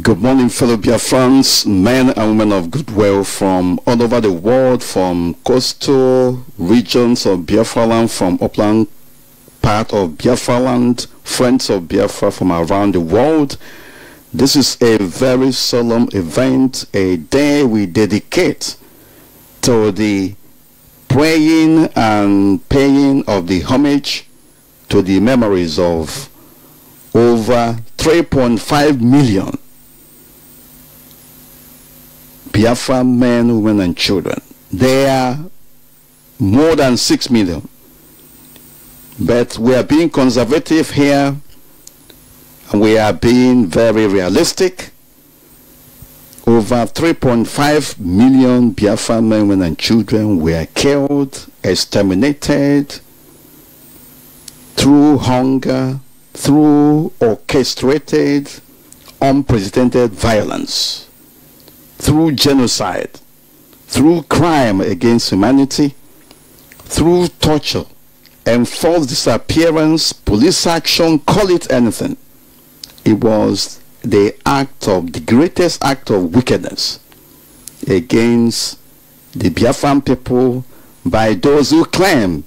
Good morning, fellow Biafrans, men and women of goodwill from all over the world, from coastal regions of Biafraland, from upland part of Biafraland, friends of Biafra from around the world. This is a very solemn event, a day we dedicate to the praying and paying of the homage to the memories of over 3.5 million Biafra men, women and children. They are more than 6 million. But we are being conservative here, and we are being very realistic. Over 3.5 million Biafra men, women and children were killed, exterminated through hunger, through orchestrated, unprecedented violence, through genocide, through crime against humanity, through torture, enforced disappearance, police action, call it anything. It was the greatest act of wickedness against the Biafran people by those who claim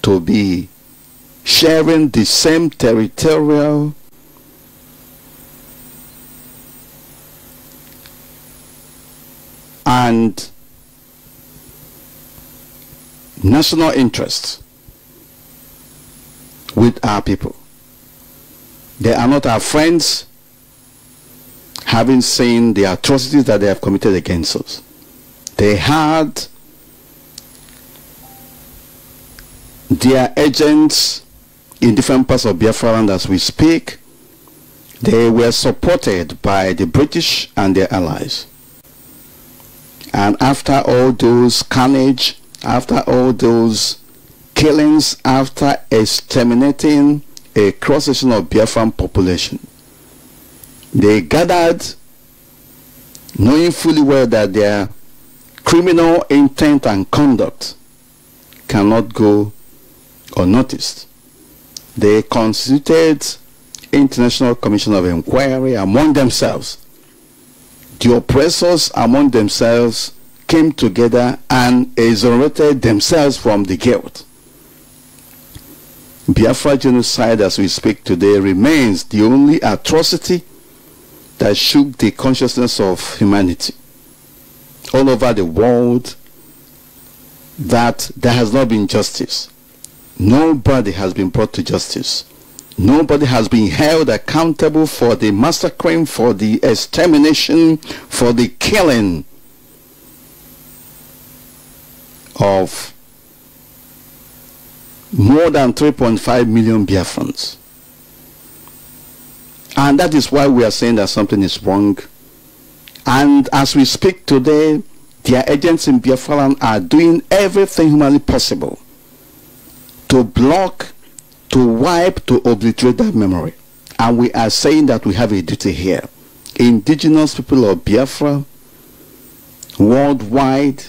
to be sharing the same territorial and national interests with our people. They are not our friends, having seen the atrocities that they have committed against us. They had their agents in different parts of Biafraland as we speak. They were supported by the British and their allies. And after all those carnage, after all those killings, after exterminating a cross-section of Biafran population, they gathered, knowing fully well that their criminal intent and conduct cannot go unnoticed. They constituted International Commission of Inquiry among themselves. The oppressors among themselves came together and exonerated themselves from the guilt. Biafra genocide, as we speak today, remains the only atrocity that shook the consciousness of humanity all over the world, that there has not been justice. Nobody has been brought to justice. Nobody has been held accountable for the massacring, for the extermination, for the killing of more than 3.5 million Biafrans. And that is why we are saying that something is wrong. And as we speak today, their agents in Biafraland are doing everything humanly possible to block, to wipe, to obliterate that memory. And we are saying that we have a duty here. Indigenous people of Biafra, worldwide,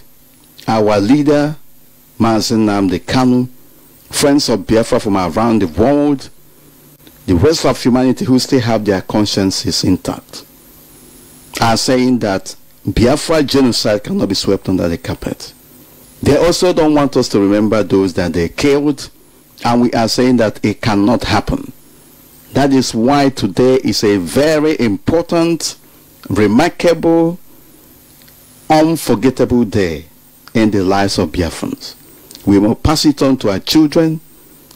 our leader, Mazen Nnamdi Kanu, friends of Biafra from around the world, the rest of humanity who still have their consciences intact, are saying that Biafra genocide cannot be swept under the carpet. They also don't want us to remember those that they killed, and we are saying that it cannot happen. That is why today is a very important, remarkable, unforgettable day in the lives of Biafrans. We will pass it on to our children,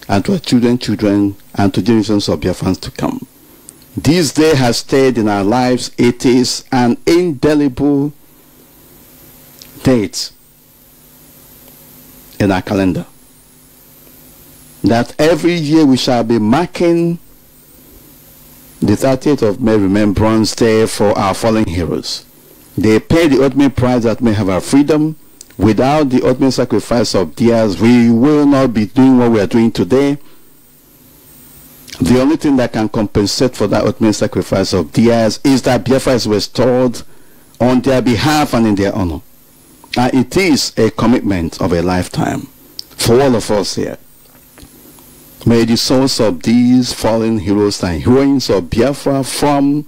and to our children's children, and to generations of Biafrans to come. This day has stayed in our lives. It is an indelible date in our calendar, that every year we shall be marking the 30th of May, Remembrance Day for our fallen heroes. They paid the ultimate price that may have our freedom. Without the ultimate sacrifice of theirs, we will not be doing what we are doing today. The only thing that can compensate for that ultimate sacrifice of theirs is that Biafra is restored on their behalf and in their honor. And it is a commitment of a lifetime for all of us here. May the souls of these fallen heroes and heroines of Biafra, from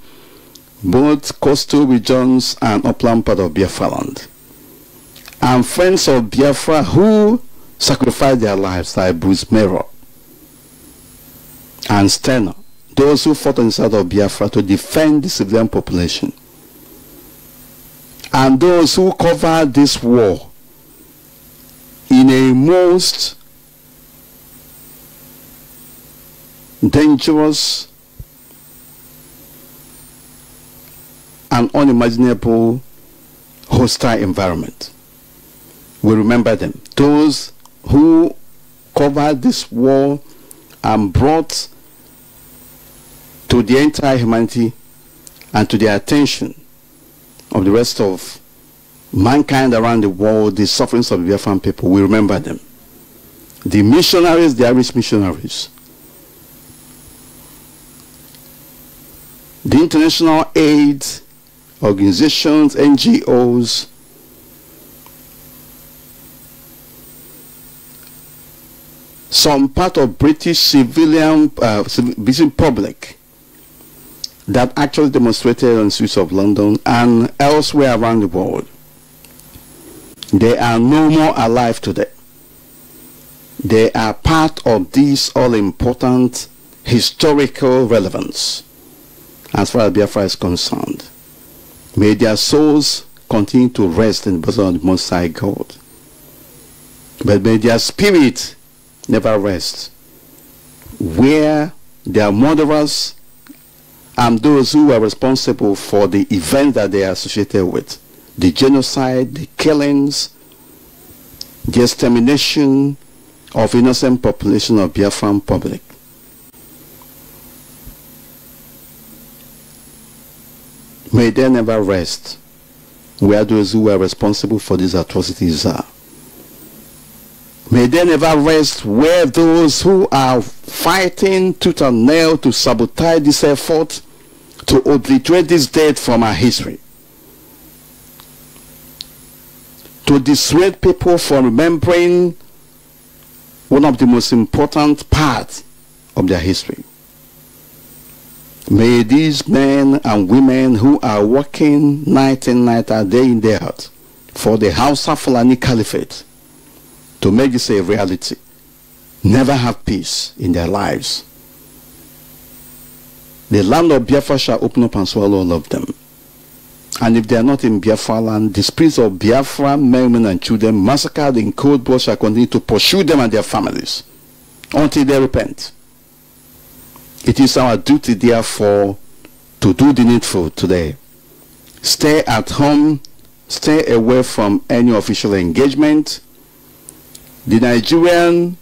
both coastal regions and upland part of Biafraland, and friends of Biafra who sacrificed their lives like Bruce Mero and Stenor, those who fought on the side of Biafra to defend the civilian population, and those who covered this war in a most dangerous and unimaginable hostile environment. We remember them. Those who covered this war and brought to the entire humanity and to the attention of the rest of mankind around the world the sufferings of the Biafran people. We remember them. The missionaries, the Irish missionaries, the international aid organizations, NGOs, some part of British civilian public that actually demonstrated on the streets of London and elsewhere around the world. They are no more alive today. They are part of this all-important historical relevance as far as Biafra is concerned. May their souls continue to rest in the bosom of the Most High God. But may their spirit never rest where their murderers and those who are responsible for the events that they are associated with, the genocide, the killings, the extermination of innocent population of Biafran public. May they never rest where those who are responsible for these atrocities are. May they never rest where those who are fighting tooth and nail to sabotage this effort to obliterate this dead from our history, to dissuade people from remembering one of the most important parts of their history. May these men and women who are working night in, night out, day in, day out for the Hausa Fulani Caliphate to make this a reality never have peace in their lives. The land of Biafra shall open up and swallow all of them. And if they are not in Biafraland, the spirits of Biafra, men, women and children massacred in cold blood shall continue to pursue them and their families until they repent. It is our duty, therefore, to do the needful today. Stay at home, stay away from any official engagement. The Nigerian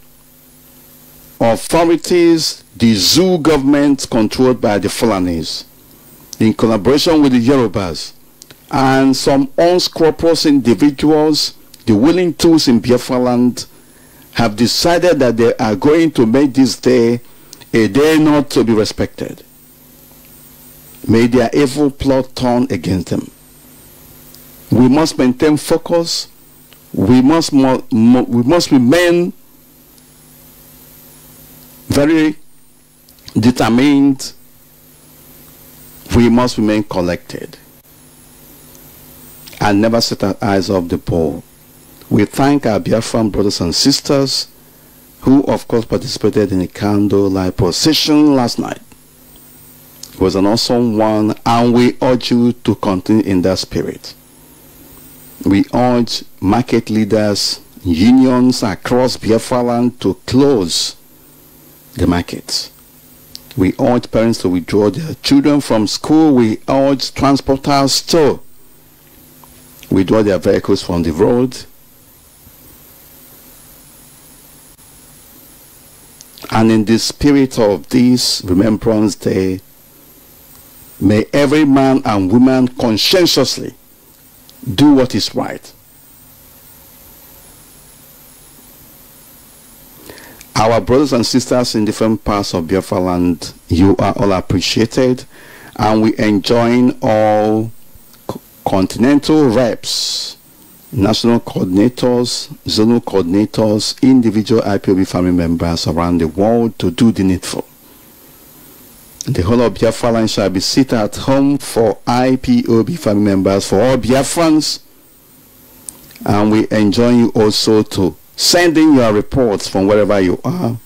authorities, the zoo government controlled by the Fulanis, in collaboration with the Yorubas, and some unscrupulous individuals, the willing tools in Biafraland, have decided that they are going to make this day a day not to be respected. May their evil plot turn against them. We must maintain focus. We must remain very determined. We must remain collected and never set our eyes off the ball. We thank our Biafran brothers and sisters who of course participated in a candlelight procession last night. It was an awesome one, and we urge you to continue in that spirit. We urge market leaders, unions across Biafraland to close the markets. We urge parents to withdraw their children from school. We urge transporters to withdraw their vehicles from the road. And in the spirit of this Remembrance Day, may every man and woman conscientiously do what is right. Our brothers and sisters in different parts of Biafraland, you are all appreciated, and we enjoin all continental reps, national coordinators, zonal coordinators, individual IPOB family members around the world to do the needful. The whole of Biafraland shall be seated at home for IPOB family members, for all Biafrans. And we enjoin you also to send in your reports from wherever you are.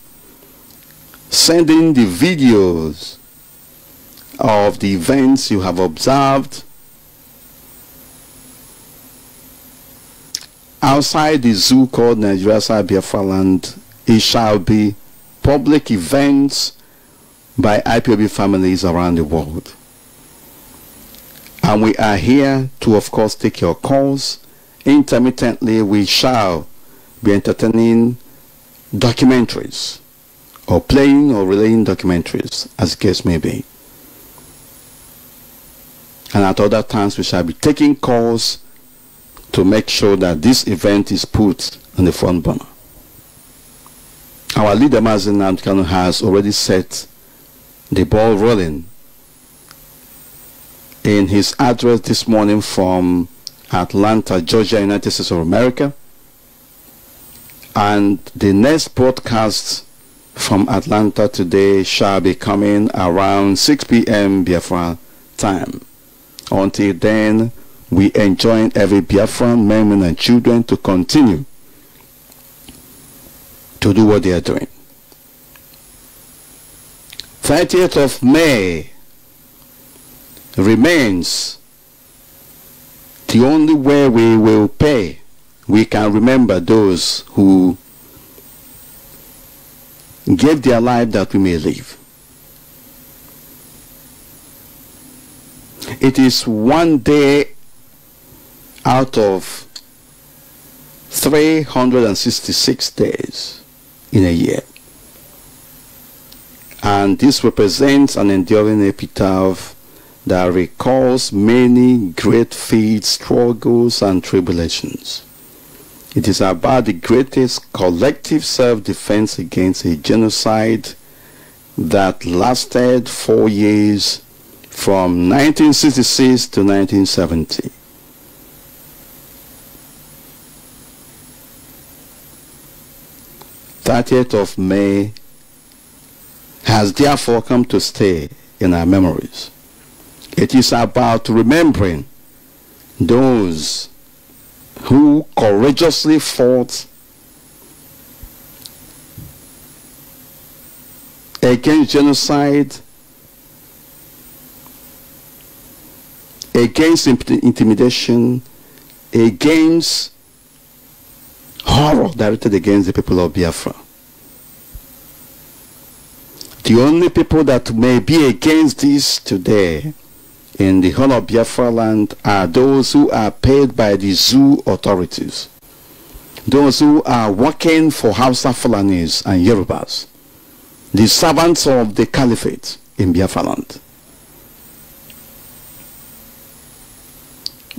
Send in the videos of the events you have observed outside the zoo called Nigeria Biafraland. It shall be public events by IPOB families around the world. And we are here to, of course, take your calls. Intermittently, we shall be entertaining documentaries, or playing or relaying documentaries, as the case may be. And at other times, we shall be taking calls to make sure that this event is put on the front burner. Our leader, Mazen Namdekanu, has already set the ball rolling in his address this morning from Atlanta, Georgia, United States of America. And the next broadcast from Atlanta today shall be coming around 6 p.m. Biafra time. Until then, we enjoin every Biafran men, women, and children to continue to do what they are doing. 30th of May remains the only way we will pay. We can remember those who gave their life that we may live. It is one day out of 366 days in a year. And this represents an enduring epitaph that recalls many great feats, struggles, and tribulations. It is about the greatest collective self-defense against a genocide that lasted 4 years from 1966 to 1970. '30th of May has therefore come to stay in our memories. It is about remembering those who courageously fought against genocide, against intimidation, against horror directed against the people of Biafra. The only people that may be against this today in the whole of Biafraland are those who are paid by the zoo authorities, those who are working for Hausa Fulanis and Yorubas, the servants of the caliphate in Biafraland.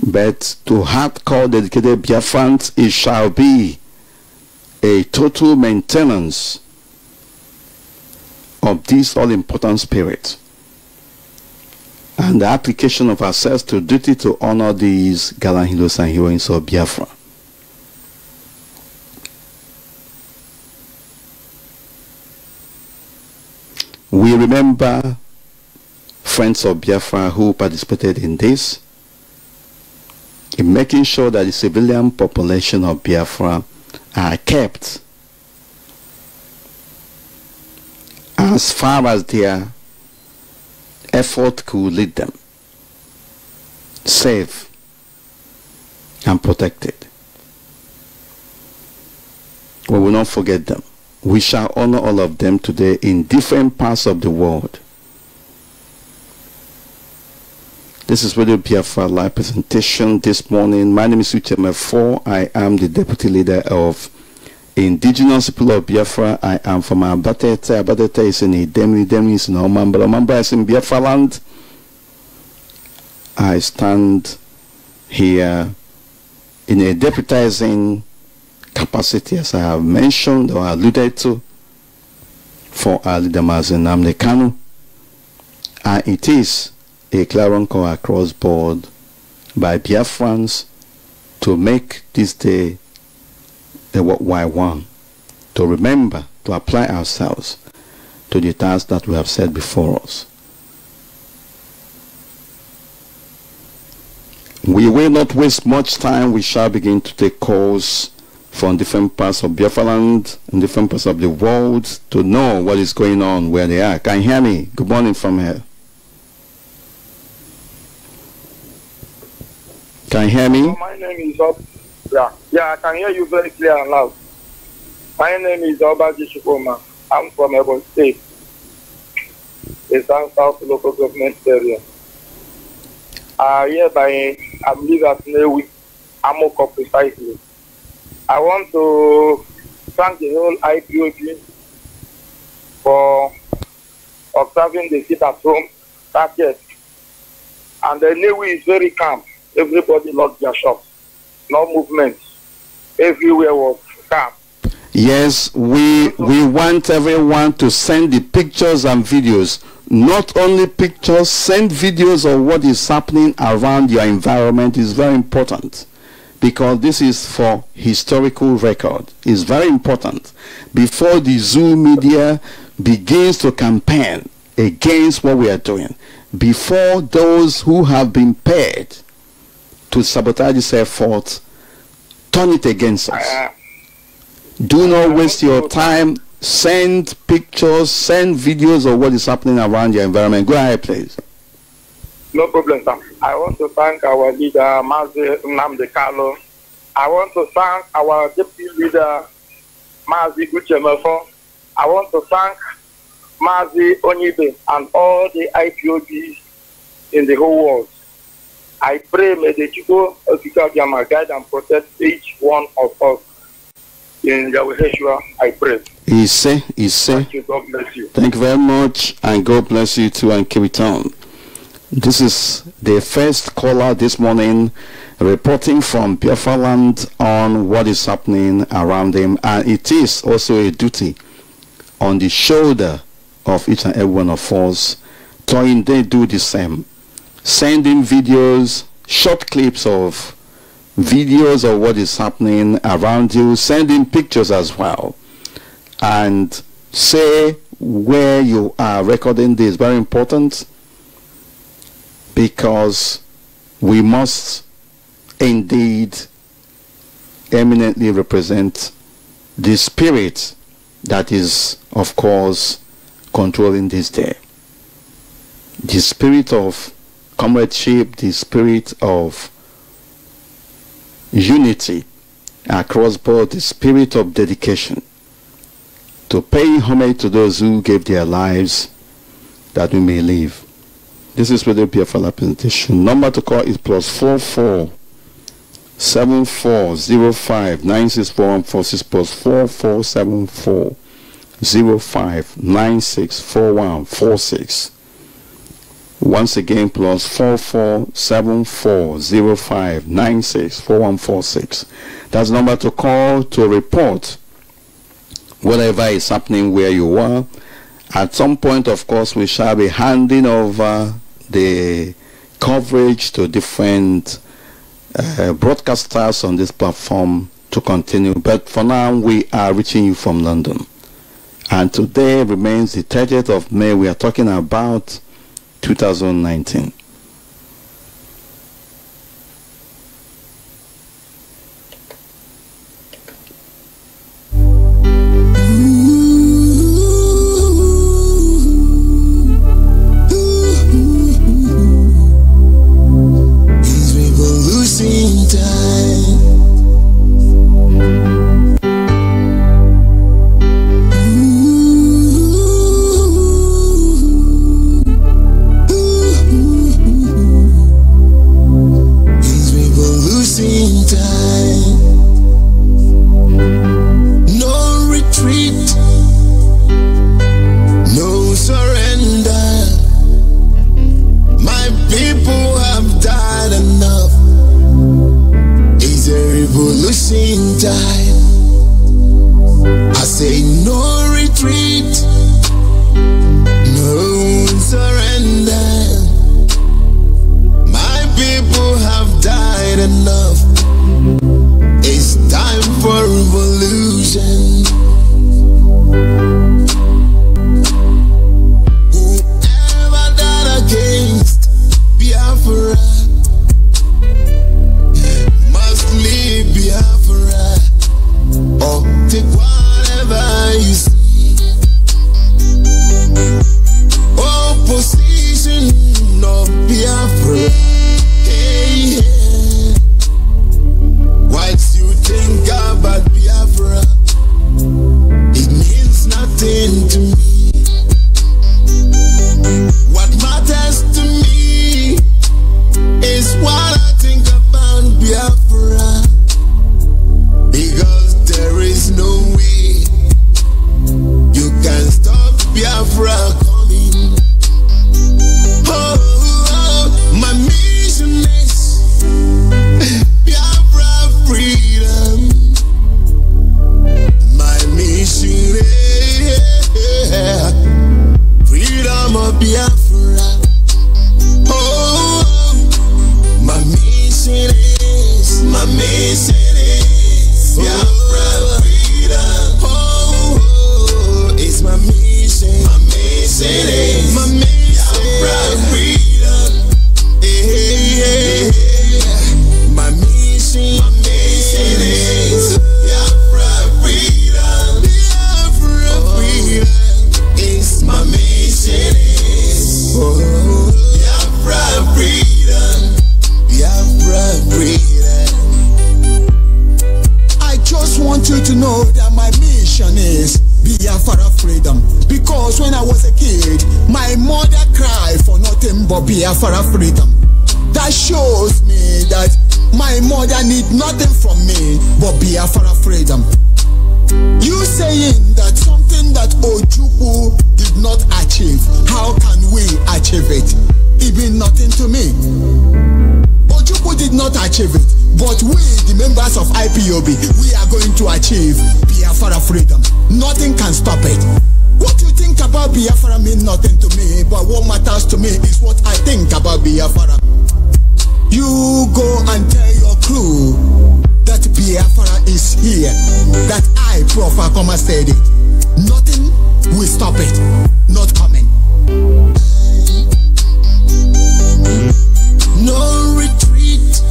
But to hardcore dedicated Biafrans, it shall be a total maintenance of this all-important spirit and the application of ourselves to duty to honor these gallant heroes and heroines of Biafra. We remember friends of Biafra who participated in this, in making sure that the civilian population of Biafra are kept as far as their effort could lead them, safe and protected. We will not forget them. We shall honor all of them today in different parts of the world. This is Radio Biafra live presentation this morning. My name is Ucheme4. I am the deputy leader of Indigenous people of Biafra. I am from Abatete. Abatete is in Idemili. Idemili is in Omambra. Omambra is in Biafraland. I stand here in a deputizing capacity, as I have mentioned or alluded to, for our leader Mazen Namdekanu. And it is a clarion call across board by Biafrans to make this day the worthwhile one, to remember to apply ourselves to the task that we have set before us. We will not waste much time. We shall begin to take calls from different parts of Biafraland and different parts of the world to know what is going on where they are. Can you hear me? Good morning from here. Can you hear me? My name is I can hear you very clear and loud. My name is Obaji Shukoma. I'm from Ebon State. It's South local government area. Hereby, I believe at Newi, Amoko precisely. I want to thank the whole IPOB for observing the sit at home target. And the Newi is very calm. Everybody locked their shops. No movement. Everywhere was calm. Yes, we want everyone to send the pictures and videos. Not only pictures, send videos of what is happening around your environment is very important, because this is for historical record. It's very important. Before the zoo media begins to campaign against what we are doing, before those who have been paid to sabotage this effort turn it against us, do not waste your time. Send pictures, send videos of what is happening around your environment. Go ahead, please. No problem, sir. I want to thank our leader, Mazi Nnamdi Kanu. I want to thank our deputy leader, Mazi Uchemefo. I want to thank Mazi Onyibe and all the IPOBs in the whole world. I pray may the Chukwu Okikagama guide and protect each one of us. In Yahweh, I pray. Thank you. God bless you. Thank you very much, and God bless you too, and keep it on. This is the first caller this morning reporting from Biafraland on what is happening around him, and it is also a duty on the shoulder of each and every one of us to indeed do the same. Sending videos, short clips of videos of what is happening around you, sending pictures as well, and say where you are recording this. Very important, because we must indeed eminently represent the spirit that is, of course, controlling this day. The spirit of comradeship, the spirit of unity across board, the spirit of dedication to pay homage to those who gave their lives that we may live. This is the Biafra presentation. Number to call is +44 7405 964146 +44 7405 964146. Once again, +44 7405 964146. That's the number to call to report whatever is happening where you are. At some point, of course, we shall be handing over the coverage to different broadcasters on this platform to continue. But for now, we are reaching you from London. And today remains the 30th of May. We are talking about 2019. Biafra freedom. Because when I was a kid, my mother cried for nothing but Biafra freedom. That shows me that my mother need nothing from me but Biafra freedom. You saying that something that Ojukwu did not achieve, how can we achieve it? It means nothing to me. Ojukwu did not achieve it, but we, the members of Ipob, we are going to achieve Biafra freedom. Nothing can stop it. What you think about Biafra means nothing to me, but what matters to me is what I think about Biafra. You go and tell your crew that Biafra is here, that I, Prof. Akoma, said it. Nothing will stop it. Not coming. No retreat,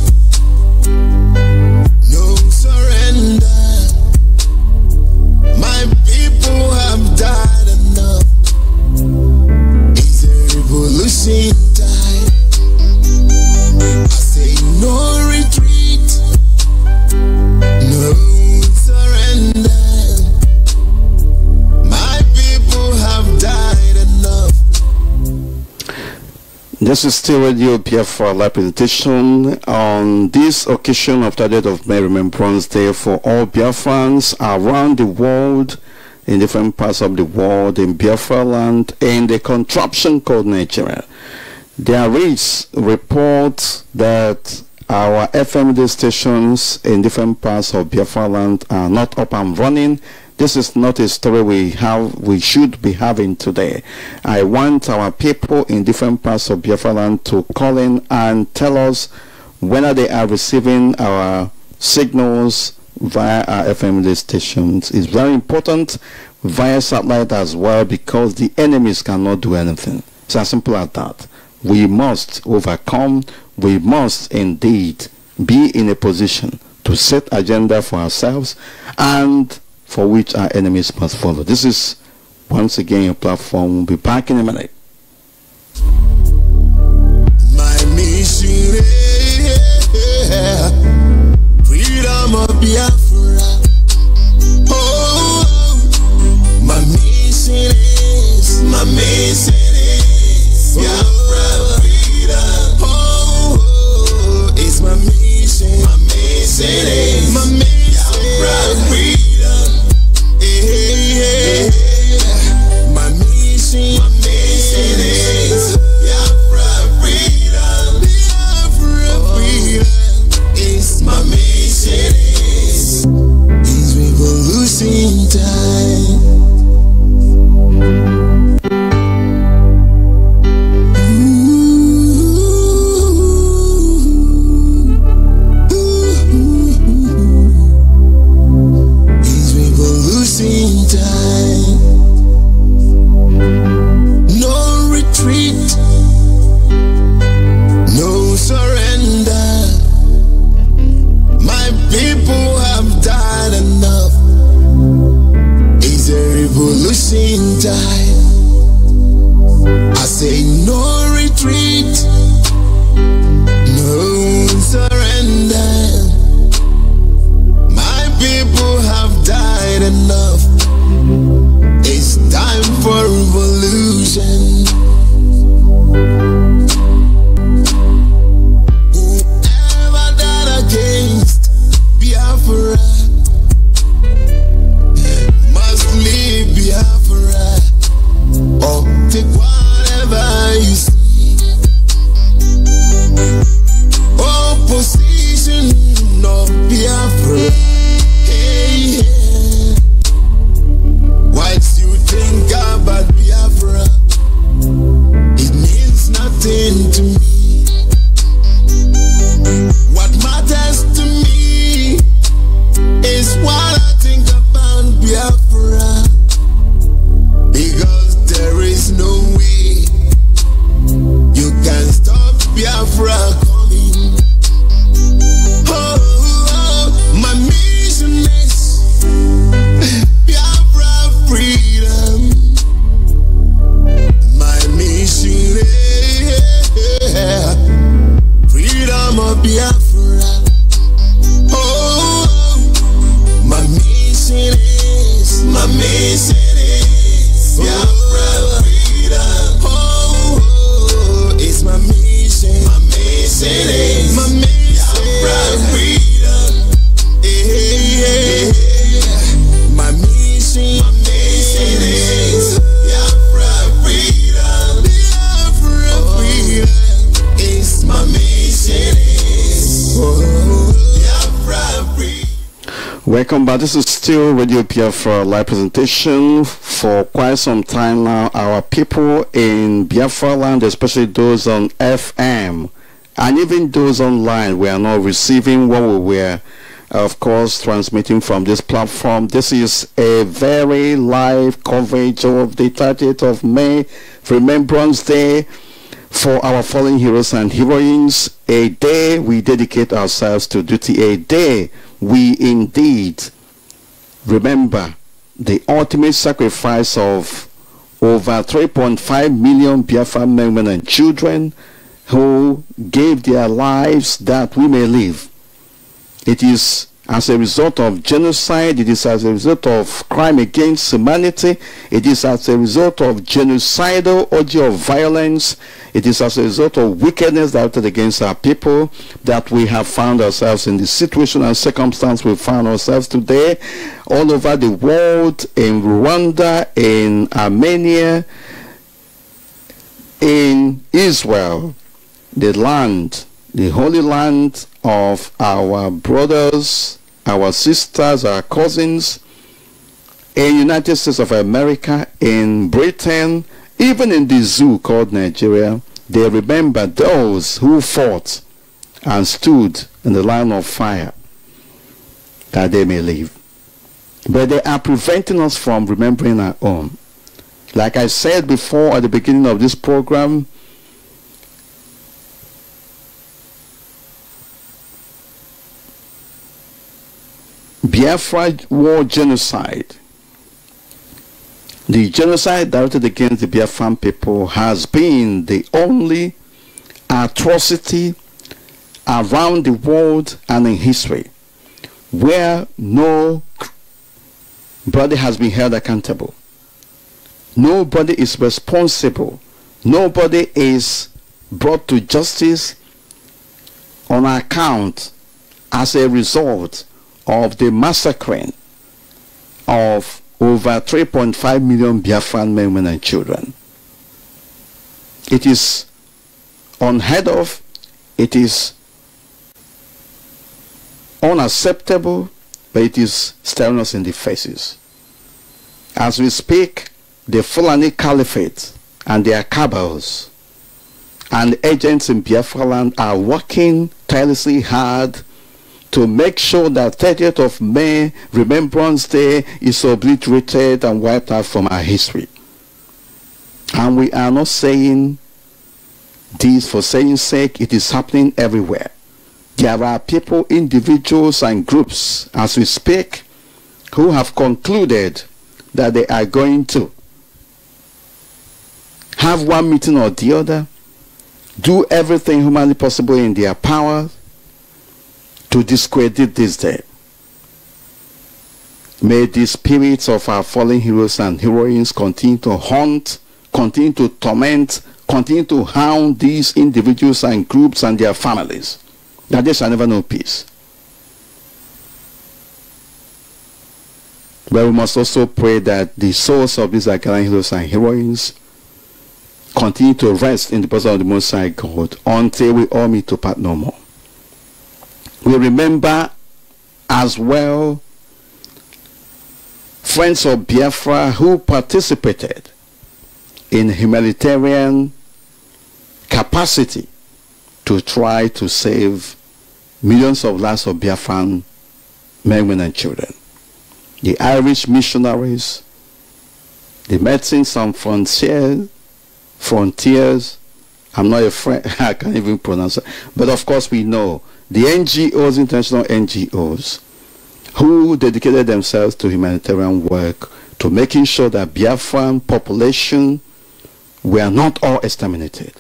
no surrender. My people have died enough. It's a revolution time. I say no retreat, no surrender. My people have died enough. This is still Radio Biafra live presentation on this occasion of the date of May Remembrance Day for all Biafrans around the world, in different parts of the world, in Biafraland, in the contraption called Nigeria. There is reports that our FM stations in different parts of Biafraland are not up and running. This is not a story we should be having today. I want our people in different parts of Biafraland to call in and tell us whether they are receiving our signals via our FM stations. It's very important via satellite as well, because the enemies cannot do anything. It's as simple as that. We must overcome. We must indeed be in a position to set agenda for ourselves and for which our enemies must follow. This is once again your platform. We'll be back in a minute. My mission is freedom of Biafra. Oh, my mission is Biafra freedom. Oh, it's my mission. My mission is Biafra freedom. My mission is Biafra freedom. Biafra freedom is my mission. It's revolution time. No retreat, no surrender. My people have died enough. It's a revolution time. I say no retreat, no surrender. My people have died enough. It's time for revolution. Whoever died against Biafra must leave Biafra, or take whatever you see. Opposition of Biafra. Hey, hey. Whites, you think about Biafra, it means nothing to me. What matters to me is what I think about Biafra, because there is no way you can stop Biafra coming. Oh, my mission is Biafra freedom. My mission is freedom of Biafra. Oh, my mission is Welcome back. This is still Radio Biafra live presentation. For quite some time now, our people in Biafraland, especially those on FM and even those online, we are not receiving what we were, of course, transmitting from this platform. This is a very live coverage of the 30th of May, Remembrance Day, for our fallen heroes and heroines. A day we dedicate ourselves to duty, a day we indeed remember the ultimate sacrifice of over 3.5 million Biafra men, women and children who gave their lives that we may live. It is as a result of genocide, it is as a result of crime against humanity, it is as a result of genocidal orgy of violence, it is as a result of wickedness directed against our people that we have found ourselves in the situation and circumstance we found ourselves today all over the world, in Rwanda, in Armenia, in Israel, the land, the holy land of our brothers, our sisters, our cousins, in United States of America, in Britain, even in the zoo called Nigeria. They remember those who fought and stood in the line of fire that they may live. But they are preventing us from remembering our own. Like I said before at the beginning of this program, Biafra war genocide, the genocide directed against the Biafran people, has been the only atrocity around the world and in history where nobody has been held accountable. Nobody is responsible. Nobody is brought to justice on account as a result of the massacring of over 3.5 million Biafran men, women and children. It is unheard of, it is unacceptable, but it is staring us in the faces. As we speak, the Fulani Caliphate and their cabals and agents in Biafraland are working tirelessly hard to make sure that 30th of May, Remembrance Day, is obliterated and wiped out from our history. And we are not saying this for saying sake, it is happening everywhere. There are people, individuals and groups, as we speak, who have concluded that they are going to have one meeting or the other, do everything humanly possible in their power to discredit this day. May the spirits of our fallen heroes and heroines continue to haunt, continue to torment, continue to hound these individuals and groups and their families, that they shall never know peace. But we must also pray that the souls of these gallant heroes and heroines continue to rest in the presence of the Most High God until we all meet to part no more. We remember as well friends of Biafra who participated in humanitarian capacity to try to save millions of lives of Biafran men, women and children. The Irish missionaries, the Medicines Sans Frontiers, I'm not a friend, I can't even pronounce it, but of course we know the NGOs, international NGOs, who dedicated themselves to humanitarian work, to making sure that Biafran population were not all exterminated.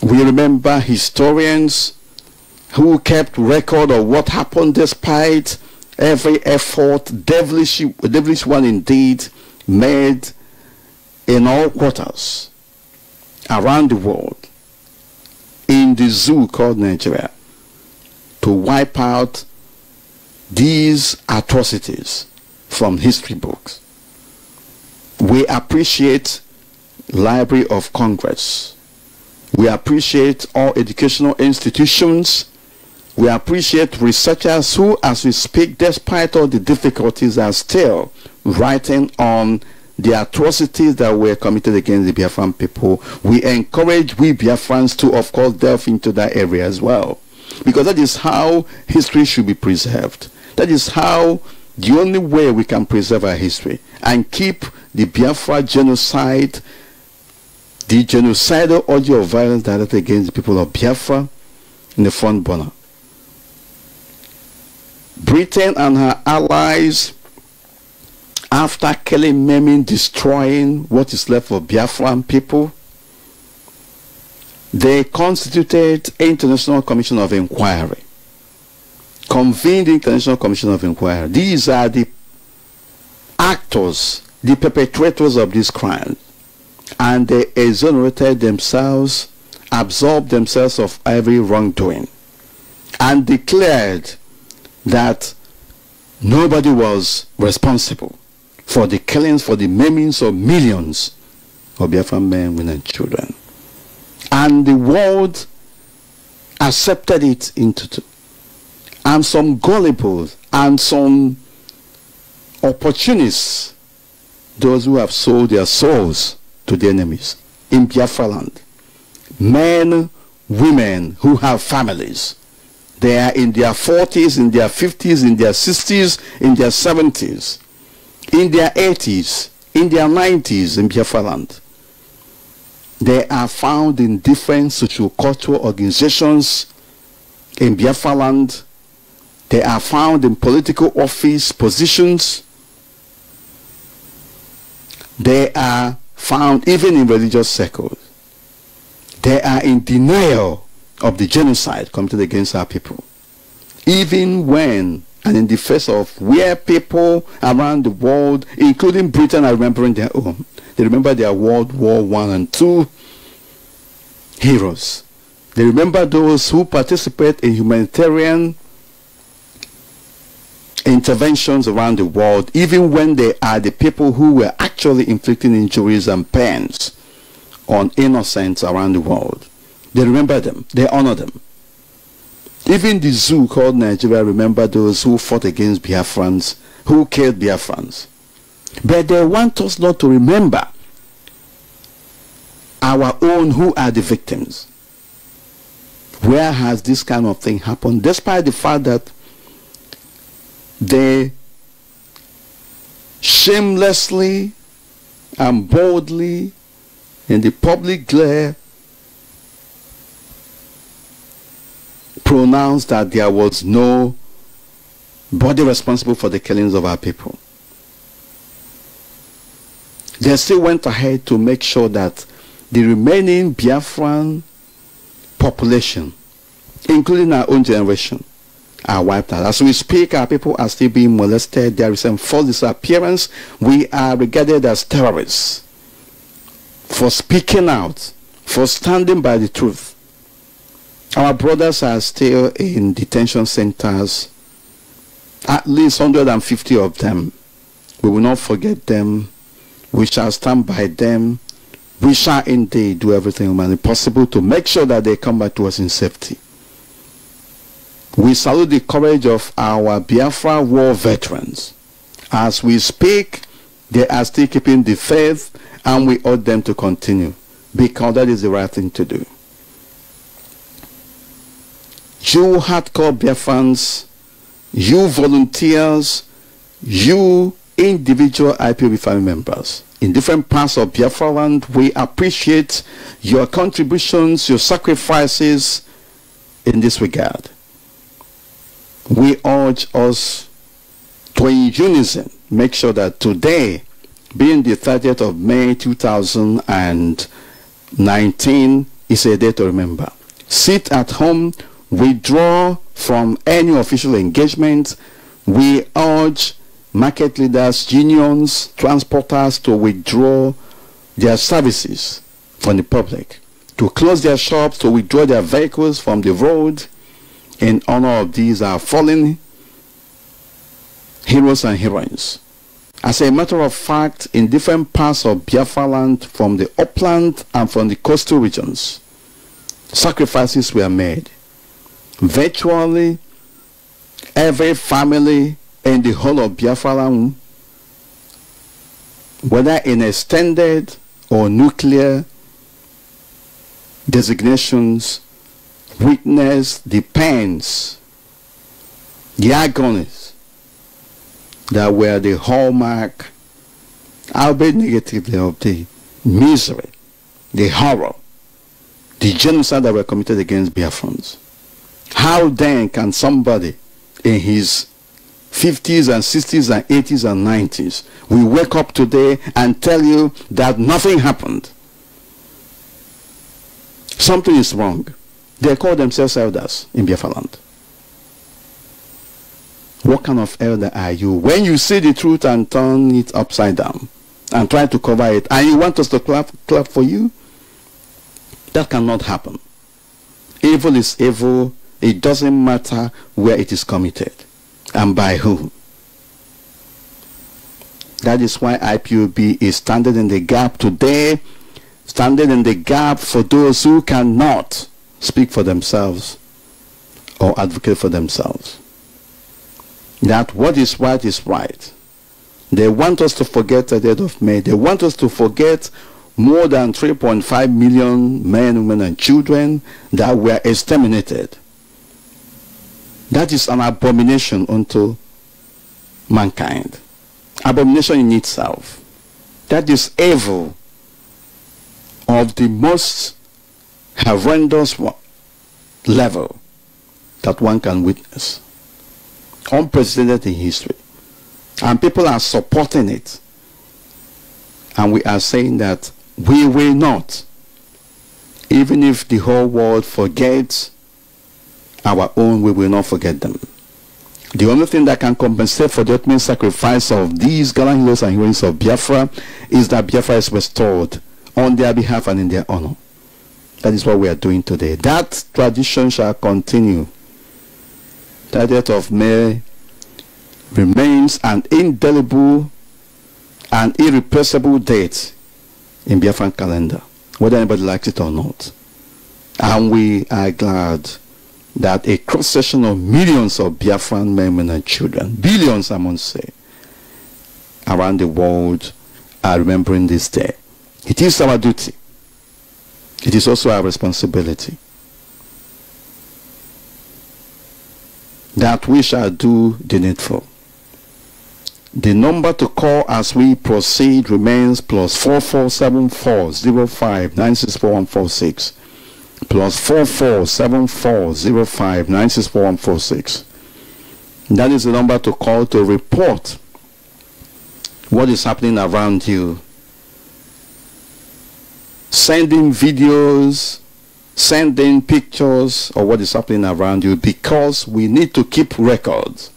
We remember historians who kept record of what happened despite every effort, devilish one indeed, made in all quarters around the world, in the zoo called Nigeria, to wipe out these atrocities from history books. We appreciate Library of Congress. We appreciate all educational institutions We appreciate researchers who, as we speak, despite all the difficulties, are still writing on the atrocities that were committed against the Biafran people. We encourage we Biafrans to, of course, delve into that area as well, because that is how history should be preserved. That is how, the only way we can preserve our history and keep the Biafra genocide, the genocidal orgy of violence directed against the people of Biafra, in the front burner. Britain and her allies, after killing, maiming, destroying what is left of Biafran people, they constituted an International Commission of Inquiry, convened the International Commission of Inquiry. These are the actors, the perpetrators of this crime, and they exonerated themselves, absolved themselves of every wrongdoing, and declared that nobody was responsible for the killings, for the maimings of millions of Biafran men, women, and children. And the world accepted it into two. And some gullible and some opportunists, those who have sold their souls to the enemies in Biafraland, men, women who have families, they are in their 40s, in their 50s, in their 60s, in their 70s, in their 80s, in their 90s in Biafraland. They are found in different socio-cultural organizations in Biafraland. They are found in political office positions. They are found even in religious circles. They are in denial of the genocide committed against our people. Even when, and in the face of where people around the world, including Britain, are remembering their own. They remember their World War I and II heroes. They remember those who participate in humanitarian interventions around the world, even when they are the people who were actually inflicting injuries and pains on innocents around the world. They remember them. They honor them. Even the zoo called Nigeria remember those who fought against Biafrans, who killed Biafrans. But they want us not to remember our own who are the victims. Where has this kind of thing happened? Despite the fact that they shamelessly and boldly in the public glare pronounced that there was no body responsible for the killings of our people. They still went ahead to make sure that the remaining Biafran population, including our own generation, are wiped out. As we speak, our people are still being molested. There is enforced disappearance. We are regarded as terrorists for speaking out, for standing by the truth. Our brothers are still in detention centers, at least 150 of them. We will not forget them. We shall stand by them. We shall indeed do everything humanly possible to make sure that they come back to us in safety. We salute the courage of our Biafra war veterans. As we speak, they are still keeping the faith, and we urge them to continue, because that is the right thing to do. You hardcore Biafrans, you volunteers, you individual IPOB family members in different parts of Biafraland, we appreciate your contributions, your sacrifices in this regard. We urge us to, in unison, make sure that today, being the 30th of May 2019, is a day to remember. Sit at home, withdraw from any official engagement. We urge market leaders, unions, transporters to withdraw their services from the public, to close their shops, to withdraw their vehicles from the road in honor of these our fallen heroes and heroines. As a matter of fact, in different parts of Biafraland, from the upland and from the coastal regions, sacrifices were made. Virtually every family in the whole of Biafraland, whether in extended or nuclear designations, witness the pains, the agonies that were the hallmark, albeit negatively, of the misery, the horror, the genocide that were committed against Biafrans. How then can somebody in his 50s and 60s and 80s and 90s will wake up today and tell you that nothing happened? Something is wrong. They call themselves elders in Biafraland. What kind of elder are you? When you see the truth and turn it upside down and try to cover it, and you want us to clap for you? That cannot happen. Evil is evil. It doesn't matter where it is committed and by whom. That is why IPOB is standing in the gap today, standing in the gap for those who cannot speak for themselves or advocate for themselves. That what is right is right. They want us to forget the death of May. They want us to forget more than 3.5 million men, women, and children that were exterminated. That is an abomination unto mankind. Abomination in itself. That is evil of the most horrendous level that one can witness. Unprecedented in history. And people are supporting it. And we are saying that we will not, even if the whole world forgets our own, we will not forget them. The only thing that can compensate for the ultimate sacrifice of these gallant heroes and heroines of Biafra is that Biafra is restored on their behalf and in their honor. That is what we are doing today. That tradition shall continue. The death of May remains an indelible and irrepressible date in Biafran calendar, whether anybody likes it or not. And we are glad that a cross-section of millions of Biafran men, women, and children, billions I must say, around the world are remembering this day. It is our duty. It is also our responsibility that we shall do the needful. The number to call as we proceed remains +447405964146. +447405964146. That is the number to call to report what is happening around you. Sending videos, sending pictures of what is happening around you, because we need to keep records.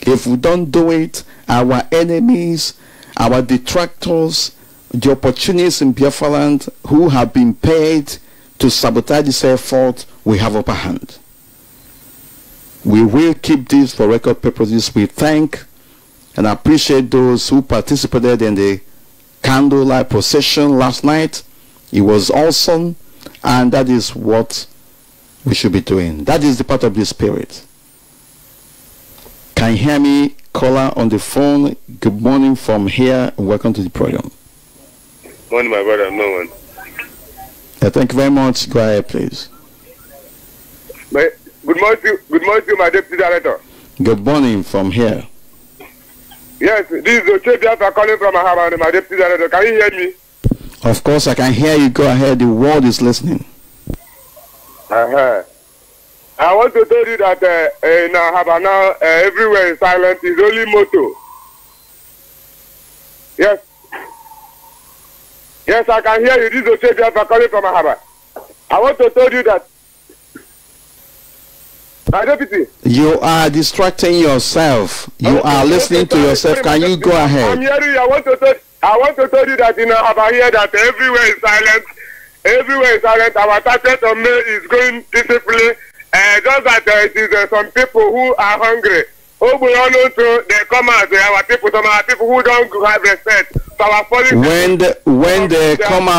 If we don't do it, our enemies, our detractors, the opportunists in Biafraland who have been paid to sabotage this effort, we have upper hand. We will keep this for record purposes. We thank and appreciate those who participated in the candlelight procession last night. It was awesome, and that is what we should be doing. That is the part of the spirit. Can you hear me? Caller on the phone. Good morning from here. Welcome to the program. Morning, my brother. No one. Thank you very much. Go ahead, please. Good morning to you, my deputy director. Good morning from here. Yes, this is Oche Biafra calling from Ahaba, my deputy director. Can you hear me? Of course, I can hear you. Go ahead. The world is listening. I want to tell you that in Ahaba now, everywhere is silent. It's only moto. Yes. Yes, I can hear you. This is Oche Biafra calling from Ahaba. I want to tell you that. My deputy. You are distracting yourself. You are listening to yourself. Can you go ahead? I'm hearing you. I want to tell you that in Ahaba here that everywhere is silent. Everywhere is silent. Our target on May is going peacefully. Just that it is some people who are hungry, who they come out, our people, some of our people who don't have respect for our police. When they come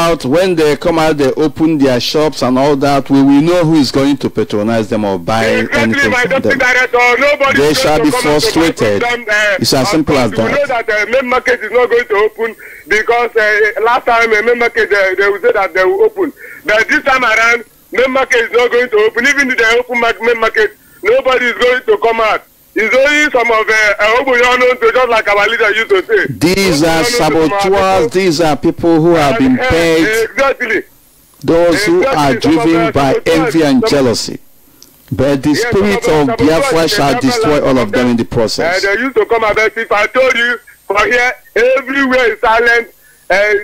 out, they open their shops and all that, we will know who is going to patronize them or buy anything from them. They shall be frustrated. It's as simple as that. We know that the main market is not going to open because last time the main market, they will say that they will open. But this time around, main market is not going to open. Even if they open main market, nobody is going to come out. It's only some of the just like our leader used to say. These are saboteurs. These are people who have been paid. Exactly. Those who are driven by envy and jealousy. But the spirit of Biafra shall destroy all of them in the process. They used to come about if I told you, for here, everywhere is silent.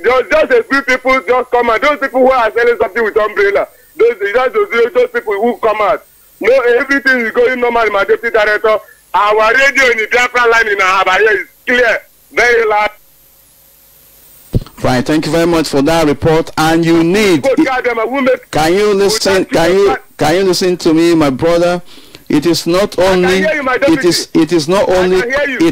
Just a few people just come out. Those people who are selling something with umbrella. Those people who come out. No, everything is going normal, my deputy director. Our radio in the Biafraland in Ahabaya is clear, very loud. Right, thank you very much for that report. And you need, can you listen? Can you listen to me, my brother? It is not only it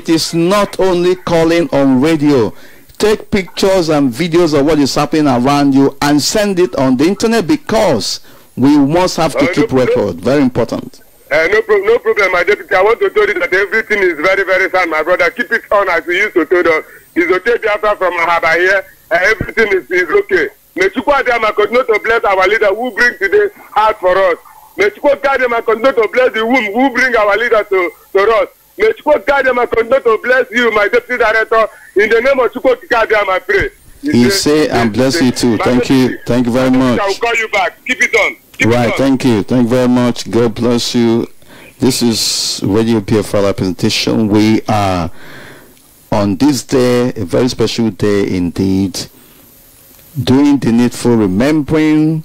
is not only calling on radio. Take pictures and videos of what is happening around you and send it on the internet, because we must have to keep record. Very important. No problem, my deputy. I want to tell you that everything is very, very sound, my brother. Keep it on as we used to tell us. It's okay, Biafra from Mahaba here. Everything is okay. May Chukwu Adama continue to bless our leader who bring today out for us. May Chukwu Adama continue to bless the womb who bring our leader to us. May Chukwu Adama continue to bless you, my deputy director. In the name of Chukwu Adama, I pray. He say and bless you too. Thank you very much. I will call you back. Keep it on. Right, thank you very much. God bless you. This is Radio Biafra presentation. We are on this day, a very special day indeed, doing the needful, remembering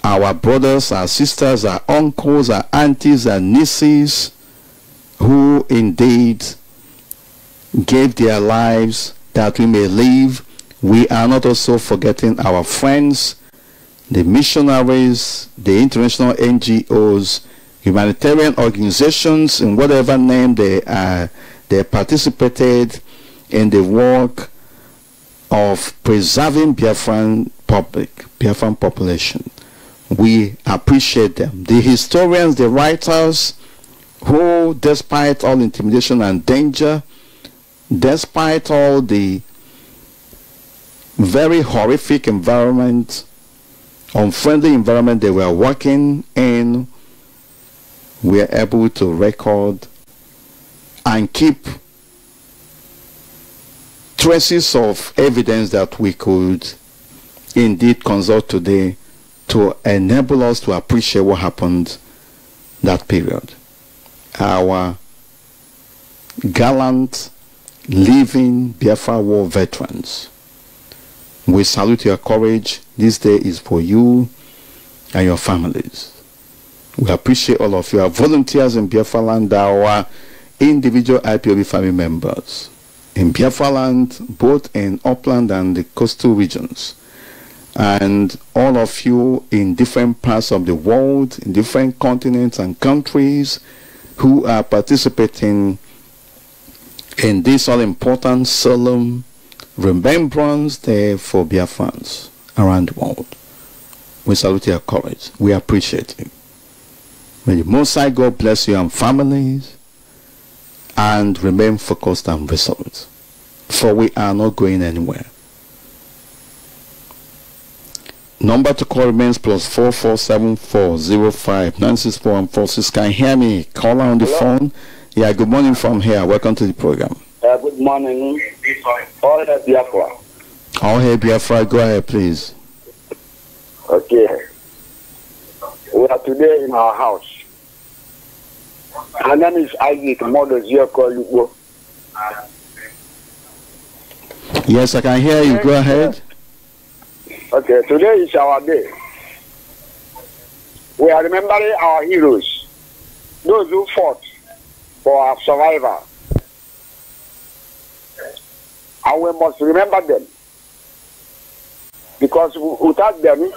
our brothers, our sisters, our uncles, our aunties, our nieces, who indeed gave their lives that we may live. We are not also forgetting our friends, the missionaries, the international NGOs, humanitarian organizations, in whatever name they are. They participated in the work of preserving Biafran population. We appreciate them. The historians, the writers, who, despite all intimidation and danger, despite all the very horrific environment, unfriendly environment they were working in, were able to record and keep traces of evidence that we could indeed consult today to enable us to appreciate what happened that period. Our gallant, living Biafra war veterans, we salute your courage. This day is for you and your families. We appreciate all of you, our volunteers in Biafraland, our individual IPOB family members in Biafraland, both in upland and the coastal regions, and all of you in different parts of the world, in different continents and countries, who are participating in this all-important solemn remembrance day for Biafrans around the world. We salute your courage. We appreciate you. May the Most High God bless you and families, and remain focused and resolute, for we are not going anywhere. Number to call remains +447405964146. Can you hear me? Caller on the phone. Yeah, good morning from here. Welcome to the program. Good morning. All hail Biafra. All hail Biafra. Go ahead, please. Okay. We are today in our house. My name is Isaac Modozioko. Yes, I can hear you. Go ahead. Okay, today is our day. We are remembering our heroes, those who fought for our survival. And we must remember them, because without them,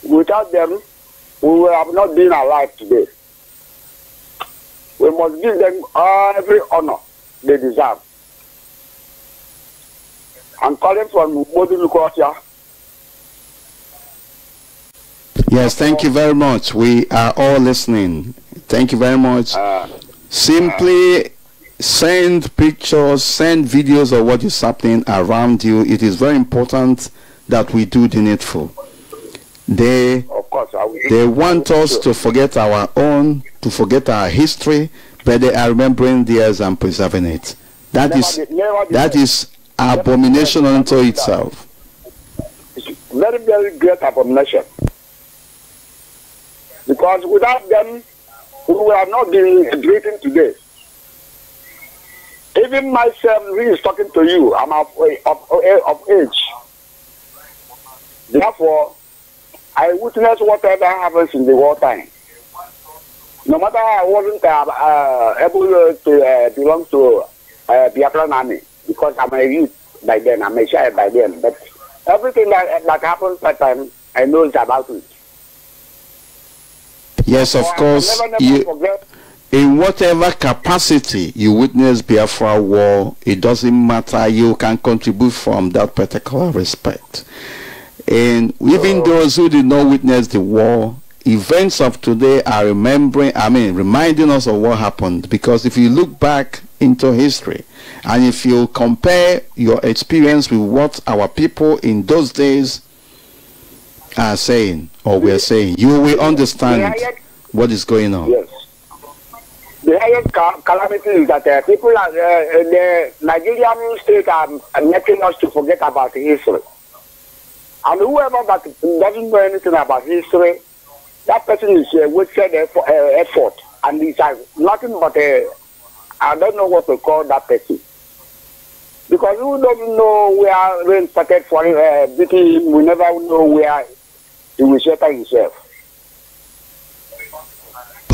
we would have not been alive today. We must give them every honor they deserve. I'm calling from Modulukotia. Yes, thank you very much. We are all listening. Thank you very much. Simply send pictures, send videos of what is happening around you. It is very important that we do the needful. They want us to forget our own, to forget our history, but they are remembering theirs and preserving it. That is abomination unto itself. It's very, very great abomination. Because without them, we would have not been greeting today. Even myself, who is talking to you, I'm of age. Therefore, I witness whatever happens in the wartime. No matter how I wasn't able to belong to Biafraland army, because I'm a youth by then, I'm a child by then. But everything that happens that time, I know about it. Yes, of course. In whatever capacity you witness Biafra war, it doesn't matter. You can contribute from that particular respect. And even those who did not witness the war, events of today are reminding us of what happened. Because if you look back into history, and if you compare your experience with what our people in those days are saying, or were saying, you will understand what is going on. Yes. The highest calamity is that people are, the Nigerian state are making us to forget about history. And whoever that doesn't know anything about history, that person is wasted effort. And it's nothing but I don't know what to call that person. Because we don't know where rain started for beating him, we never know where he will shelter himself.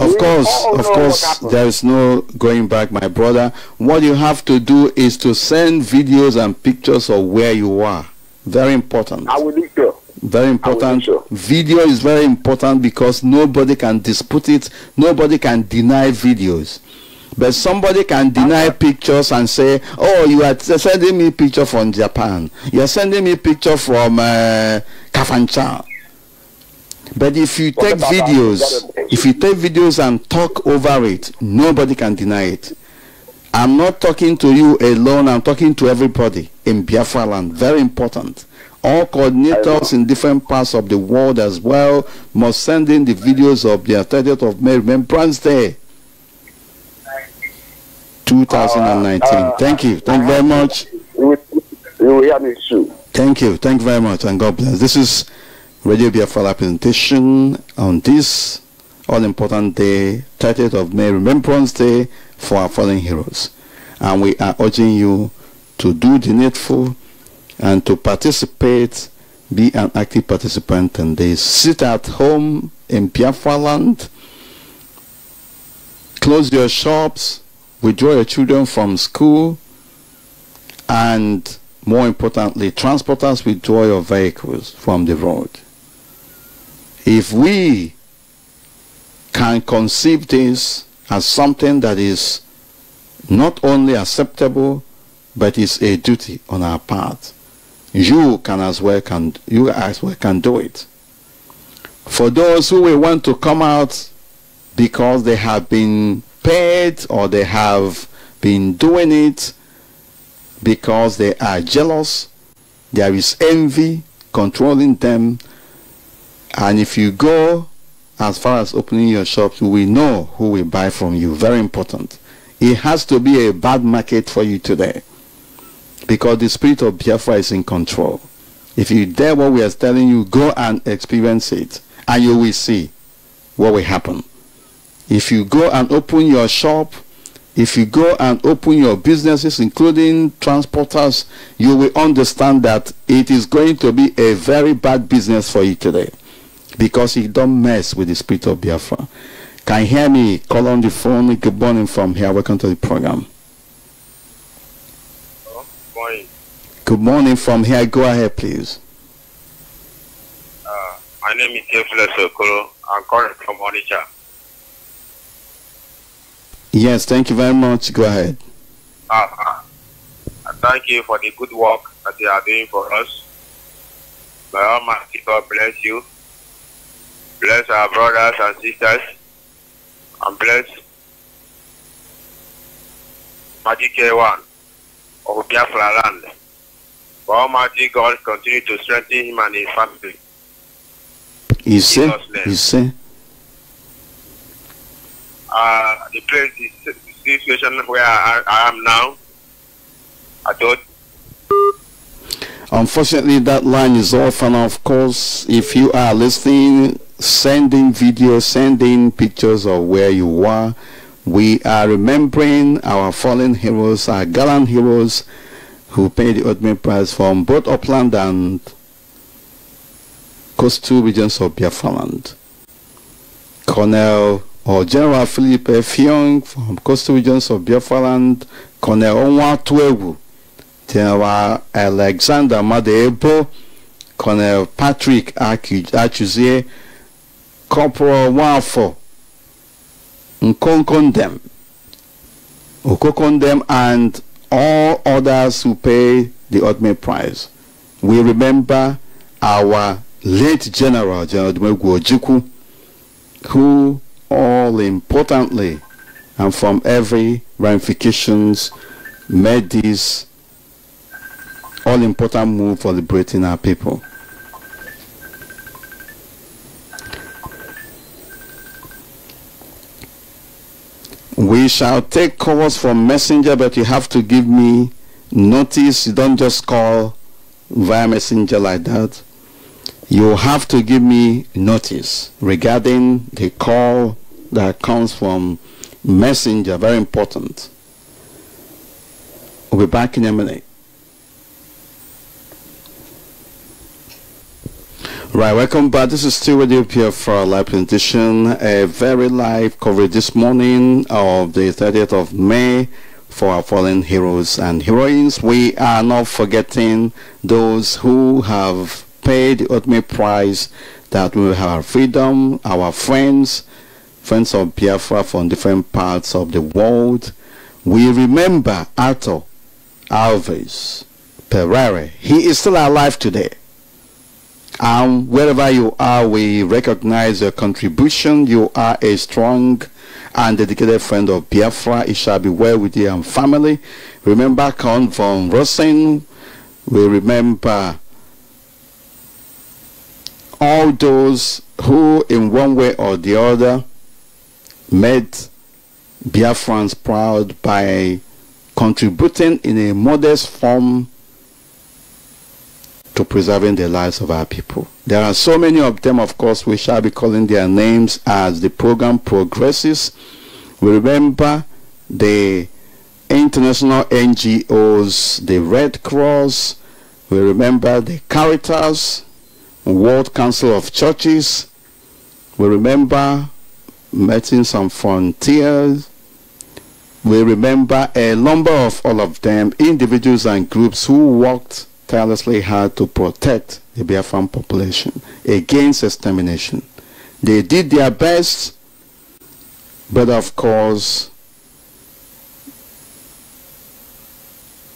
Of course, there is no going back, my brother. What you have to do is to send videos and pictures of where you are. Very important. I will do so. Very important. Video is very important because nobody can dispute it. Nobody can deny videos. But somebody can deny pictures and say, oh, you are sending me picture from Japan. You are sending me picture from Kafanchan. But if you take videos and talk over it, nobody can deny it. I'm not talking to you alone, I'm talking to everybody in Biafraland. Very important. All coordinators in different parts of the world as well must send in the videos of the 30th of May Remembrance Day 2019. Thank you. Thank you very much. You will hear me soon. Thank you. Thank you very much, and God bless. This is Radio Biafra presentation on this all-important day, 30th of May, Remembrance Day for our fallen heroes. And we are urging you to do the needful and to participate, be an active participant in this. Sit at home in Biafraland, close your shops, withdraw your children from school, and more importantly, transporters withdraw your vehicles from the road. If we can conceive this as something that is not only acceptable, but is a duty on our part, you as well can do it. For those who will want to come out because they have been paid or they have been doing it because they are jealous, there is envy controlling them, and if you go as far as opening your shops, you will know who will buy from you. Very important. It has to be a bad market for you today, because the spirit of Biafra is in control. If you dare what we are telling you, go and experience it, and you will see what will happen. If you go and open your shop, if you go and open your businesses, including transporters, you will understand that it is going to be a very bad business for you today, because you don't mess with the spirit of Biafra. Can you hear me? Call on the phone. Good morning from here. Welcome to the program. Good morning. Good morning from here. Go ahead, please. My name is Kefle Sokolo. I'm calling from Onitsha. Yes, thank you very much. Go ahead. Thank you for the good work that you are doing for us. May Almighty God bless you. Bless our brothers and sisters. And bless Magic K1 of Biafraland. For Almighty God continue to strengthen him and his family. You see? You see? The place is the situation where I am now. I thought. Unfortunately, that line is off, and of course, if you are listening, send in videos, send in pictures of where you are. We are remembering our fallen heroes, our gallant heroes who paid the ultimate price from both upland and coastal regions of Biafraland. Colonel or General Philip Fiong from coastal regions of Biafraland, Colonel Onwa Tuegu, General Alexander Madebo, Colonel Patrick Achuzie, Corporal Wafo, Nkokondem, and all others who pay the ultimate price. We remember our late General Dumegu Ojukwu, who all importantly and from every ramifications made this all important move for liberating our people. We shall take calls from Messenger, but you have to give me notice. You don't just call via Messenger like that. You have to give me notice regarding the call that comes from Messenger. Very important. We'll be back in a minute. Right, welcome back. This is still Radio Biafra live presentation. A very live coverage this morning of the 30th of May for our fallen heroes and heroines. We are not forgetting those who have paid the ultimate price that we will have our freedom, our friends of Biafra from different parts of the world. We remember Arthur Alves Pereira. He is still alive today. And wherever you are, we recognize your contribution. You are a strong and dedicated friend of Biafra. It shall be well with you and family. Remember Count von Rosen. We remember all those who in one way or the other made Biafrans proud by contributing in a modest form to preserving the lives of our people. There are so many of them. Of course, we shall be calling their names as the program progresses. We remember the international NGOs, the Red Cross. We remember the Caritas, World Council of Churches. We remember Medicine Sans Frontiers. We remember a number of all of them, individuals and groups who worked tirelessly hard to protect the Biafran population against extermination. They did their best, but of course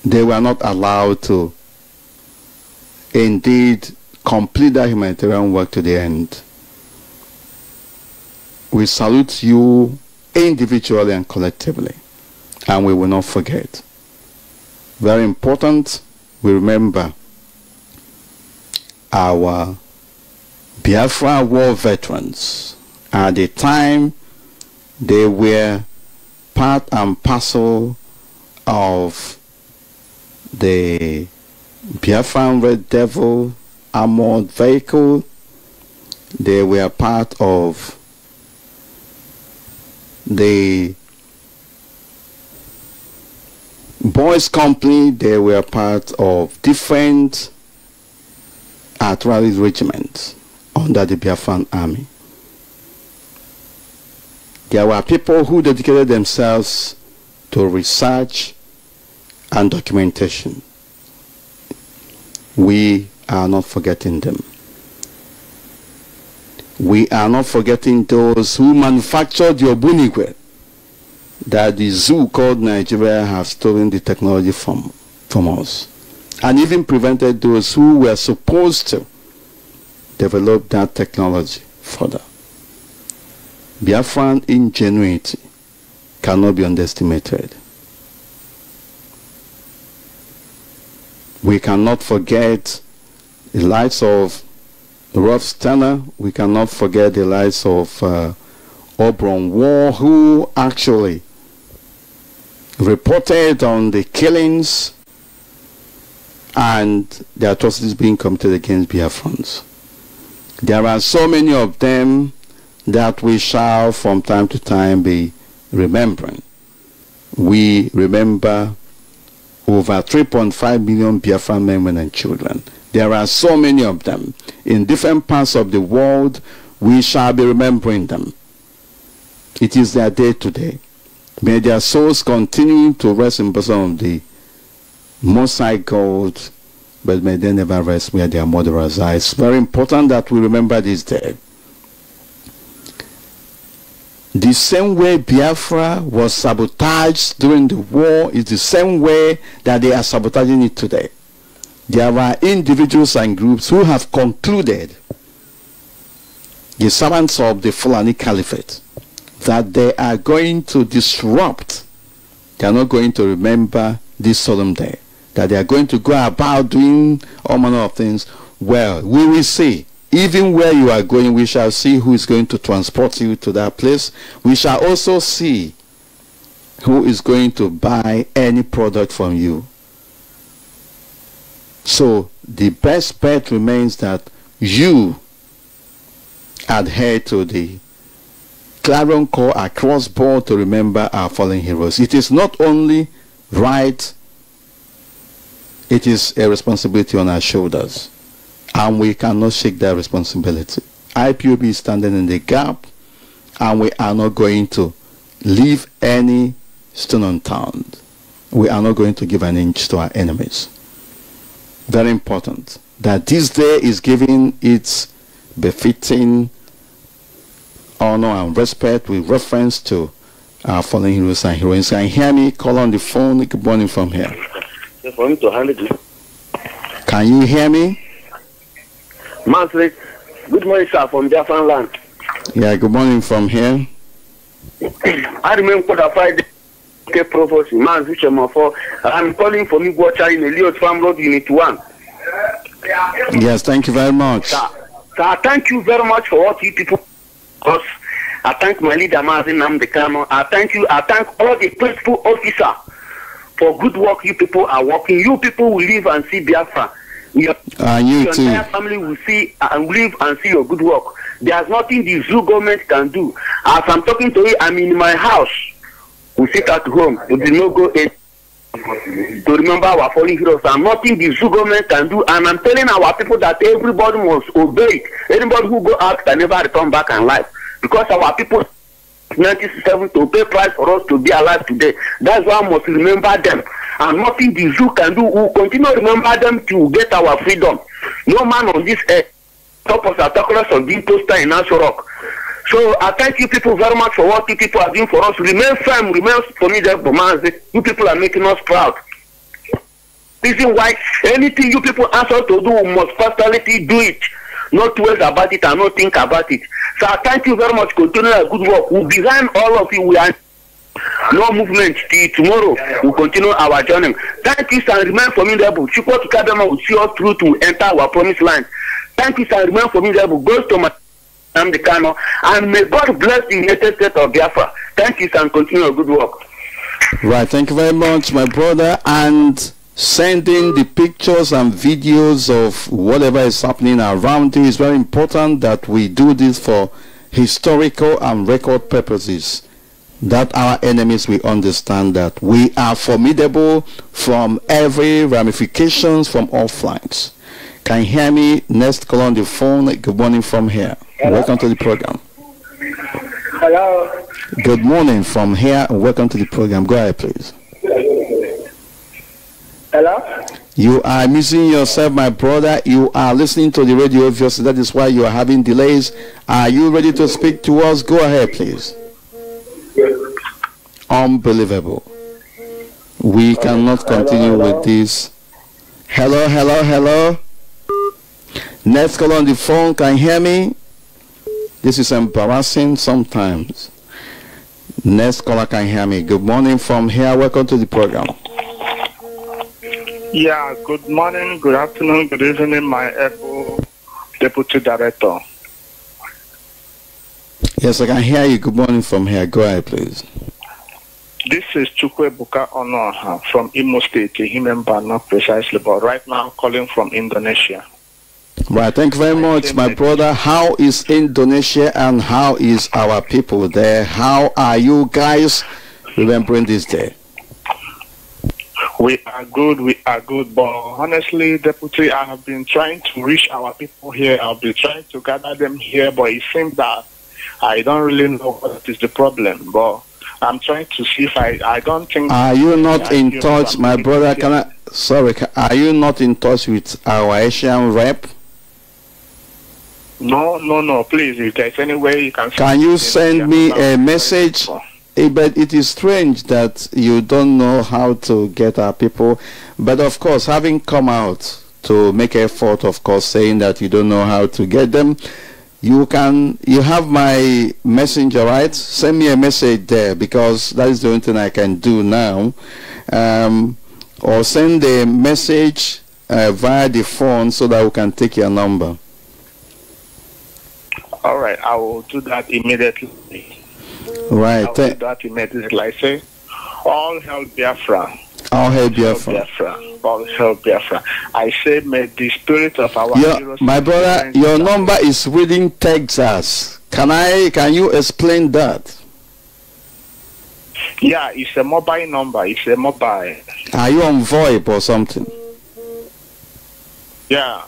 they were not allowed to indeed complete that humanitarian work to the end. We salute you individually and collectively, and we will not forget. Very important. We remember our Biafra war veterans. At the time, they were part and parcel of the Biafran Red Devil armored vehicle. They were part of the Boys Company. They were part of different artillery regiments under the Biafran army. There were people who dedicated themselves to research and documentation. We are not forgetting them. We are not forgetting those who manufactured the Obunigwe, that the zoo called Nigeria have stolen the technology from us, and even prevented those who were supposed to develop that technology further. Biafran ingenuity cannot be underestimated. We cannot forget the lives of Rolf Sterner. We cannot forget the lives of Obron War, who actually reported on the killings and the atrocities being committed against Biafrans. There are so many of them that we shall from time to time be remembering. We remember over 3.5 million Biafran men, women and children. There are so many of them in different parts of the world. We shall be remembering them. It is their day today. May their souls continue to rest in bosom of the Most High God, but may they never rest where their murderers are. It's very important that we remember this day. The same way Biafra was sabotaged during the war is the same way that they are sabotaging it today. There are individuals and groups who have concluded, the servants of the Fulani Caliphate, that they are going to disrupt. They are not going to remember this solemn day, that they are going to go about doing all manner of things. Well, we will see. Even where you are going, we shall see who is going to transport you to that place. We shall also see who is going to buy any product from you. So the best bet remains that you adhere to the clarion call across board to remember our fallen heroes. It is not only right, it is a responsibility on our shoulders. And we cannot shake that responsibility. IPOB is standing in the gap, and we are not going to leave any stone unturned. We are not going to give an inch to our enemies. Very important that this day is given its befitting honor and respect with reference to our fallen heroes and heroines. Can you hear me? Call on the phone. Good morning from here. Can you hear me? Manfred, good morning, sir, from Biafraland. Yeah, good morning from here. I remember the Friday Provost, man, which I'm calling from Iguacha in Eliot Farm Road, Unit 1. Yes, thank you very much. Sir, thank you very much for what you people. Because I thank my leader, Mazin Namdekano. I thank you. I thank all the principal officers for good work you people are working. You people will live and see Biafra. Your entire family will see and live and see your good work. There's nothing the zoo government can do. As I'm talking to you, I'm in my house. We sit at home. We did not go in to remember our fallen heroes. And nothing the zoo government can do. And I'm telling our people that everybody must obey it. Anybody who go out can never return back in life. Because our people 1967 to pay price for us to be alive today. That's why I must remember them. And nothing the zoo can do. We'll continue to remember them to get our freedom. No man on this earth top us attackers of being poster in Nassau Rock. So I thank you people very much for what you people are doing for us. Remain firm, remain formidable, man. You people are making us proud. Reason why anything you people ask us to do, we must personally do it. Not worry about it and not think about it. So I thank you very much. Continue a good work. We'll behind all of you. We are no movement till tomorrow. We'll continue our journey. Thank you, sir. Remain formidable. Chukwu Kadama will see us through to enter our promised land. Thank you, sir. Remain formidable. Goes to my Namdekano, and may God bless the United States of Biafra. Thank you, sir, and continue your good work. Right, thank you very much, my brother. And sending the pictures and videos of whatever is happening around you is very important that we do this for historical and record purposes, that our enemies will understand that we are formidable from every ramifications from all flanks. Can you hear me? Next call on the phone. Good morning from here. Hello. Welcome to the program. Hello. Good morning from here and welcome to the program. Go ahead, please. Hello. You are missing yourself, my brother. You are listening to the radio, obviously. That is why you are having delays. Are you ready to speak to us? Go ahead, please. unbelievable. We cannot continue with this. Hello, hello, hello. Next call on the phone. Can you hear me? This is embarrassing sometimes. Next caller can hear me. Good morning from here. Welcome to the program. Yeah, good morning, good afternoon, good evening, my Deputy Director. Yes, I can hear you. Good morning from here. Go ahead, please. This is Chukwebuka Onoha from Imo State, Himemba, not precisely, but right now calling from Indonesia. Right, thank you very much, my brother. How is Indonesia and how is our people there? How are you guys remembering this day? We are good, but honestly, Deputy, I have been trying to reach our people here. I've been trying to gather them here, but it seems that I don't really know what is the problem, but I'm trying to see if I don't think... Are you not in touch, my brother? Are you not in touch with our Asian rep? No, please, if there's any way you can... Can you send me a message? But it is strange that you don't know how to get our people. But of course, having come out to make effort, of course, saying that you don't know how to get them, you have my messenger, right? Send me a message there, because that is the only thing I can do now. Or send a message via the phone so that we can take your number. All right, I will do that immediately. Right. I will do that immediately. I say, all hell Biafra. All hell Biafra. All hell Biafra. I say, may the spirit of our heroes... My brother, your number is reading Texas. Can you explain that? Yeah, it's a mobile number. It's a mobile. Are you on VoIP or something? Yeah.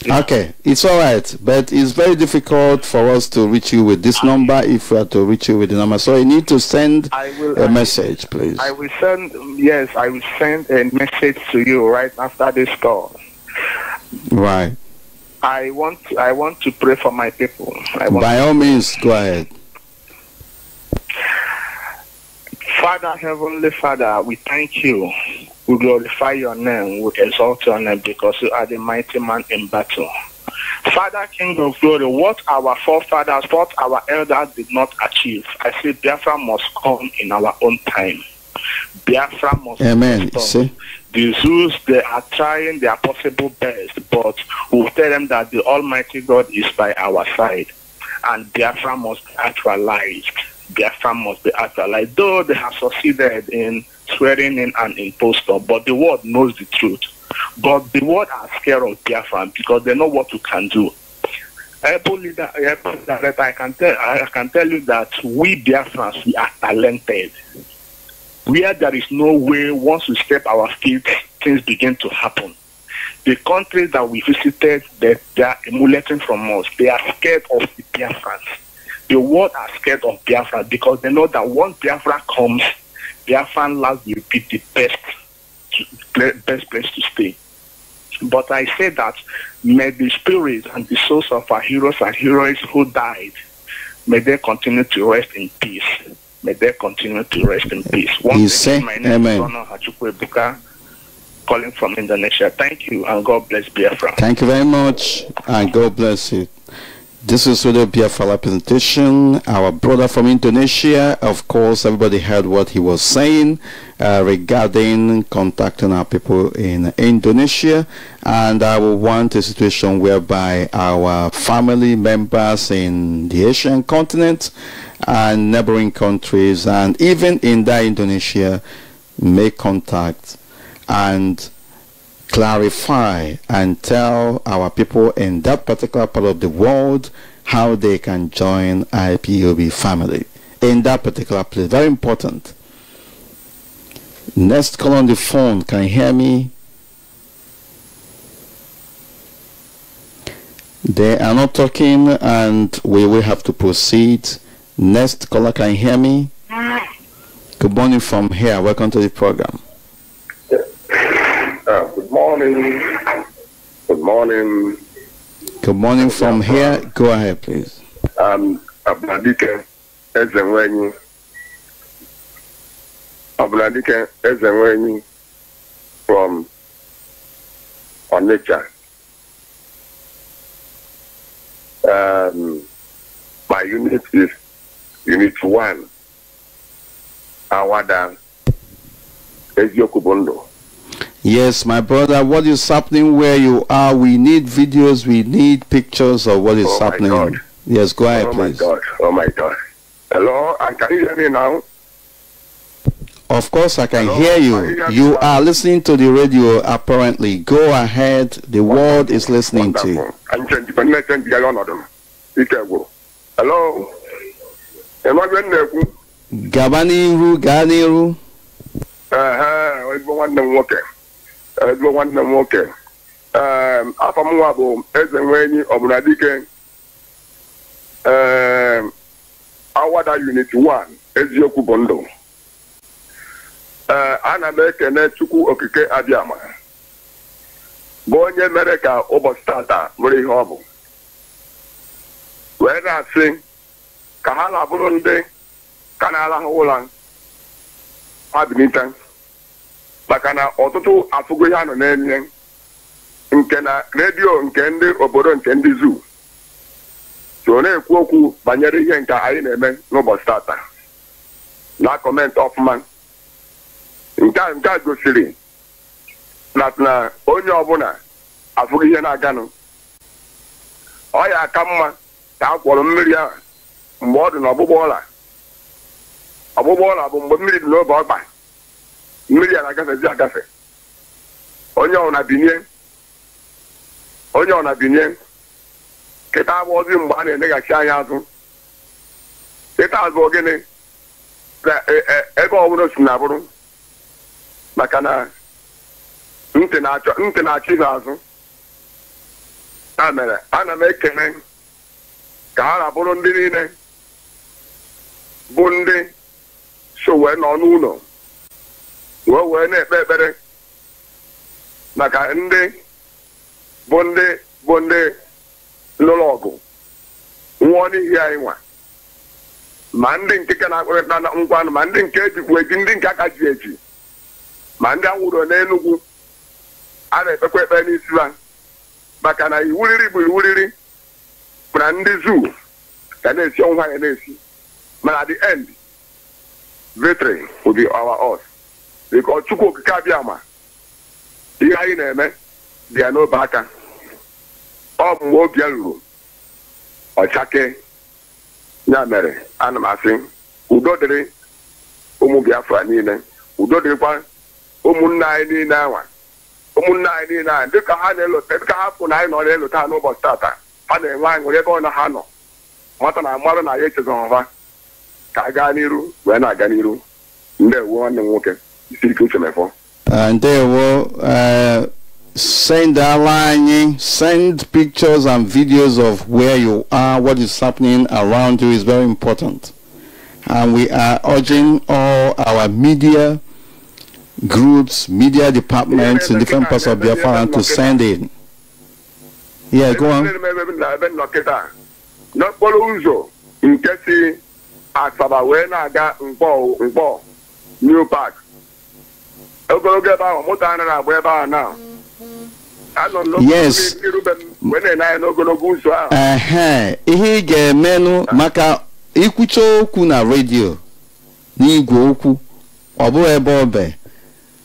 Okay, it's all right, but it's very difficult for us to reach you with this number if we are to reach you with the number. So you need to send a message, please. I will send a message to you right after this call. Right. I want to pray for my people. By all means, go ahead. Father, Heavenly Father, we thank you. We glorify your name, we exalt your name, because you are the mighty man in battle. Father, King of glory, what our forefathers, what our elders did not achieve, I say Biafra must come in our own time. Biafra must Amen. come. The Zeus, they are trying their possible best, but we will tell them that the Almighty God is by our side, and Biafra must be actualized. Biafra must be actualized. Though they have succeeded in swearing in an impostor, but the world knows the truth. But the world are scared of Biafra because they know what you can do. I can tell you that we Biafrans, we are talented. Where there is no way, once we step our feet, things begin to happen. The countries that we visited, they are emulating from us. They are scared of the Biafrans. The world are scared of Biafra because they know that once Biafra comes, Biafran land will be the best place to stay. But I say that may the spirits and the souls of our heroes and heroines who died, may they continue to rest in peace. May they continue to rest in peace. Once again, my name is Chukwebuka, calling from Indonesia. Thank you, and God bless Biafra. Thank you very much, and God bless you. This is Radio Biafra presentation. Our brother from Indonesia, of course, everybody heard what he was saying regarding contacting our people in Indonesia. And I will want a situation whereby our family members in the Asian continent and neighboring countries, and even in that Indonesia, make contact and clarify and tell our people in that particular part of the world how they can join IPOB family in that particular place. Very important. Next call on the phone. Can you hear me? They are not talking, and we will have to proceed. Next caller, can you hear me? Good morning from here. Welcome to the program. Good morning. Good morning. Good morning from here. Go ahead, please. Abadike Ezenwenyi. Obladike Ezenweni from Onitsha. My unit is Unit 1. Awada Eziokubondo. Yes, my brother, what is happening where you are? We need videos, we need pictures of what is happening. God. Yes, go ahead, please. Oh my God. Hello, can you hear me now? Of course, I can hear you. You are listening to the radio, apparently. Go ahead. The world is listening to you. Hello? Gabaniru, Ganiru. Afamuabo, Ezenweni, Obladike, Awada Unit 1, Eziokubondo. Ana mekene Chukwu Okike Abịama bụ onye mere ka ụbọchị tata bụrụ ihe ọ bụ wee na-asị ka ha na-abụrụ ndị ka na-arahụ ụra ha bilite maka na ọtụtụ afụgo ihe nọ n'enye nke na redio nke ndị obodo nke ndị zoo so na-ekwu okwu banyere ihe nke anyị na-eme n'ụbọchị tata na kọmentị ọfụma nke a gosiri na onye ọbụla afụghị ihe na-aganụ ọ ya aka mma ka a kwọrọ mmiri ahụ mgbe ọ dị n'ọgbụgbọ ọla bụ mgbe mmiri dị n'obe ọgba mmiri ya na-agafezi agafe onye ọna binye kịta abụọzi mgbe a na-eneghachi anya azụ kịta azụ ogene ebe ọbụla si na bụrụ maka na ntị na-achị azụ ya mere ana m ekele ka ha na-abụrụ ndị niile bụ ndị so wee nọ n'ụlọ wee na-ekpe ekpere maka ndị bụ ndị lụrụ ọgụ nwụọ n'ihi anyị nwa ma ndị nke ka na-akpọrịta na ngwanụ ma ndị nke ejikwa eji ndị nke aka ji eji ma ndị anwụrụ n'Enugwu a na-ekpekwa ekpe n'isi ha maka na iwuriri bụ iwuriri na ndị zoo ga na-esi ọnwa ya na-esi mana at the end victory will be our us because Chukwu Okike Abịama ihe anyị na-eme dị ya n'obe aka ọ bụ mgbe obi ya ruru ọchake ya mere ana m asị udo dịrị ụmụ Biafra niile udo dịrịkwa ụmụnne anyị niile anwa ụmụnne anyị niile anyị dịka ha na-elota dịka ha pụ na anyị nọ na-elota ha n'ụbọchị tata ha na-enwe anyị nwere ebe ọ na ha nọ nwata na mmadụ na ya echezọha ka a gaa n'iru wee na-aga n'iru ndewo nwanne m nwoke isi ike uche mefọ ndewo send pictures and videos of where you are, what is happening around you is very important, and we are urging all our media groups, media departments in different parts of Biafraland to send in. Yeah, go on. New Park. Yes. Ihe ga-emenụ maka ikwucha okwu na radio n'igwe okwu ọ bụ ebe obe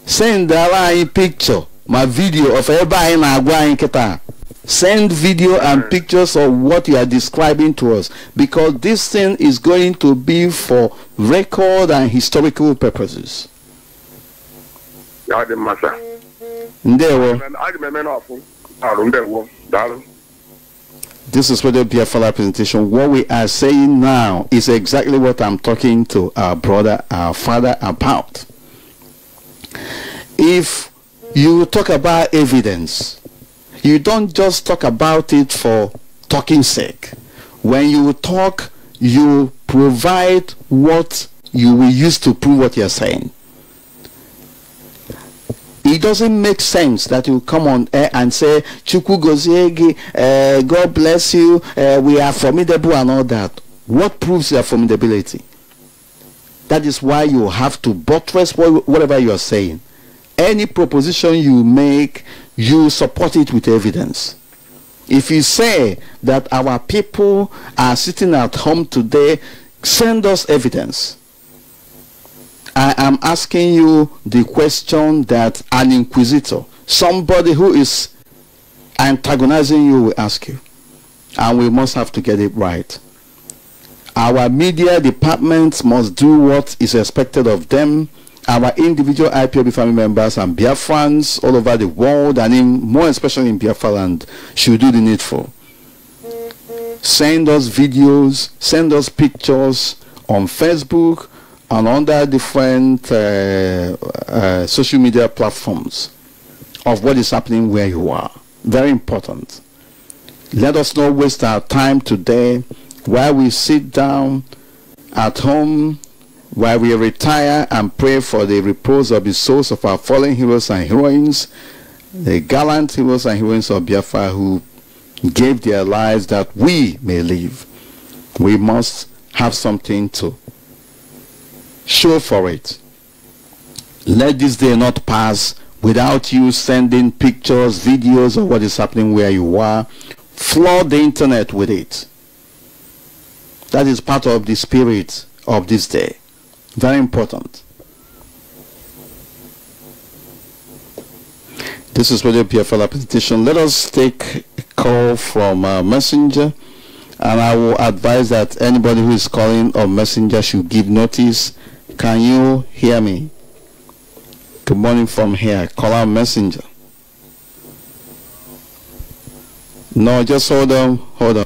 send anyị picture ma video of ebe anyị na-agwa anyị nkịta. Send video and pictures of what you are describing to us, because this thing is going to be for record and historical purposes. This is Radio Biafra presentation. What we are saying now is exactly what I'm talking to our brother, our father about. If you talk about evidence, you don't just talk about it for talking sake. When you talk, you provide what you will use to prove what you're saying. It doesn't make sense that you come on air and say, Chukwu Goziegi, God bless you, we are formidable and all that. What proves your formidability? That is why you have to buttress whatever you are saying. Any proposition you make, you support it with evidence. If you say that our people are sitting at home today, send us evidence. I am asking you the question that an inquisitor, somebody who is antagonizing you, will ask you. And we must have to get it right. Our media departments must do what is expected of them. Our individual IPOB family members and Biafrans all over the world, and more especially in Biafraland, should do the needful. Send us videos, send us pictures on Facebook and other different social media platforms of what is happening where you are. Very important. Let us not waste our time today while we sit down at home, while we retire and pray for the repose of the souls of our fallen heroes and heroines, the gallant heroes and heroines of Biafra who gave their lives that we may live. We must have something to show for it. Let this day not pass without you sending pictures, videos of what is happening where you are. Flood the internet with it. That is part of the spirit of this day. Very important. This is Radio Biafra presentation. Let us take a call from Messenger, and I will advise that anybody who is calling on Messenger should give notice. Can you hear me? Good morning from here. Call on Messenger. No, just hold on. Hold on.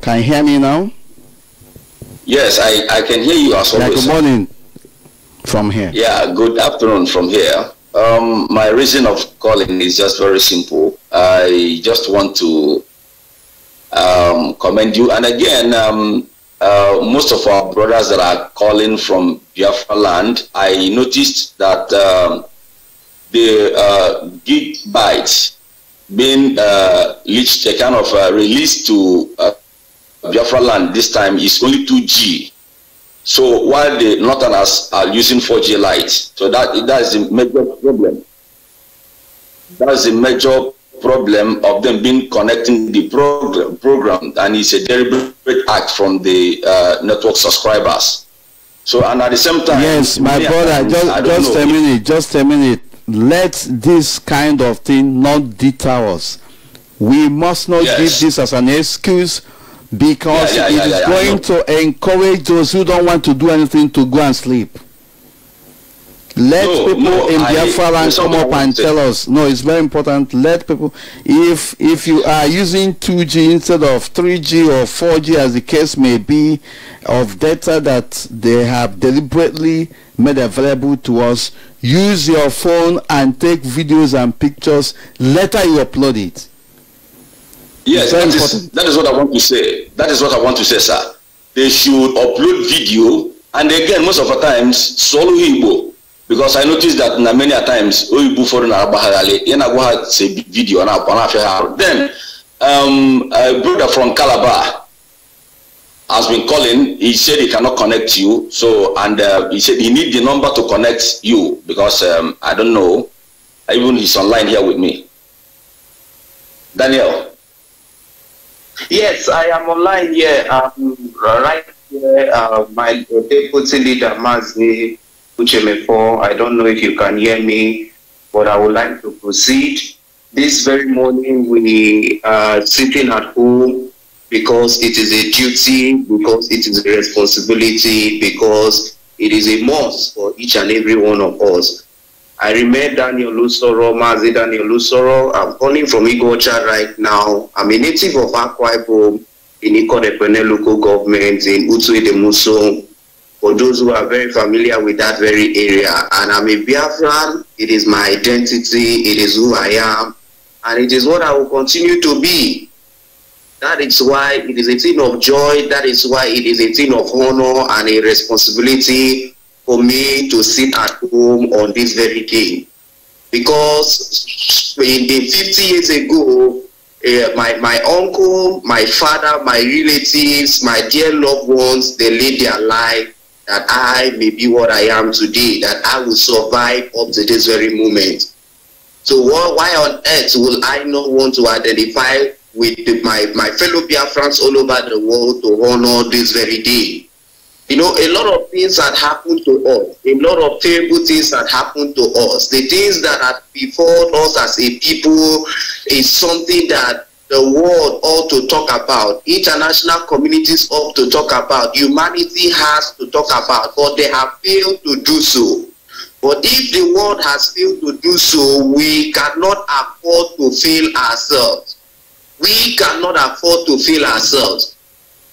Can you hear me now? Yes, I can hear you as always. Yeah, good morning from here. Yeah, good afternoon from here. My reason of calling is just very simple. I just want to commend you. And again, most of our brothers that are calling from Biafraland, I noticed that the gigabytes being reached, a kind of released to Biafraland this time is only 2G. So while the Northerners are using 4G light, so that is the major problem. That's the major problem of them being connecting the program, and it's a deliberate act from the network subscribers. So, and at the same time, yes, my brother, just a minute. Let this kind of thing not deter us. We must not give this as an excuse, because it is going to encourage those who don't want to do anything to go and sleep. Let people in Biafraland come up and tell us. No, it's very important. Let people, if you are using 2G instead of 3G or 4G, as the case may be, of data that they have deliberately made available to us, use your phone and take videos and pictures. Later you upload it. Yes, that is what I want to say. That is what I want to say, sir. They should upload video, and again, most of the times, solo Igbo, because I noticed that many a times, Igbo foreign say video and then a brother from Calabar has been calling. He said he cannot connect you, so he said he need the number to connect you, because I don't know, even he's online here with me. Daniel. Yes, I am online here. Right here, my deputy leader, Mazi Uchemefo. I don't know if you can hear me, but I would like to proceed. This very morning, we are sitting at home because it is a duty, because it is a responsibility, because it is a must for each and every one of us. I remain Daniel Lusoro, Mazi Daniel Lusoro. I'm calling from Igocha right now. I'm a native of Akwa Ibom in Ikodepene local government in Utu-Edemuso. For those who are very familiar with that very area, and I'm a Biafran. It is my identity, it is who I am, and it is what I will continue to be. That is why it is a thing of joy, that is why it is a thing of honor and a responsibility for me to sit at home on this very day. because in the 50 years ago, my uncle, my father, my relatives, my dear loved ones, they lived their life that I may be what I am today, that I will survive up to this very moment. So why on earth will I not want to identify with my fellow Biafrans all over the world to honor this very day? You know, a lot of things had happened to us. A lot of terrible things had happened to us. The things that had befallen us as a people is something that the world ought to talk about. International communities ought to talk about. Humanity has to talk about, but they have failed to do so. But if the world has failed to do so, we cannot afford to fail ourselves. We cannot afford to fail ourselves.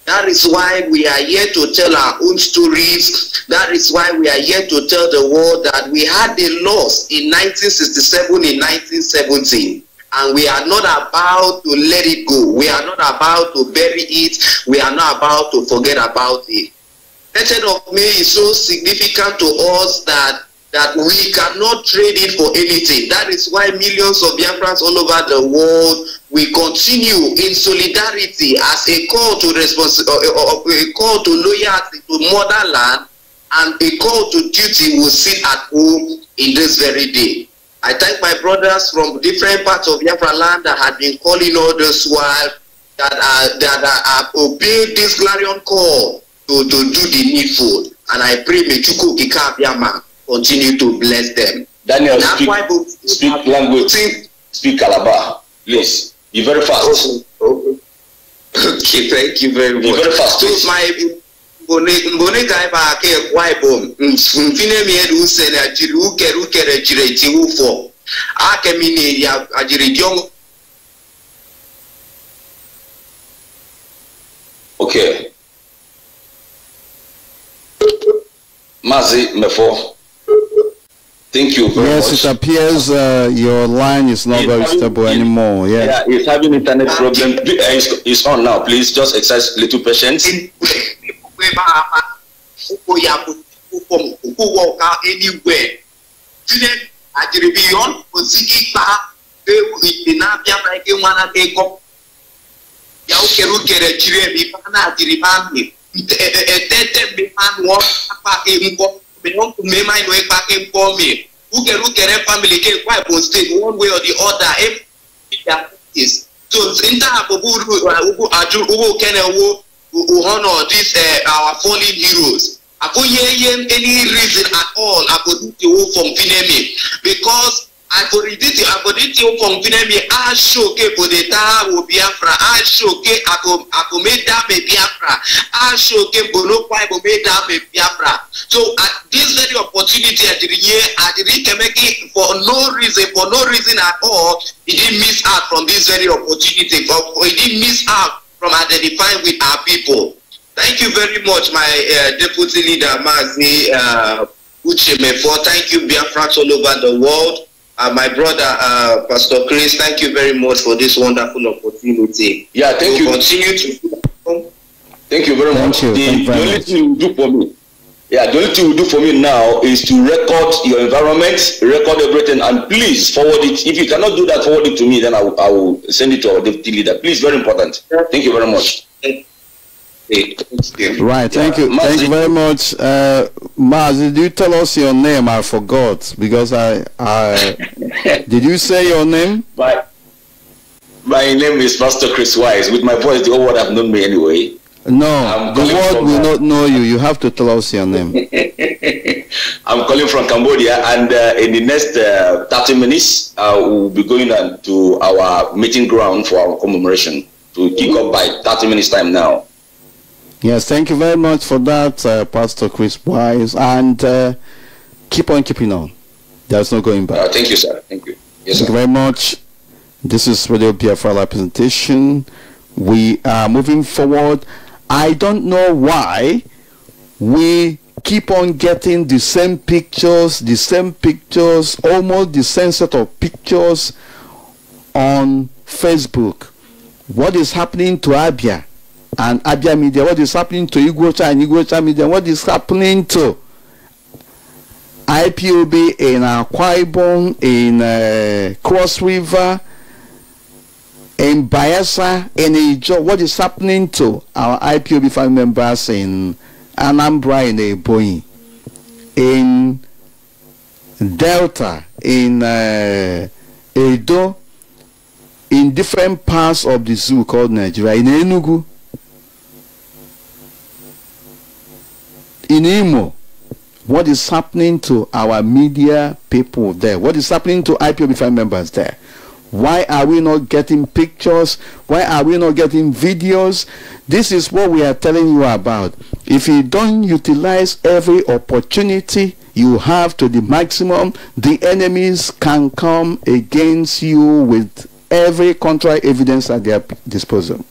That is why we are here to tell our own stories. That is why we are here to tell the world that we had a loss in 1967, in 1970. And we are not about to let it go. We are not about to bury it. We are not about to forget about it. 10th of May is so significant to us that we cannot trade it for anything. That is why millions of Biafrans all over the world will continue in solidarity as a call to a call to loyalty to motherland, and a call to duty will sit at home in this very day. I thank my brothers from different parts of Biafraland that have been calling all this while, that are obeyed this clarion call to do the needful. And I pray may Chukwu Kikabiyama continue to bless them. Daniel, speak language, speak Calabar, please. Be very fast. Okay, thank you very much. Be very fast, please. So my Mbone Gaiba ke Waibom, Mfine Miedu Sena Jiru Kerukere Jireti Ufo, Akemini ya Ajiridion. Okay. Mazi Mefo. Thank you very much. Yes, it appears your line is not very stable anymore. Yeah, it's having internet problem. It's on now. Please just exercise little patience. Family can quite state one way or the other. So honor this our fallen heroes. Any reason at all from Finemi, because I for from Finemi, I show for the Taha Biafra, I show Akomeda Biafra, I show Bono Biafra. So at this very opportunity at the year, I didn't make it for no reason at all. It didn't miss out from this very opportunity. It didn't miss out from identifying with our people. Thank you very much, my deputy leader, Mazi Uchemefo. Thank you, Biafrans all over the world. My brother, Pastor Chris, thank you very much for this wonderful opportunity. Yeah, thank you. Continue to. Thank you very much. The only thing you do for me, the only thing you do for me now is to record your environment, record everything, and please forward it. If you cannot do that, forward it to me, then I will send it to our deputy leader. Please, very important. Thank you very much. Right, thank you. Thank you very much. Maz, did you tell us your name? I forgot because did you say your name? My name is Pastor Chris Wise. With my voice, the whole world have known me anyway. No, the world will not know you. You have to tell us your name. I'm calling from Cambodia, and in the next 30 minutes, we'll be going to our meeting ground for our commemoration to kick off by 30 minutes time now. Yes, thank you very much for that, Pastor Chris Wise, and keep on keeping on. There's no going back. Thank you, sir. Thank you. Yes, thank you very much. This is Radio Biafra presentation. We are moving forward. I don't know why we keep on getting the same pictures, almost the same set of pictures on Facebook. What is happening to Abia and Abia Media? What is happening to Igwocha and Igwocha Media? What is happening to IPOB in Akwa Ibom, in Cross River, in Biafra, in Ijo. What is happening to our IPOB family members in Anambra, in Ebonyi, in Delta, in Edo, in different parts of the zoo called Nigeria, in Enugu, in Imo? What is happening to our media people there? What is happening to IPOB family members there? Why are we not getting pictures? Why are we not getting videos? This is what we are telling you about. If you don't utilize every opportunity you have to the maximum, the enemies can come against you with every contrary evidence at their disposal.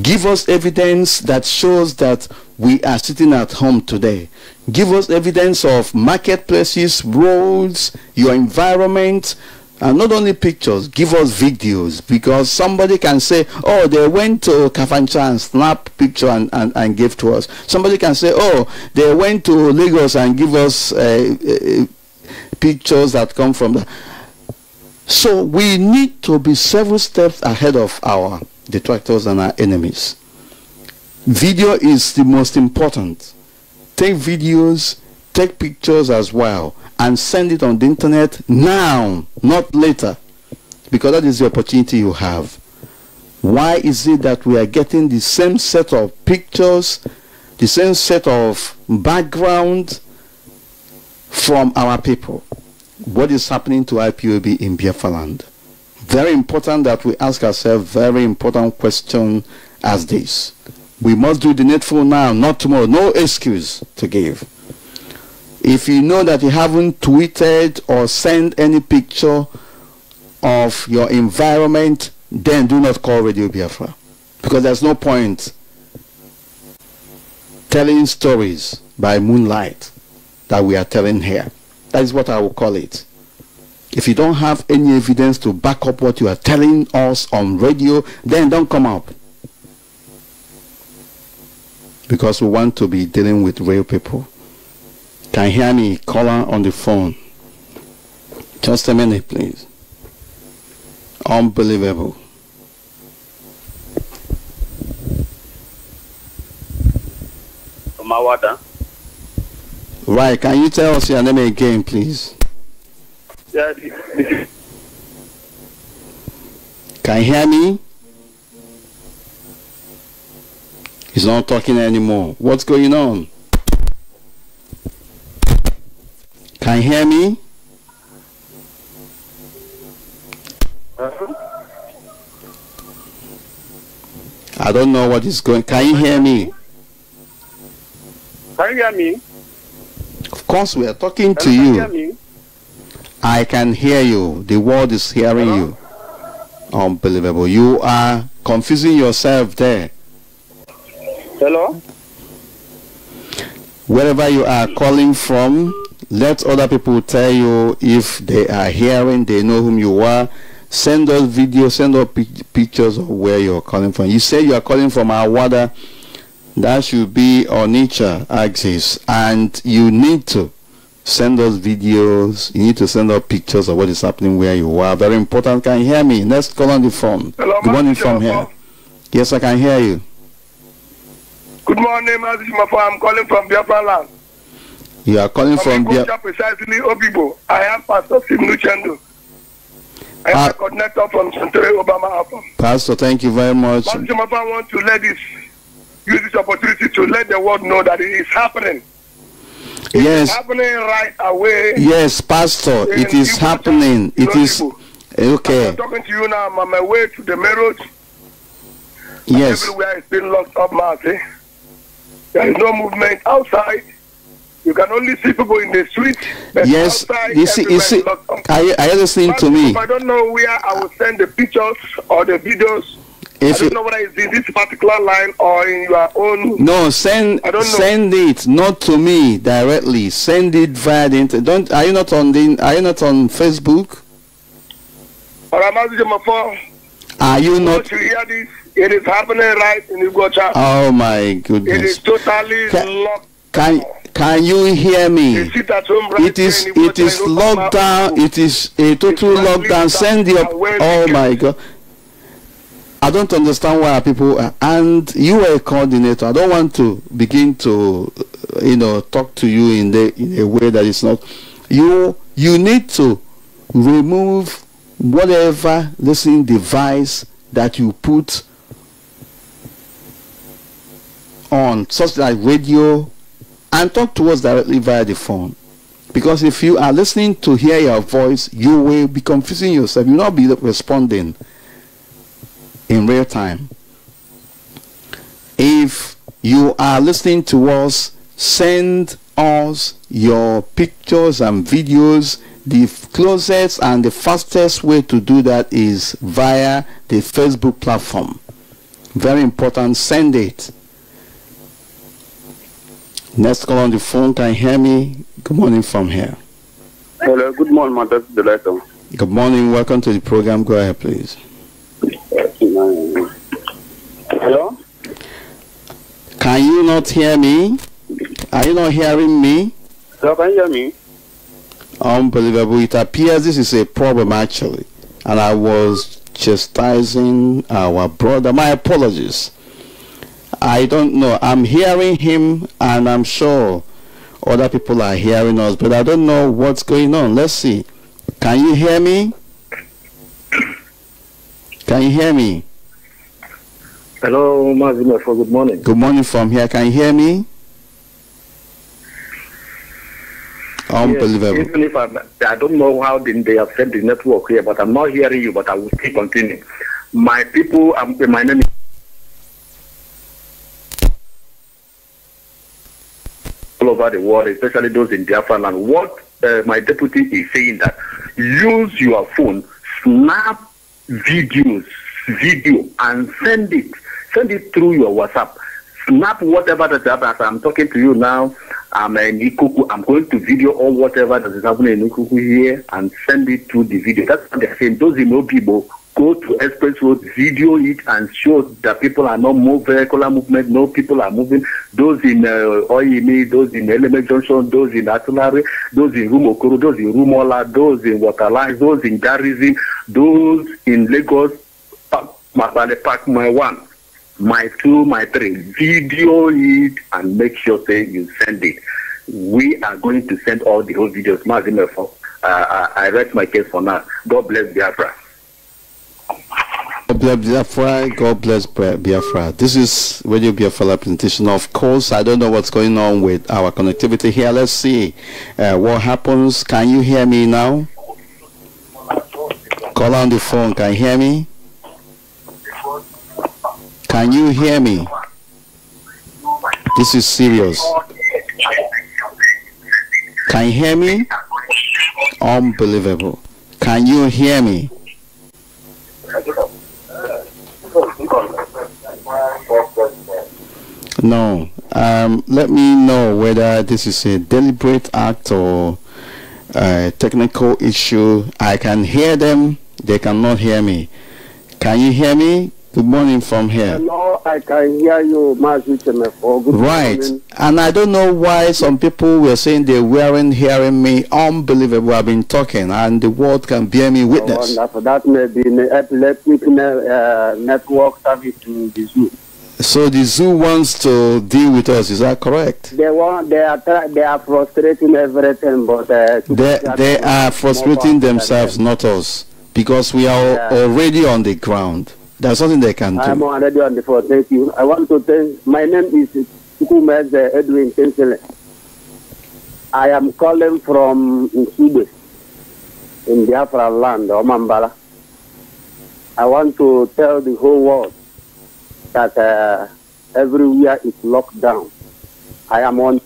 Give us evidence that shows that we are sitting at home today. Give us evidence of marketplaces, roads, your environment, and not only pictures. Give us videos, because somebody can say, oh, they went to Kafancha and snap picture and give to us. Somebody can say, oh, they went to Lagos and give us pictures that come from that. So we need to be several steps ahead of our detractors and our enemies. Video is the most important. Take videos, take pictures as well, and send it on the internet now, not later, because that is the opportunity you have. Why is it that we are getting the same set of pictures, the same set of background from our people? What is happening to IPOB in Biafraland? Very important that we ask ourselves very important question as this. We must do the needful now, not tomorrow. No excuse to give. If you know that you haven't tweeted or sent any picture of your environment, then do not call Radio Biafra, because there's no point telling stories by moonlight that we are telling here. That is what I will call it. If you don't have any evidence to back up what you are telling us on radio, then don't come up. Because we want to be dealing with real people. Can you hear me? Caller on the phone. Just a minute, please. Unbelievable. Right, can you tell us your name again, please? Yeah. Can you hear me? He's not talking anymore. What's going on? Can you hear me? I don't know what is going. Can you hear me? Can you hear me? Of course, we are talking to you. Can you hear me? I can hear you. The world is hearing you. Unbelievable. You are confusing yourself there. Hello? Wherever you are calling from, let other people tell you if they are hearing, they know whom you are. Send us videos, send us pictures of where you're calling from. You say you are calling from Awada. That should be Onitsha axis. And you need to send us videos. You need to send us pictures of what is happening where you are. Very important. Can you hear me? Let's call on the phone. Hello, good morning from here. Yes, I can hear you. Good morning, I'm calling from Biafraland. You are calling from Biafra? Precisely, Obibo. I am Pastor Simnu Chendo. I am a coordinator from Central Obama Apam. Pastor, thank you very much. I want to use this opportunity to let the world know that it is happening. It is happening right away. Yes, Pastor, it is happening. It is okay. I'm talking to you now. I'm on my way to the main road. Yes. Everywhere is being locked up, Marty. There is no movement outside. You can only see people in the street. Yes, you see, are you listening to me? If I don't know where I will send the pictures or the videos. I don't know whether it's in this particular line or in your own. No, send it not to me directly. Send it via the internet. Are you not on Facebook? Are you not? To hear this, it is happening right in Ugocha. Oh my goodness! It is totally locked. Can Can you hear me? It is lockdown. It is a total lockdown. Send your. Oh my God. I don't understand why people are, and you are a coordinator. I don't want to begin to, talk to you in a way that is not. You need to remove whatever listening device that you put on, such like radio, and talk to us directly via the phone. Because if you are listening to hear your voice, you will be confusing yourself. You will not be responding in real time. If you are listening to us, send us your pictures and videos. The closest and the fastest way to do that is via the Facebook platform. Very important. Send it. Next call on the phone. Can you hear me? Good morning from here. Hello, good morning, Mother Deleto. Good morning. Welcome to the program. Go ahead, please. Hello? Can you not hear me? Are you not hearing me? Hello, can you hear me? Unbelievable. It appears this is a problem, actually. And I was chastising our brother. My apologies. I don't know. I'm hearing him, and I'm sure other people are hearing us, but I don't know what's going on. Let's see. Can you hear me? Can you hear me? Hello, Mazima, for good morning. Good morning from here. Can you hear me? Unbelievable. Yes, even if I don't know how they have set the network here, but I'm not hearing you, but I will still continue. My people, my name is all over the world, especially those in Biafraland. What my deputy is saying that use your phone, snap video, and send it through your WhatsApp. Snap whatever that happens. I'm talking to you now. I'm in Ikuku. I'm going to video all whatever that is happening in Ikuku here and send it through the video. That's what they're saying. Those in people go to Express Road, video it, and show that people are not moving, vehicular movement, no people are moving. Those in Oyini, those in Element Junction, those in Atulari, those in Rumokoro, those in Rumola, those in Waterline, those in Garrison, those in Lagos, Mabale Park, my 1, my 2, my 3. Video it and make sure say you send it. We are going to send all the whole videos. I rest my case for now. God bless Biafra. God bless Biafra. God bless Biafra. This is Radio Biafra presentation. Of course, I don't know what's going on with our connectivity here. Let's see what happens. Can you hear me now? Call on the phone. Can you hear me? Can you hear me? This is serious. Can you hear me? Unbelievable. Can you hear me? No. Let me know whether this is a deliberate act or a technical issue. I can hear them. They cannot hear me. Can you hear me? Good morning from here. Hello, I can hear you, right. Morning. And I don't know why some people were saying they weren't hearing me. Unbelievable. I've been talking and the world can bear me witness. Wonderful. That may be an epileptic network service to the zoo. So the zoo wants to deal with us, is that correct? They are frustrating everything, but they are frustrating themselves, not us, because we are already on the ground. There's nothing they can do. I'm already on the phone. Thank you. I want to thank. My name is Tukumez Edwin Tensele. I am calling from Ipob in Biafraland, Omambala. I want to tell the whole world that everywhere is locked down. I am on.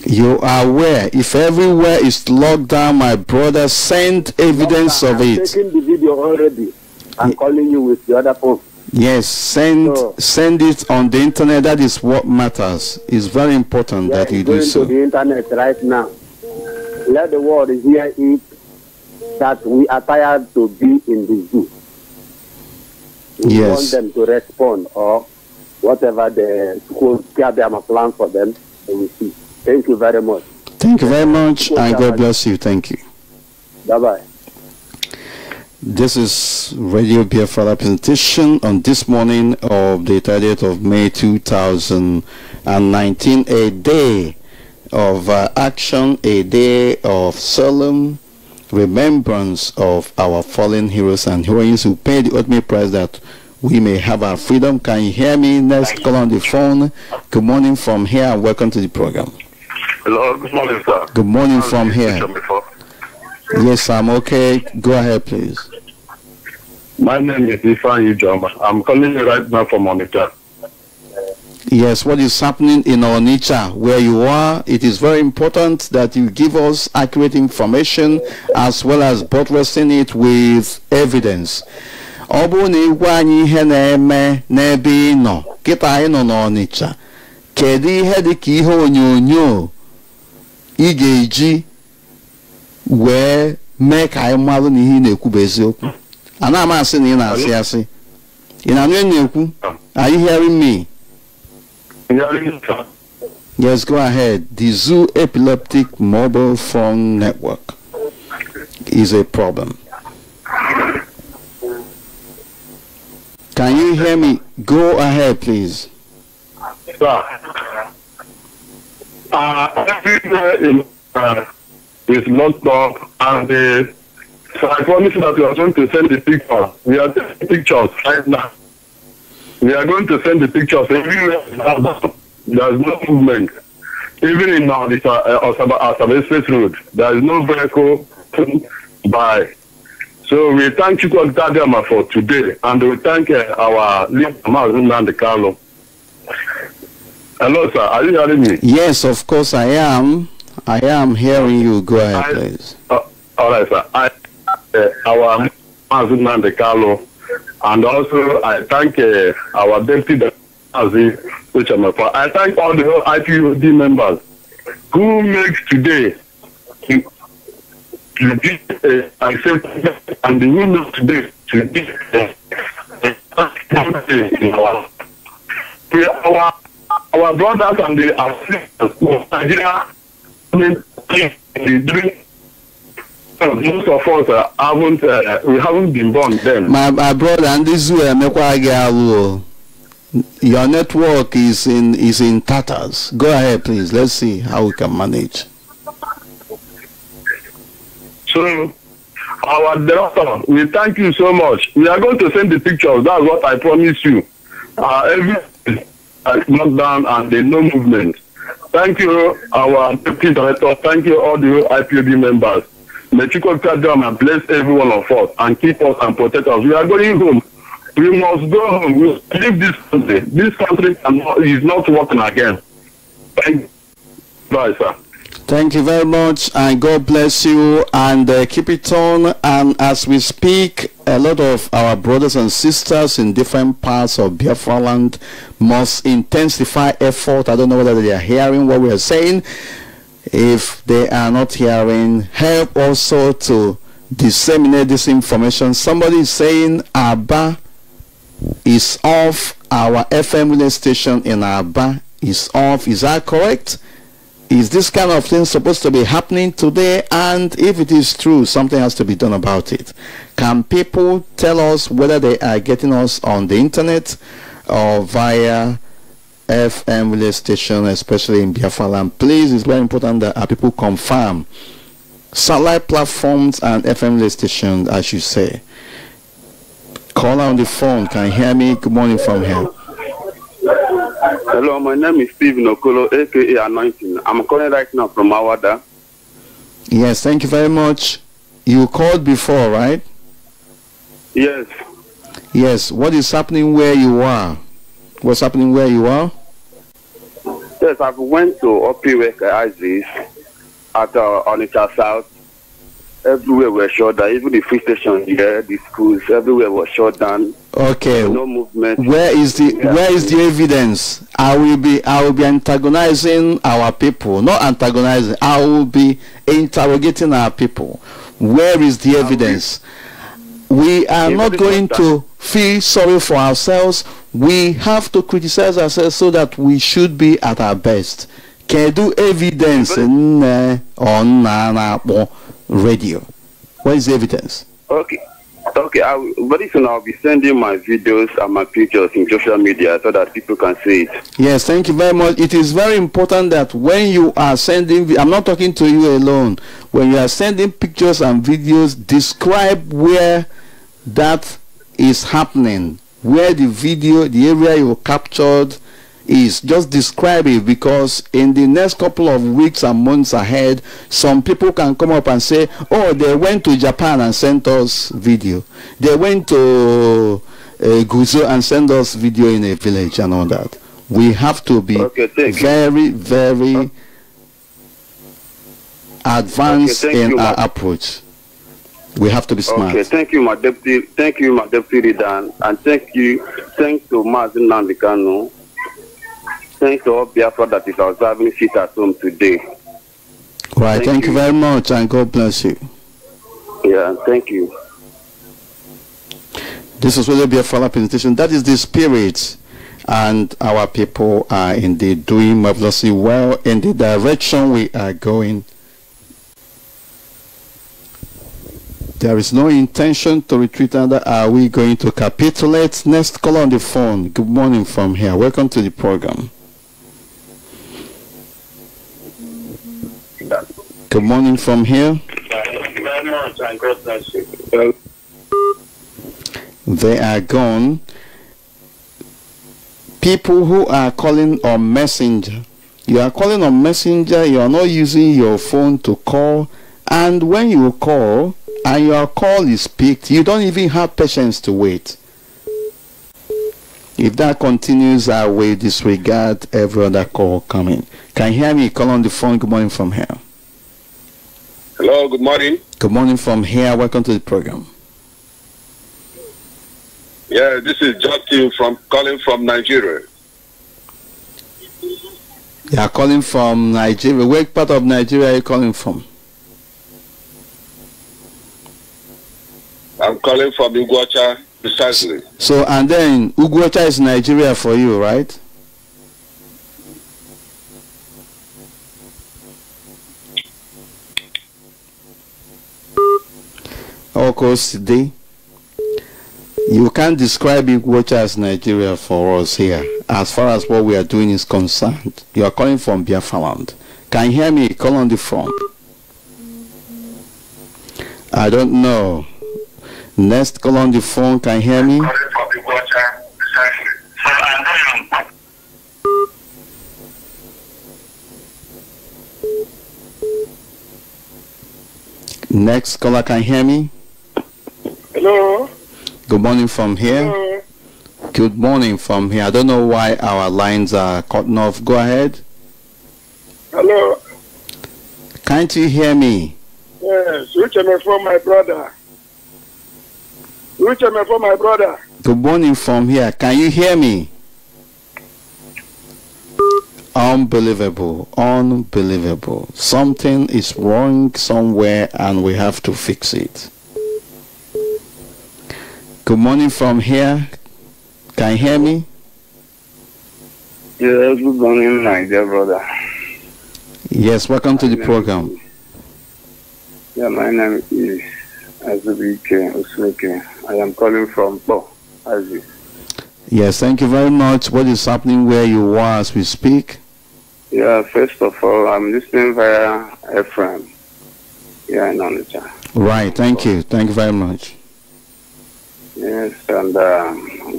You are aware. If everywhere is locked down, my brother, send evidence of it. I'm taking the video already. I'm calling you with the other phone. Yes, send it on the internet. That is what matters. It's very important that you do so. To the internet right now. Let the world hear it that we are tired to be in the zoo. We want them to respond, or whatever the school plan for them, they will see. Thank you very much. Thank you very much, and God bless you. Thank you. Bye-bye. This is Radio Biafra presentation on this morning of the 30th of May 2019, a day of action, a day of solemn remembrance of our fallen heroes and heroines who paid the ultimate price that we may have our freedom. Can you hear me? Next call on the phone. Good morning from here and welcome to the program. Hello, good morning, sir. Good morning from here. Yes, I'm okay. Go ahead, please. My name is Ipob. I'm calling you right now from Onitsha. Yes, what is happening in Onitsha, where you are, it is very important that you give us accurate information as well as buttressing it with evidence. Ọ bụrụ na ịgwa anyị ihe na-eme n'ebe ị nọ, kịta anyị nọ n'Onitsha, kedu ihe dị ka ihe onyonyo ị ga-eji wee mee ka anyị marụ na ihe ị na-ekwu bụ eziokwu? Ana m asị na ị na-asị asị. Ị na-anụ ihe na-ekwu? Are you hearing me? Yes, go ahead. The Zoo Epileptic Mobile Phone Network is a problem. Can you hear me? Go ahead, please. Everywhere is locked up, and so I promise that we are going to send the pictures. We are taking pictures right now. We are going to send the pictures everywhere. There is no movement. Even in Asaba Express Road, there is no vehicle by. So we thank you for today, and we thank our leader, Mazin Carlo. Hello, sir. Are you hearing me? Yes, of course I am. I am hearing you. Go ahead, please. All right, sir. Our Mazin Carlo, and also I thank our deputy, I thank all the IPOD members who makes today to be accepted, and the women today to be our brothers and the sisters of Nigeria. Most of us we haven't been born then. My brother, and this is your network is in tatters. Go ahead, please. Let's see how we can manage. So, our director, we thank you so much. We are going to send the pictures. That's what I promise you. Everything is knocked down and there's no movement. Thank you, our deputy director. Thank you, all the IPOD members. May you come and bless every one of us and keep us and protect us. We are going home. We must go home. We leave this country. This country is not working again. Thank you. Bye, sir. Thank you very much, and God bless you, and keep it on. And as we speak, a lot of our brothers and sisters in different parts of Biafraland must intensify effort. I don't know whether they are hearing what we are saying. If they are not hearing, help also to disseminate this information. Somebody is saying Aba is off. Our FM relay station in Aba is off. Is that correct? Is this kind of thing supposed to be happening today? And if it is true, something has to be done about it. Can people tell us whether they are getting us on the internet or via FM relay station, especially in Biafraland? Please, it's very important that our people confirm satellite platforms and FM relay stations, as you say. Call on the phone. Can you hear me? Good morning from here. Hello, my name is Steve Okolo, aka Anointing. I'm calling right now from Awada. Yes, thank you very much. You called before, right? Yes. Yes. What is happening where you are? What's happening where you are? Yes, I went to Opiwek Isis at Onitsha South. Everywhere was shut down. Even the free station here, the schools, everywhere was shut down. Okay. No movement. Where is the evidence? I will be antagonizing our people. Not antagonizing. I will be interrogating our people. Where is the evidence? We are not going to feel sorry for ourselves. we have to criticize ourselves so that we should be at our best. Kedu evidence on radio? What is the evidence? Okay. Okay, very soon I'll be sending my videos and my pictures in social media so that people can see it. Yes, thank you very much. It is very important that when you are sending, I'm not talking to you alone, when you are sending pictures and videos, describe where that is happening, where the video, the area you captured is. Just describe it, because in the next couple of weeks and months ahead, some people can come up and say, oh, they went to Japan and sent us video. They went to Guzo and sent us video in a village and all that. We have to be very, very advanced in our approach. We have to be smart. Okay, thank you, my deputy. Thank you, my deputy leader, and thanks to Mazin Nandikano. Thanks to all Biafra that is observing sit at home today. Right, thank you very much, and God bless you. Yeah, thank you. This is really Biafra presentation. That is the spirit, and our people are indeed doing marvelously well in the direction we are going. There is no intention to retreat, and are we going to capitulate? Next caller on the phone. Good morning from here. Welcome to the program. Good morning from here. They are gone. People who are calling on Messenger. You are calling on Messenger, you are not using your phone to call, and when you call and your call is picked, you don't even have patience to wait. If that continues, I will disregard every other call coming. Can you hear me? Call on the phone. Good morning from here. Hello, good morning. Good morning from here. Welcome to the program. Yeah, this is Justin calling from Nigeria. You are calling from Nigeria. What part of Nigeria are you calling from? I'm calling from Iguacha, precisely. So, and then Iguacha is Nigeria for you, right? Of course, today you can't describe Iguacha as Nigeria for us here, as far as what we are doing is concerned. You are calling from Biafraland. Can you hear me? Call on the phone. I don't know. Next call on the phone. Can you hear me? Next caller, can you hear me? Hello. Good morning from here. Hello. Good morning from here. I don't know why our lines are cutting off. Go ahead. Hello. Can't you hear me? Yes, which am I from my brother? Which am I from my brother? Good morning from here. Can you hear me? Unbelievable. Unbelievable. Something is wrong somewhere and we have to fix it. Good morning from here. Can you hear me? Yes, good morning, my dear brother. Yes, welcome to the program. Yeah, my name is Azubike Osweke. I am calling from Bo, Aziz. Yes, thank you very much. What is happening where you are as we speak? Yeah, first of all, I'm listening via FM. Yeah, in Onitsha. Right, thank you. Thank you very much. Yes, and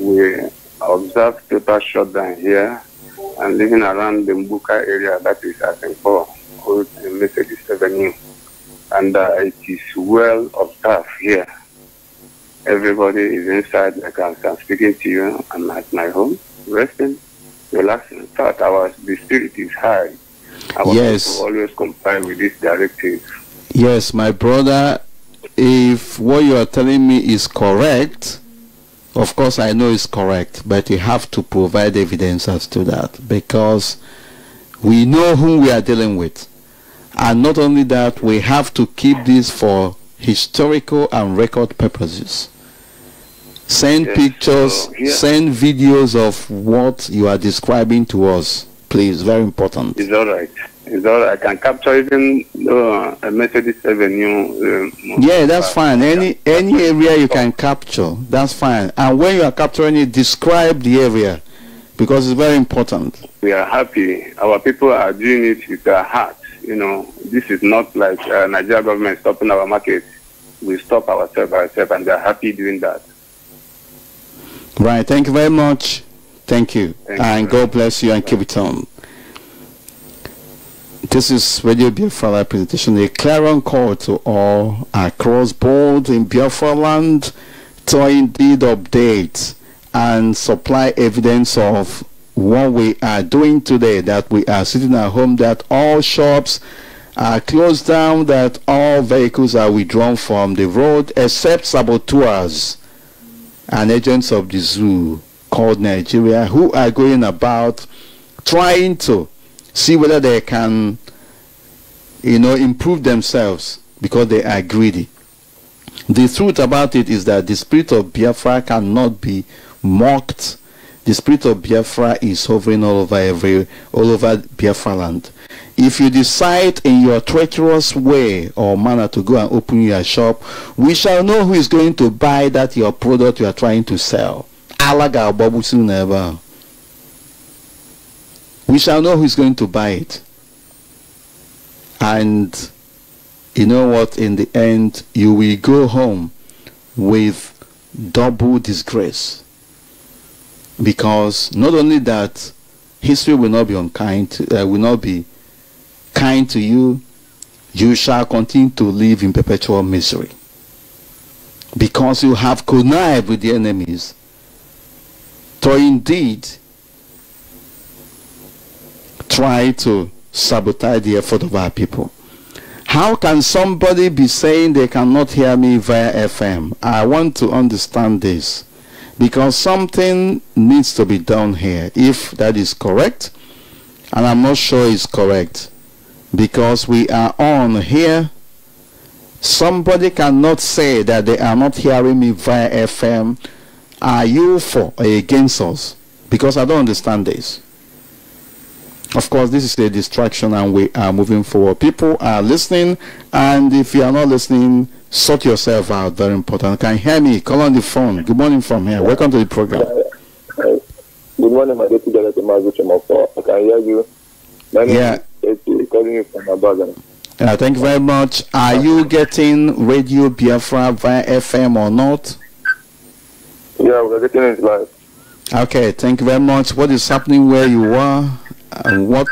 we observed total shutdown here and living around the Mbuka area, that is, I think, for Old Mercedes Avenue. And it is well observed here. Everybody is inside, like I'm speaking to you. I'm at my home, resting, relaxing. In fact, the spirit is high. I want to always comply with this directive. Yes, my brother, if what you are telling me is correct, of course I know it's correct, but you have to provide evidence as to that, because we know whom we are dealing with. And not only that, we have to keep this for historical and record purposes. Send pictures, send videos of what you are describing to us, please. Very important. It's all right. It's all right. I can capture even a Mercedes Avenue. Yeah, that's fine. Any area you can capture, that's fine. And when you are capturing it, describe the area, because it's very important. We are happy. Our people are doing it with their heart. You know, this is not like Nigeria government stopping our market. We stop ourselves and they are happy doing that. Right. Thank you very much. Thank you. And God bless you and keep it on. This is Radio Biafra presentation, a clarion call to all across board in Biafraland to indeed update and supply evidence of what we are doing today, that we are sitting at home, that all shops are closed down, that all vehicles are withdrawn from the road except saboteurs and agents of the zoo called Nigeria, who are going about trying to see whether they can, you know, improve themselves because they are greedy. The truth about it is that the spirit of Biafra cannot be mocked. The spirit of Biafra is hovering all over Biafraland. If you decide in your treacherous way or manner to go and open your shop, we shall know who is going to buy that your product you are trying to sell. We shall know who is going to buy it. And you know what? In the end, you will go home with double disgrace. Because not only that, history will not be unkind, will not be kind to you, you shall continue to live in perpetual misery. Because you have connived with the enemies to indeed try to sabotage the effort of our people. How can somebody be saying they cannot hear me via FM? I want to understand this, because something needs to be done here, if that is correct, and I'm not sure it's correct, because we are on here. Somebody cannot say that they are not hearing me via FM. Are you for or against us? Because I don't understand this. Of course, this is a distraction and we are moving forward. People are listening, and if you are not listening, sort yourself out. Very important. Can you hear me? Call on the phone. Good morning from here. Welcome to the program. Good morning, my deputy director, I can hear you. Yeah. Calling you from Abadan. Thank you very much. Are you getting Radio Biafra via FM or not? Yeah, we're getting it live. Okay, thank you very much. What is happening where you are? And what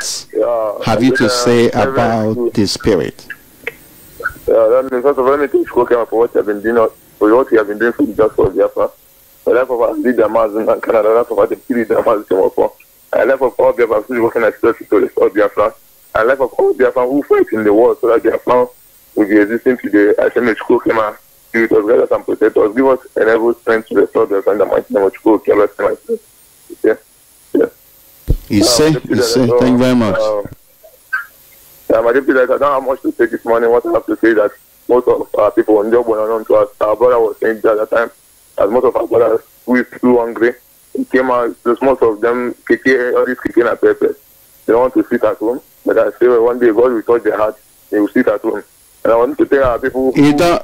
have you to say about the spirit? That means first of all, anything for what you have been doing, for what you have been doing for just for Biafra. For that of lead the Amazon and Canada, that's of the period the Amazon for. I left of all Biafra who working as to restore Biafra. I left of all Biafra who fight in the war so that Biafra will be existing today. I think Chukwu came out, give us guidance and protectors, give us enable strength to restore Biafra in the mighty name of Chukwu. Yeah. You say, thank you very much. My deputy director, I don't have much to say this morning. What I have to say is that most of our people on job were unknown to us. Our brother was saying at that time, as most of our brothers who is too hungry, it came out, just most of them, all these kicking at purpose. They don't want to sit at home. But I say, one day God will touch their heart, they will sit at home. And I want to tell our people...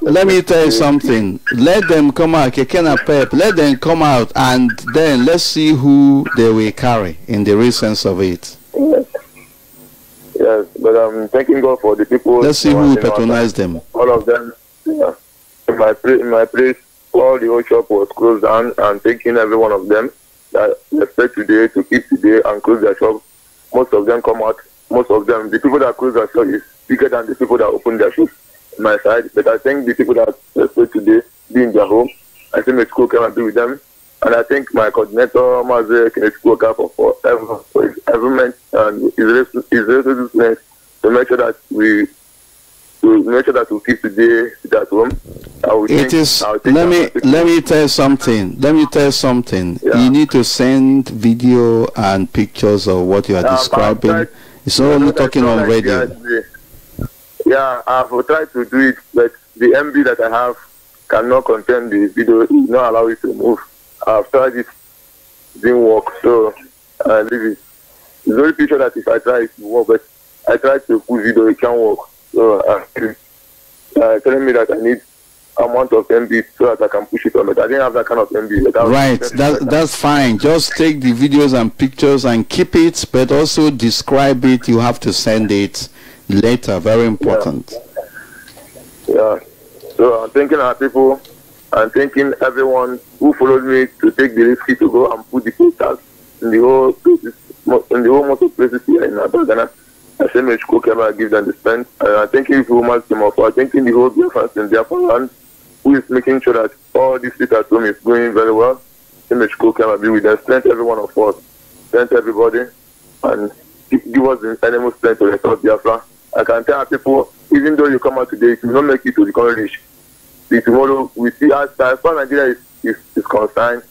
let me tell you something. Let them come out, let them come out, and then let's see who they will carry in the real sense of it. Yes, but I'm thanking God for the people... Let's see who will patronize them. All of them. Yeah. In my place, all the whole shop was closed down, and thanking every one of them that expect today to keep today and close their shop. Most of them come out. Most of them, the people that close their shop is bigger than the people that open their shops on my side. But I think the people that expect today be in their home, I think the school can be with them. And I think my coordinator, Maze, can school for his government and his responsibility to make sure that we keep today at home. Let me tell you something. Yeah. You need to send video and pictures of what you are describing. It's not only talking on radio. Yeah, I've tried to do it, but the MB that I have cannot contain the video, not allow it to move. I've tried it, didn't work, so I leave it. It's only picture that if I try it to work, but I tried to put video, it can't work. So telling me that I need amount of MB so that I can push it on, but I didn't have that kind of MB. Right, that's fine. Just take the videos and pictures and keep it, but also describe it. You have to send it later. Very important. Yeah. So I'm thanking our people. I'm thanking everyone who followed me to take the risk to go and put the posters in the whole places, in the whole most of places here in Ghana. I say, may I give them the strength. And I'm thanking you for much more for thanking the whole Biafrans in Biafraland, who is making sure that all this shit at home is going very well. Say, may be with them. Strength every one of us. Strength everybody. And give us the animal strength to restore Biafra. I can tell our people, even though you come out today, if you don't make it to the college, tomorrow we see as far as Nigeria is concerned,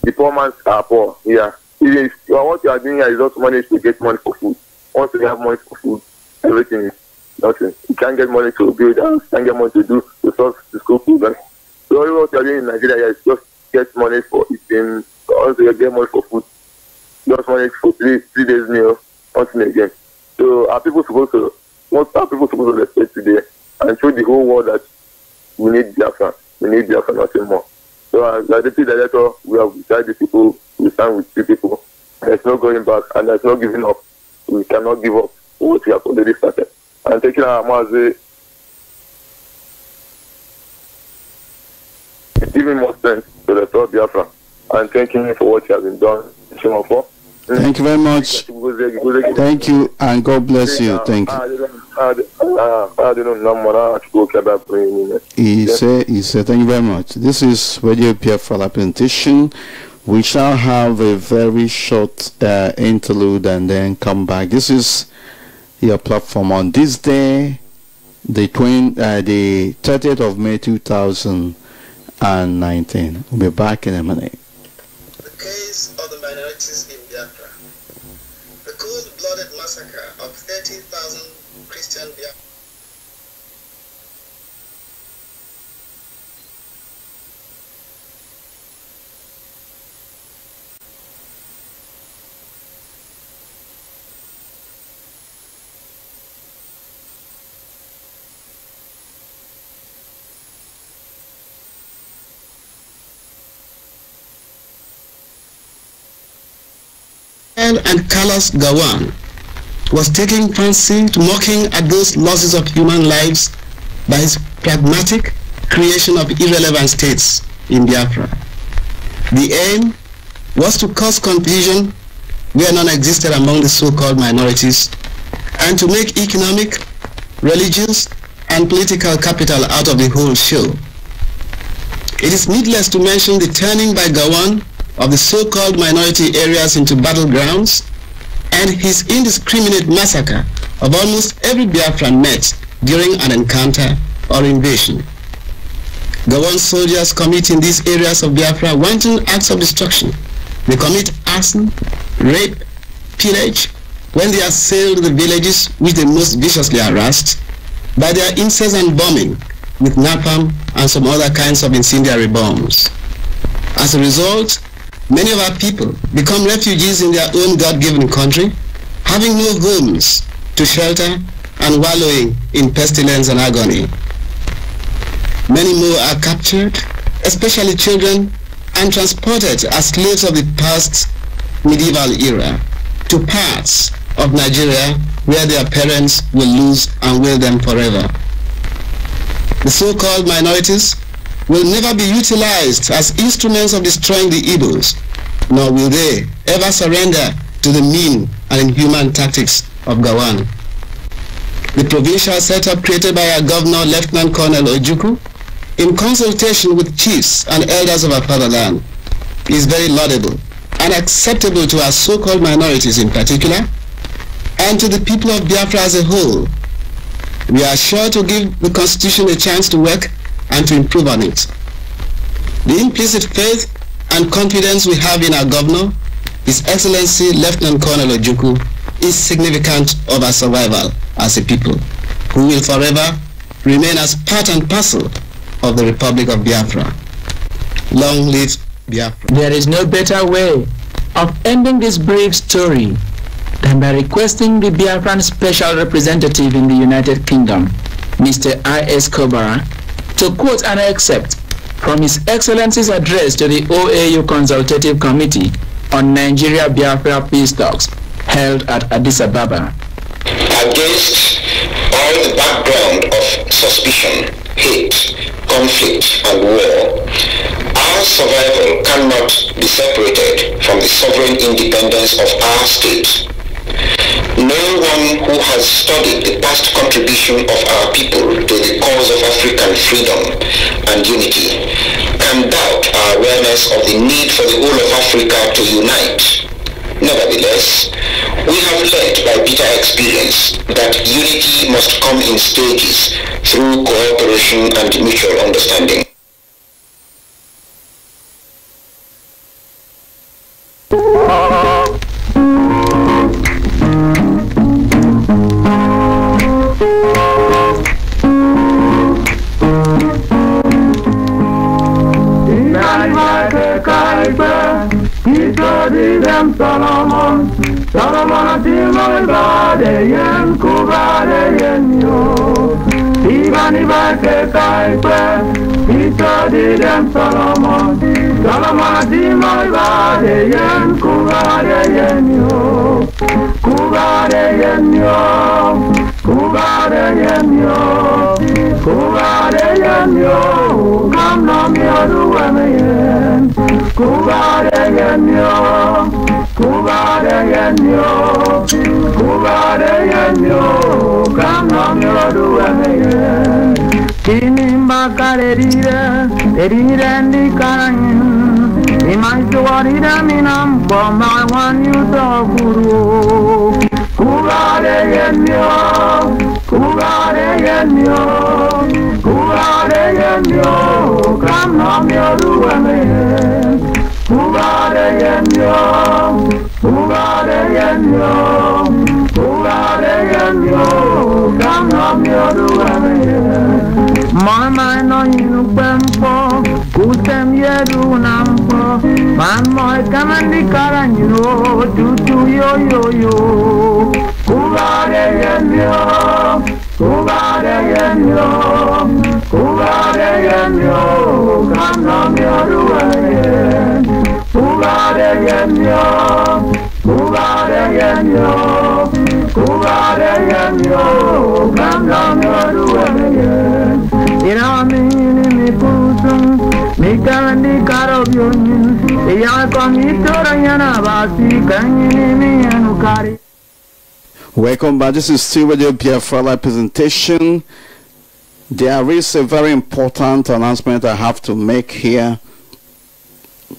the poor man are poor. Yeah. Even if what you are doing here is not manage to get money for food. Once you have money for food, everything is nothing. You can't get money to build house, you can't get money to solve the school problems. So all what you are doing in Nigeria is just get money for eating, also you get money for food. Just money for three days meal, once again. So our people supposed to respect today and show the whole world that we need Biafra. We need Biafra, nothing more. So as the deputy director, we have decided the people, we stand with 3 people. There's no going back and there's no giving up. We cannot give up what we have already started. And taking our Mazi, giving more strength to the third Biafra. And thanking him for what he has been done. Thank you very much. Thank you and God bless you. Thank you. He said, thank you very much. This is Radio Biafra presentation. We shall have a very short interlude and then come back. This is your platform on this day, the 30th of May 2019. We'll be back in a minute. The case of the minorities in Biafra. The cold-blooded massacre of 30,000 Christian Biafra. And Carlos Gawan was taking fancy to mocking at those losses of human lives by his pragmatic creation of irrelevant states in Biafra. The aim was to cause confusion where none existed among the so-called minorities and to make economic, religious, and political capital out of the whole show. It is needless to mention the turning by Gawan of the so-called minority areas into battlegrounds and his indiscriminate massacre of almost every Biafran met during an encounter or invasion. Gawan soldiers commit in these areas of Biafra wanton acts of destruction. They commit arson, rape, pillage when they assailed the villages which they most viciously harassed by their incessant bombing with napalm and some other kinds of incendiary bombs. As a result, many of our people become refugees in their own God-given country, having no homes to shelter and wallowing in pestilence and agony. Many more are captured, especially children, and transported as slaves of the past medieval era to parts of Nigeria where their parents will lose and will them forever. The so-called minorities will never be utilized as instruments of destroying the Igbos, nor will they ever surrender to the mean and inhuman tactics of Gawan. The provincial setup created by our governor, Lieutenant Colonel Ojukwu, in consultation with chiefs and elders of our fatherland, is very laudable and acceptable to our so-called minorities in particular, and to the people of Biafra as a whole. We are sure to give the Constitution a chance to work and to improve on it. The implicit faith and confidence we have in our governor, His Excellency Lieutenant Colonel Ojukwu, is significant of our survival as a people, who will forever remain as part and parcel of the Republic of Biafra. Long live Biafra. There is no better way of ending this brief story than by requesting the Biafran Special Representative in the United Kingdom, Mr. I.S. Kobara, to quote an excerpt from His Excellency's address to the OAU Consultative Committee on Nigeria-Biafra Peace Talks held at Addis Ababa. Against all the background of suspicion, hate, conflict, and war, our survival cannot be separated from the sovereign independence of our state. No one who has studied the past contribution of our people to the cause of African freedom and unity can doubt our awareness of the need for the whole of Africa to unite. Nevertheless, we have learned by bitter experience that unity must come in stages through cooperation and mutual understanding. Solomon, Timolbade, Yen Kubade, Yen Yo, Ivani Bake Kaipe, Peter did them Solomon, Timolbade, Yen Kubade, Yen Yo, Kubade, Yen Yo, Kubade, Yen Yo, Kubade, Yen Yo, come no me Yen, Kubade, Yen Yo. Kubade yenyo, kubade yenyo, kamno myodu emeye. Kinimba karedire, edire ndikanyin. Imaitu warida minam, bomba wan yuto kuru. Kubade yenyo, kubade yenyo, kubade yenyo, kamno myodu emeye. Kubade yenyo, kubade yenyo, kubade yenyo, kamno myodu emeye. Mama no inu pempo, kutem yedu nampo, man moy kamandi karanyino, tutu yo yo yo. Kubade yenyo, kubade yenyo, kubade yenyo, kamno myodu emeye. Kubade yenyo, kubade yenyo, kubade yenyo, kamno myodu emeye. Iramini mi kusum, mi kamandi karobyonin, iya komitora yana basi kanyini mi anukari. Welcome back. This is still Radio Biafra presentation. There is a very important announcement I have to make here.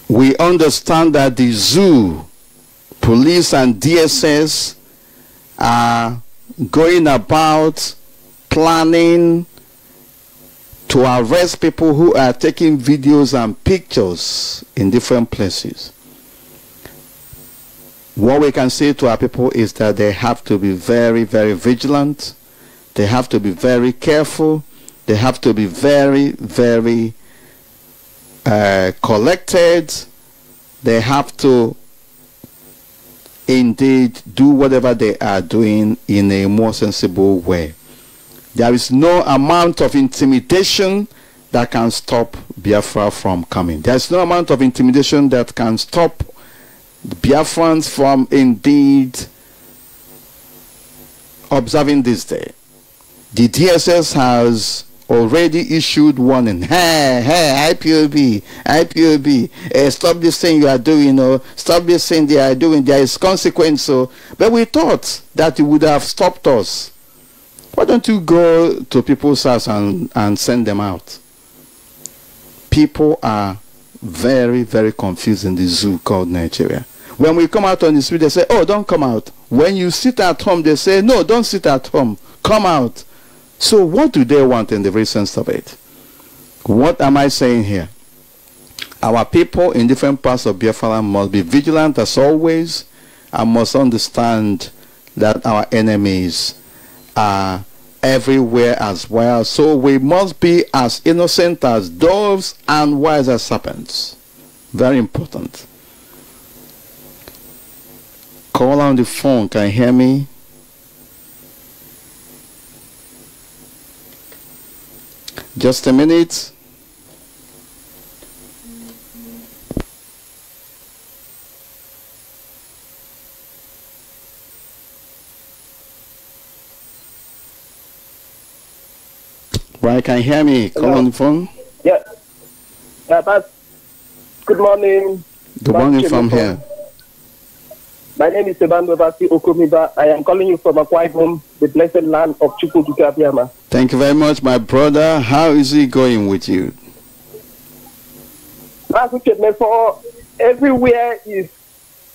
We understand that the zoo, police and DSS are going about planning to arrest people who are taking videos and pictures in different places. What we can say to our people is that they have to be very, very vigilant. They have to be very careful. They have to be very, very collected. They have to indeed do whatever they are doing in a more sensible way. There is no amount of intimidation that can stop Biafra from coming. There is no amount of intimidation that can stop Biafrans from indeed observing this day. The DSS has already issued warning. Hey, IPOB, stop this thing you are doing, or stop this thing they are doing. There is consequence. But we thought that it would have stopped us. Why don't you go to people's house and send them out? People are very, very confused in the zoo called Nigeria. When we come out on the street, they say, oh, don't come out. When you sit at home, they say, no, don't sit at home. Come out. So what do they want in the very sense of it? What am I saying here? Our people in different parts of Biafra must be vigilant as always and must understand that our enemies are everywhere as well. So we must be as innocent as doves and wise as serpents. Very important. Call on the phone. Can you hear me? Just a minute. Right, can you hear me? Call on the phone. Yeah. But good morning. Good morning from here. My name is Sebando Basi Okumiba. I am calling you from Akwa Ibom, the blessed land of Chukwuka Biama. Thank you very much, my brother. How is it going with you? For everywhere is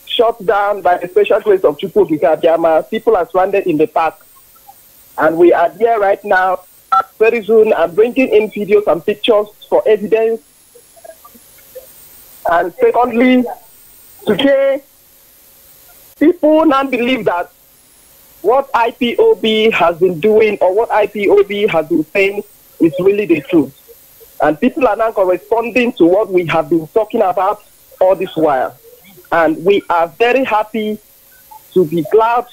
shut down by the special grace of Chukwuka Biama. People are stranded in the park. And we are there right now. Very soon, I'm bringing in videos and pictures for evidence. And secondly, today, people now believe that what IPOB has been doing or what IPOB has been saying is really the truth. And people are now corresponding to what we have been talking about all this while. And we are very happy to be glad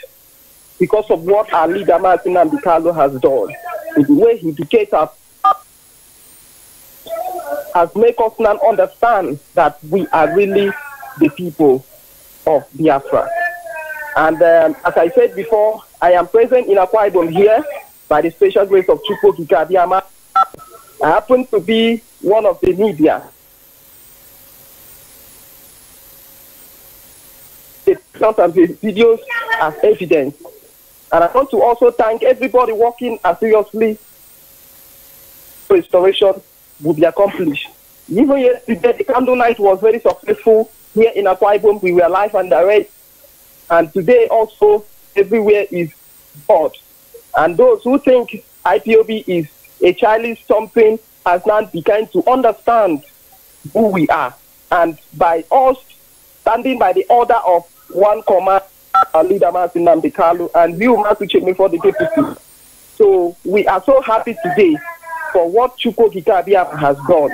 because of what our leader, Martin Ambikalo, has done. With the way he educates us, has made us now understand that we are really the people of Biafra. And as I said before, I am present in Akwa Ibom here by the special grace of Chukwuka Biama. I happen to be one of the media. The pictures and the videos as evidence. And I want to also thank everybody working as seriously restoration will be accomplished. Even yesterday, the candle night was very successful here in Akwa Ibom. We were live and direct. And today also, everywhere is God. And those who think IPOB is a childish something has now begun to understand who we are. And by us standing by the order of one command, our leader Martin Ambikalo, and you Masuchemi for the deputy. So we are so happy today for what Chukwuka Biafra has done.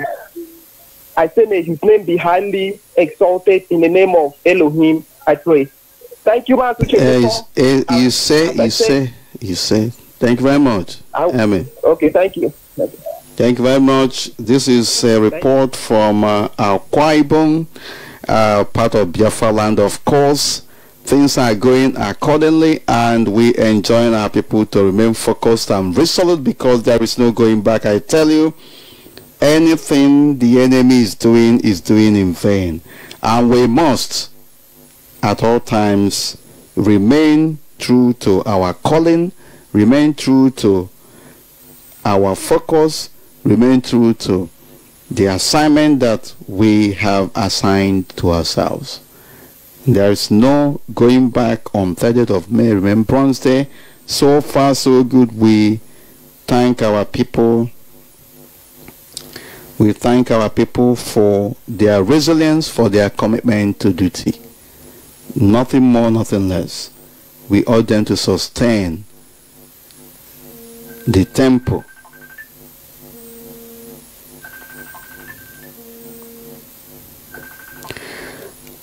I say may his name be highly exalted in the name of Elohim, I pray. Thank you, Masuchemi. You say. Thank you very much. Amen. Okay, thank you. Thank you very much. This is a report from Akwa Ibom, part of Biafraland, of course. Things are going accordingly, and we enjoin our people to remain focused and resolute because there is no going back. I tell you, anything the enemy is doing in vain. And we must, at all times, remain true to our calling, remain true to our focus, remain true to the assignment that we have assigned to ourselves. There is no going back on 30th of May, Remembrance Day. So far, so good. We thank our people. We thank our people for their resilience, for their commitment to duty. Nothing more, nothing less. We urge them to sustain the tempo.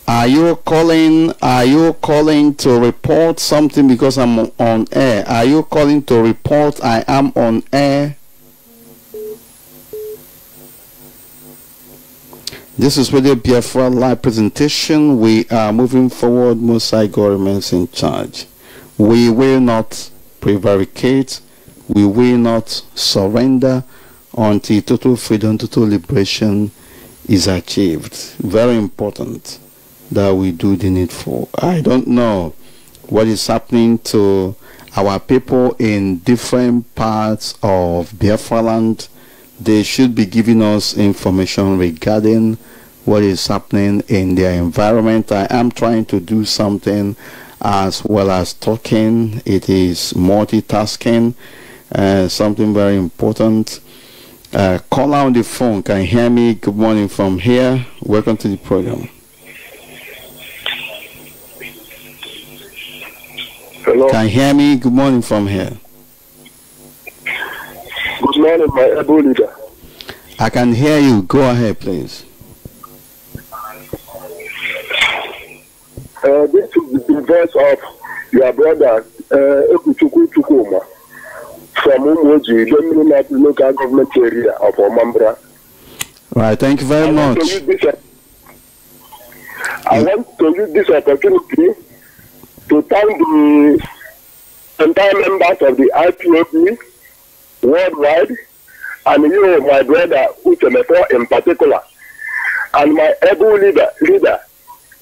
Are you calling to report something because I'm on air? Are you calling to report I am on air? This is Radio Biafra live presentation. We are moving forward. Most High God remains in charge. We will not prevaricate. We will not surrender until total freedom, total liberation is achieved. Very important that we do the needful. I don't know what is happening to our people in different parts of Biafraland. They should be giving us information regarding what is happening in their environment. I am trying to do something as well as talking. It is multitasking, something very important. Call on the phone. Can you hear me? Good morning from here. Welcome to the program. Hello. Can you hear me? Good morning from here. morning, my able leader. I can hear you. Go ahead, please. This is the voice of your brother, Ekuchukwu Chukwuma, from Umuoji, the local government area of Omambra. Right, thank you very much. I want to use this opportunity to thank the entire members of the IPOB worldwide, and you, my brother, Uchemeto in particular, and my able leader,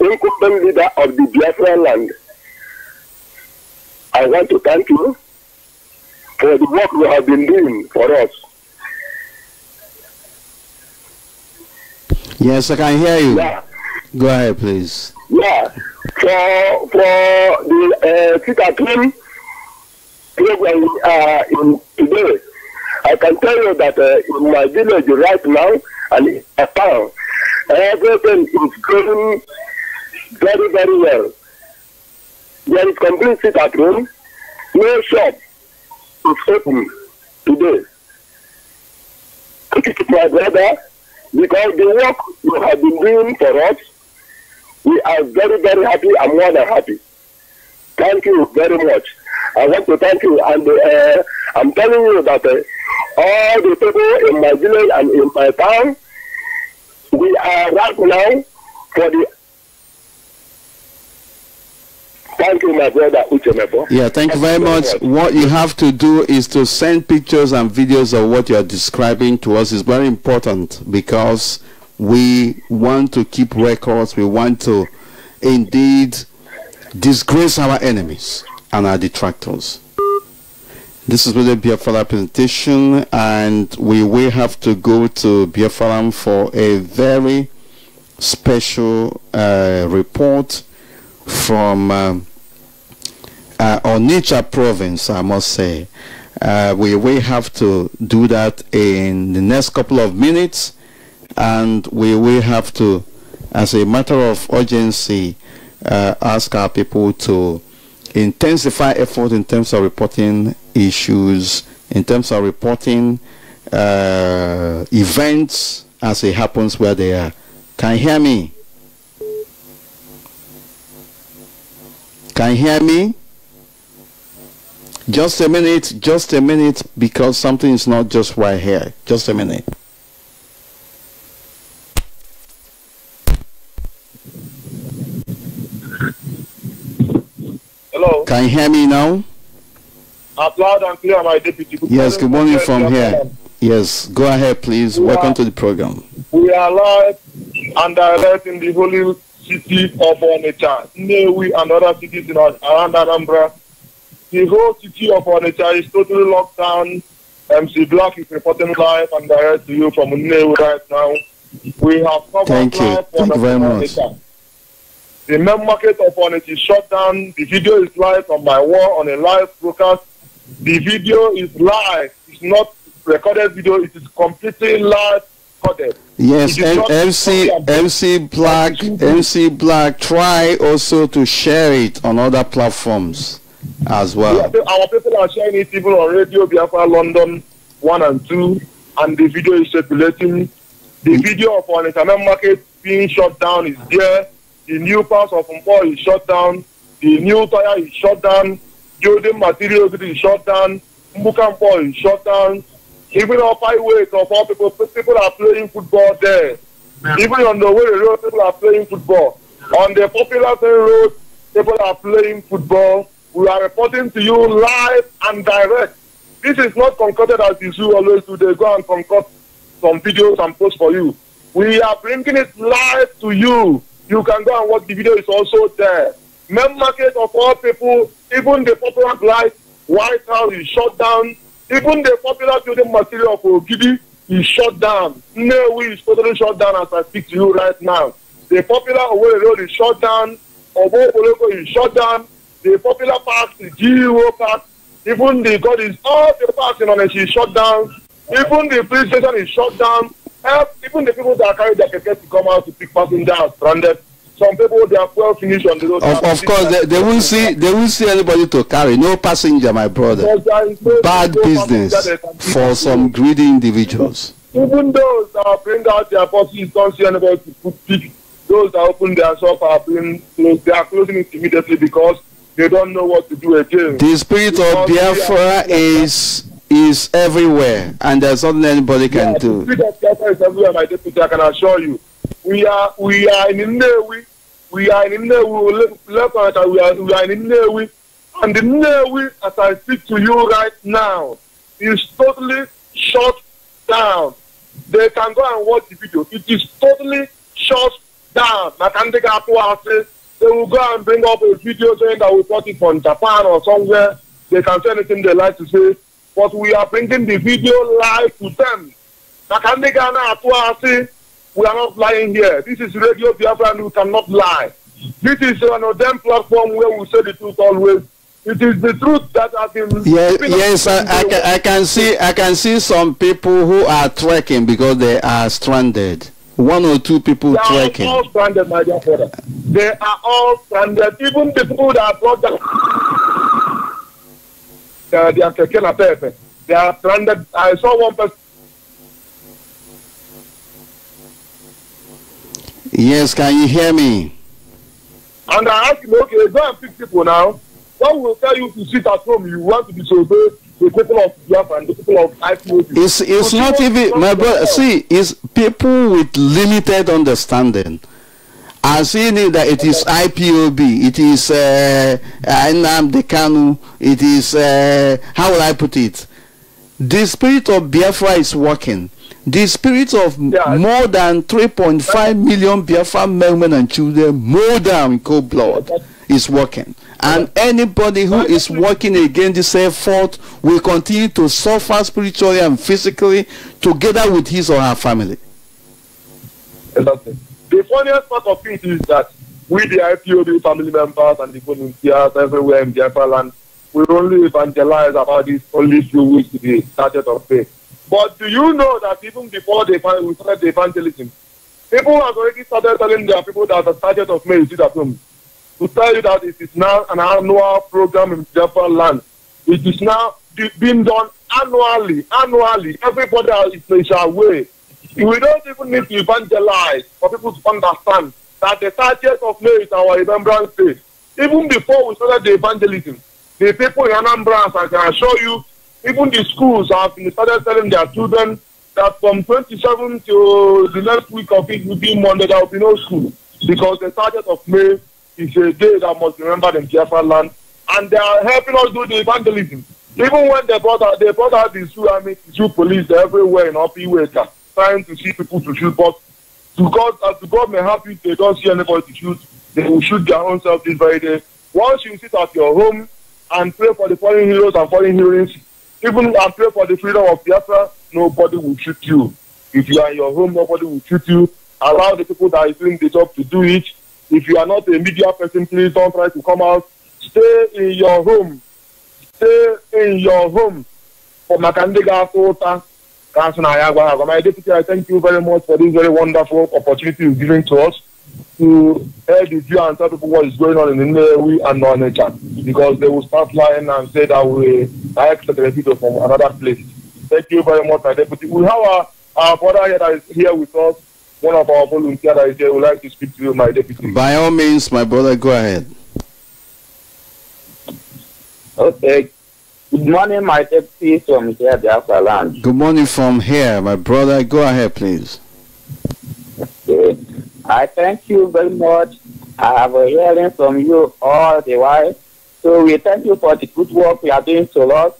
incumbent leader of the Biafraland. I want to thank you for the work you have been doing for us. Yes, I can hear you. Yeah. Go ahead, please. Yeah, for the Sitakim program today, I can tell you that in my village right now and in a town, everything is going very, very well. There is complete Sitakim. No shop is open today. Thank you, my brother, because the work you have been doing for us, we are very, very happy and more than happy. Thank you very much. I want to thank you, and I'm telling you that all the people in my village and in my town, we are right now for the... Thank you, my brother Uchemepo. Yeah, thank you very much. What you have to do is to send pictures and videos of what you are describing to us. Is very important because we want to keep records. We want to indeed disgrace our enemies and our detractors. This is really Biafra presentation, and we will have to go to Biafraland for a very special report from Onitsha province, I must say. We will have to do that in the next couple of minutes, and we will have to, as a matter of urgency, ask our people to intensify effort in terms of reporting issues, in terms of reporting events as it happens where they are. Can you hear me? Can you hear me? Just a minute, because something is not just right here. Just a minute. Hello. Can you hear me now? I'm loud and clear, my deputy. Yes, good morning from here. Yes, go ahead, please. Welcome to the program. We are live and direct in the holy city of Onitsha, Nnewi and other cities around Anambra. The whole city of Onitsha is totally locked down. MC Black is reporting live and direct to you from Nnewi right now. We have covered Thank you very much. The main market of Onitsha is shut down. The video is live on my wall on a live broadcast. The video is live. It's not recorded video. It is completely live recorded. Yes, MC Black, try also to share it on other platforms as well. Yeah, our people are sharing it even on Radio Biafra London 1 and 2, and the video is circulating. The video of Onitsha main market being shut down is there. The new pass of Mpo is shut down. The new tire is shut down. Building materials is shut down. Mbuka Mpo is shut down. Even off highways of all people are playing football there. Even on the way road, people are playing football. On the popular road, people are playing football. We are reporting to you live and direct. This is not concocted as you always do. They go and concoct some videos and post for you. We are bringing it live to you. You can go and watch the video. It's also there. Main market of all people, even the popular light, White House is shut down. Even the popular building material of Ogidi is shut down. Nnewi is totally shut down as I speak to you right now. The popular Owerri Road is shut down. Obo Oloko is shut down. The popular park, the GEO park, even the God is all the parks in Onitsha is shut down. Even the police station is shut down. Even the people that carry their keke to come out to pick passengers are stranded. some people they are well finished on the road. Of course, they won't see anybody to carry. No passenger, my brother. Bad business for some greedy individuals. Even those that bring out their buses don't see anybody to put pick. Those that open their shop are being closed. They are closing it immediately because they don't know what to do again. The spirit of Biafra is everywhere, and there's nothing anybody can do. The spirit of Biafra is everywhere, my deputy. I can assure you. We are in Nnewi. We are in Nnewi. Left and we are in Nnewi. And the Nnewi, as I speak to you right now, is totally shut down. They can go and watch the video. It is totally shut down. They will go and bring up a video saying that we bought it from Japan or somewhere. They can say anything they like to say. But we are bringing the video live to them. We are not lying here. This is Radio Biafra and we cannot lie. This is one of them platform where we say the truth always. It is the truth that has been... Yes, I can see some people who are trekking because they are stranded. 1 or 2 people trekking. They are all stranded, my dear brother. They are all stranded. Even the people that are brought down... They are stranded. I saw one person... Yes, can you hear me? And I asked him, okay, go and pick people now. What will tell you to sit at home? You want to disobey the people of Biafra and the people of Ipob. It's not even, my brother, see, it's people with limited understanding. I'm seeing it that it is IPOB, it is Nnamdi Kanu, it is, how will I put it? The spirit of Biafra is working. The spirit of more than 3.5 million Biafra men and children, more than cold blood, is working. And anybody who is working against this effort will continue to suffer spiritually and physically together with his or her family. Exactly. The funniest part of it is that we, the IPOB family members and the volunteers everywhere in Biafraland, we only evangelize about this only few weeks to the target of faith. But do you know that even before we started the evangelism, people have already started telling their people that the target of May is at home. To tell you that it is now an annual program in Biafraland. It is now being done annually. Everybody is away. We don't even need to evangelize for people to understand that the 30th of May is our Remembrance Day. Even before we started the evangelism, the people in Anambra, I can assure you, even the schools have started telling their children that from 27 to the next week of it will be Monday, there will be no school. Because the 30th of May is a day that must be remembered in Biafraland. And they are helping us do the evangelism. Even when they brought out the Sioux Army, the Sioux police everywhere in Opiweka, trying to see people to shoot. But to God may help you, they don't see anybody to shoot. They will shoot their own self this very day. Once you sit at your home and pray for the fallen heroes and fallen heroines, even and pray for the freedom of Biafra, nobody will shoot you. If you are in your home, nobody will shoot you. Allow the people that are doing the job to do it. If you are not a media person, please don't try to come out. Stay in your home. Stay in your home. For Makandiga Sota, my deputy, I thank you very much for this very wonderful opportunity you've given to us to hear the view and tell people what is going on in Nnewi and Onitsha, because they will start lying and say that we are expecting people from another place. Thank you very much, my deputy. We have our brother here that is here with us. One of our volunteers that is here would like to speak to you, my deputy. By all means, my brother, go ahead. Okay. Good morning, my deputy from here, Biafraland. Good morning from here, my brother. Go ahead, please. Okay. I thank you very much. I have a hearing from you all the while. So we thank you for the good work you are doing to us.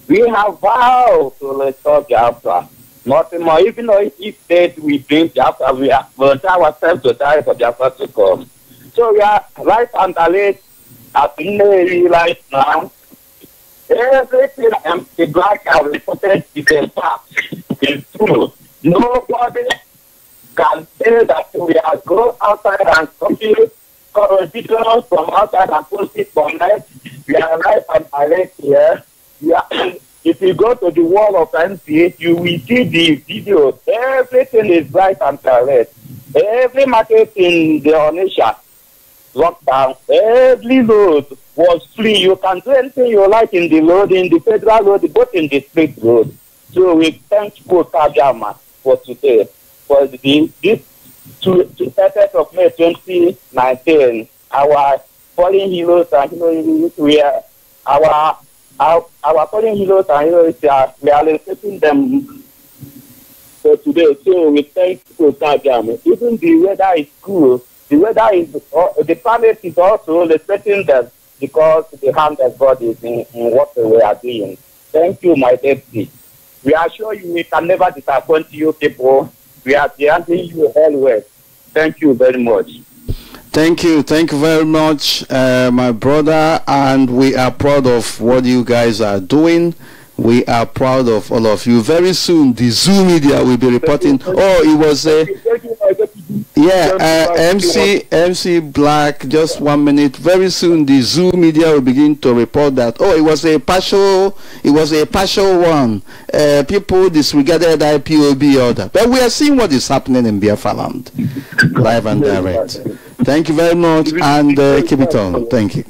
We have vowed to restore Biafra. Nothing more. Even though if we bring Biafra, we are volunteer ourselves to die for Biafra to come. So we are right on the list at Nnewi right now. Everything the black have reported is a fact. It's true. Nobody can say that we are go outside and copy correspondence from outside and post it from net. We are right on the list here. If you go to the wall of NCA, you will see the video. Everything is right and correct. Every market in the Onitsha locked down. Every road was free. You can do anything you like in the road, in the federal road, both in the state road. So we thank Kabiyama for today. For this 30th of May 2019, our fallen heroes and heroes, we are our fallen heroes and heroes, we are respecting them for today. So we thank Kabiyama. Even the weather is cool. The weather is, the planet is also respecting them because the hand of God is in what we are doing. Thank you, my deputy. We assure you we can never disappoint you people. We are behind you always. Thank you very much. Thank you very much, my brother, and we are proud of what you guys are doing. We are proud of all of you. Very soon, the Zoo media will be reporting. Oh, it was a MC Black. Just 1 minute. Very soon, the Zoo media will begin to report that. Oh, it was a partial one. People disregarded IPOB order. But we are seeing what is happening in Biafraland, live and direct. Thank you very much, and keep it on. Thank you.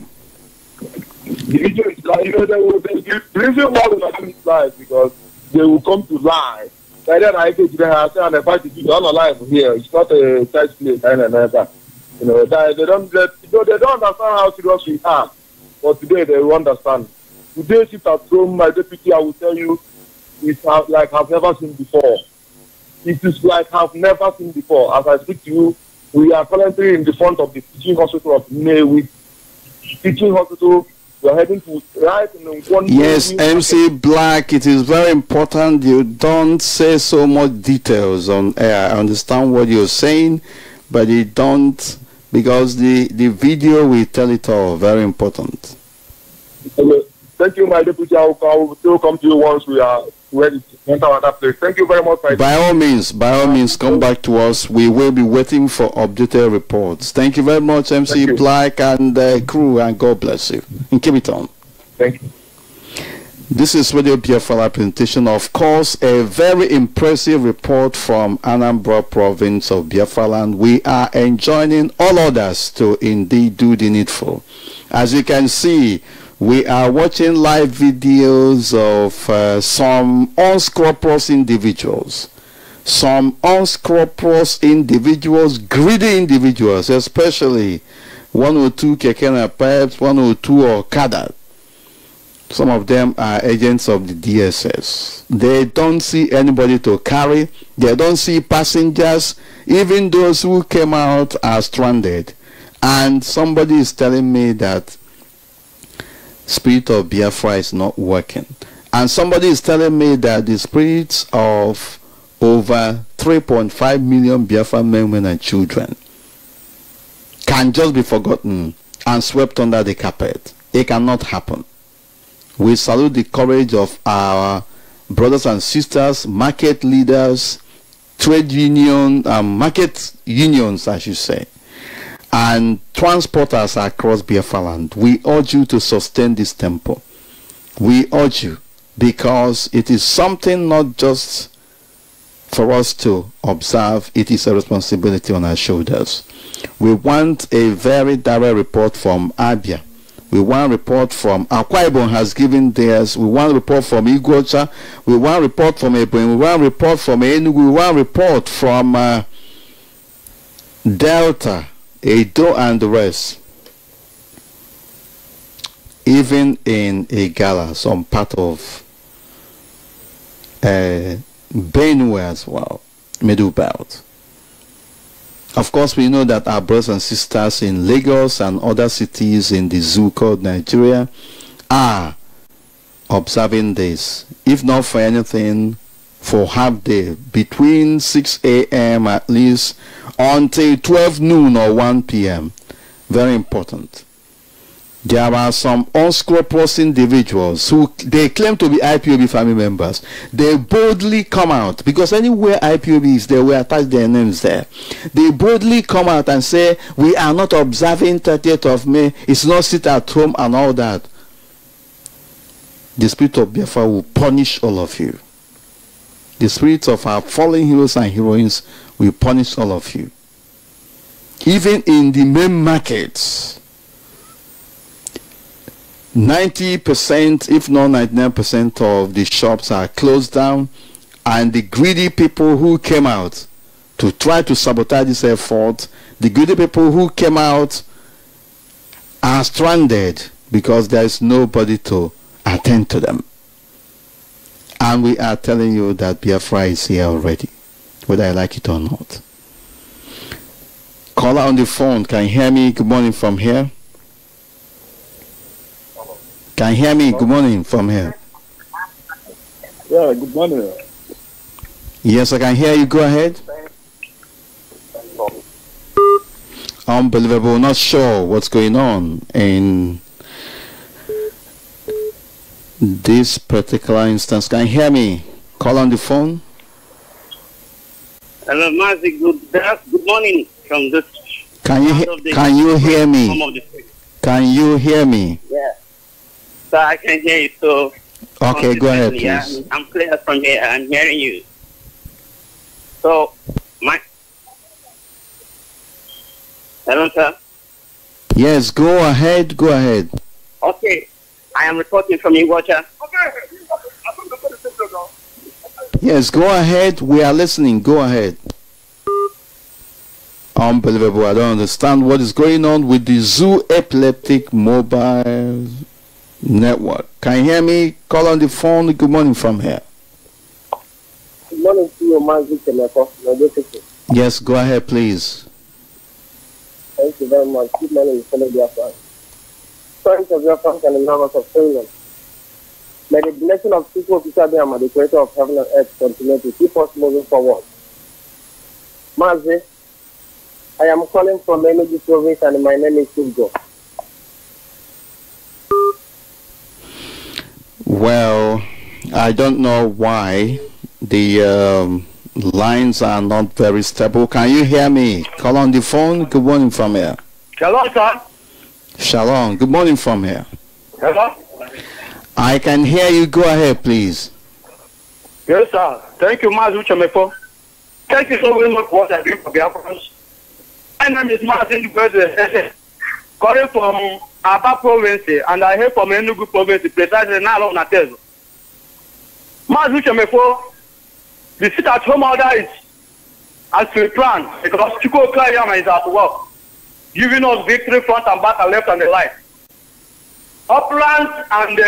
The video is like, the reason why we are doing live because they will come to lie. By then I get to the and I fight the video all alive here. It's not a church place and another. They don't understand how serious we are. But today they will understand. Today sit at home, my deputy, I will tell you, it's like I've never seen before. It is like I've never seen before. As I speak to you, we are currently in the front of the teaching hospital of Newey. Teaching hospital. We're heading to right in one. Yes, MC Black, it is very important you don't say so much details on air. I understand what you're saying, but you don't, because the video will tell it all. Very important. Okay. Thank you, my deputy. I will still come to you once we are ready to enter another place. Thank you very much. By all means, come back to us. We will be waiting for updated reports. Thank you very much, MC Black and crew, and God bless you. And keep it on. Thank you. This is Radio Biafra presentation. Of course, a very impressive report from Anambra province of Biafraland. We are enjoining all others to indeed do the needful. As you can see, we are watching live videos of some unscrupulous individuals. Some unscrupulous individuals, greedy individuals, especially 102 Kekena Pipes, 102 Okada. Some of them are agents of the DSS. They don't see anybody to carry. They don't see passengers. Even those who came out are stranded. And somebody is telling me that Spirit of Biafra is not working. And somebody is telling me that the spirits of over 3.5 million Biafra men, women and children can just be forgotten and swept under the carpet. It cannot happen. We salute the courage of our brothers and sisters, market leaders, trade union, market unions, I should say, and transporters across Biafraland. We urge you to sustain this tempo. We urge you, because it is something not just for us to observe, it is a responsibility on our shoulders. We want a very direct report from Abia. We want a report from Akwa Ibom has given theirs. We want a report from Iguacha. We want a report from Ebonyi. We want a report from Enugu. We want a report from Delta, Edo, and the rest. Even in Igala, some part of Benue as well, Middle Belt. Of course, we know that our brothers and sisters in Lagos and other cities in the zoo called Nigeria are observing this, if not for anything, for half day, between 6 a.m. at least until 12 noon or 1 p.m. Very important. There are some unscrupulous individuals who they claim to be IPOB family members. They boldly come out, because anywhere IPOB is, they will attach their names there. They boldly come out and say, we are not observing 30th of May, it's not sit at home and all that. The spirit of Biafra will punish all of you. The spirits of our fallen heroes and heroines will punish all of you. Even in the main markets, 90%, if not 99% of the shops are closed down, and the greedy people who came out to try to sabotage this effort, the greedy people who came out are stranded because there is nobody to attend to them. And we are telling you that Biafra is here already, whether I like it or not. Caller on the phone, can you hear me? Good morning from here. Can you hear me? Good morning from here. Yeah, good morning. Yes, I can hear you. Go ahead. Unbelievable. Not sure what's going on in this particular instance. Can you hear me? Call on the phone. Hello, Mazi. Good morning from this. Can you hear me? Can you hear me? Yeah. So I can hear you. So okay, go ahead, please. I'm clear from here. I'm hearing you. So hello, sir. Yes, go ahead. Go ahead. Okay, I am reporting from Iwacha. Yes, go ahead. We are listening. Go ahead. Unbelievable. I don't understand what is going on with the Zoo Epileptic Mobile Network. Can you hear me? Call on the phone. Good morning from here. Good morning to you, Mazi. Yes, go ahead, please. Thank you very much. Good morning, fellow Biafra. Friends of Biafra and the members of Finland. May the blessing of Chico Kisabiyama, the creator of heaven and earth, continue to keep us moving forward. Mazi, I am calling from Enugu province and my name is Hugo. Well, I don't know why the lines are not very stable. Can you hear me? Call on the phone. Good morning from here. Shalom, sir. Shalom. Good morning from here. Hello? I can hear you. Go ahead, please. Yes, sir. Thank you, Mazi Uchemefo. Thank you so very much for what I do for Biafrans. My name is Martin President, calling from Aba province, and I hail from Enugu province, precisely now on Atezo. Mazi Uchemefo, the sit-at-home order is as we plan, because Chukwu Okayama is at work, giving us victory front and back and left and the right. Upland and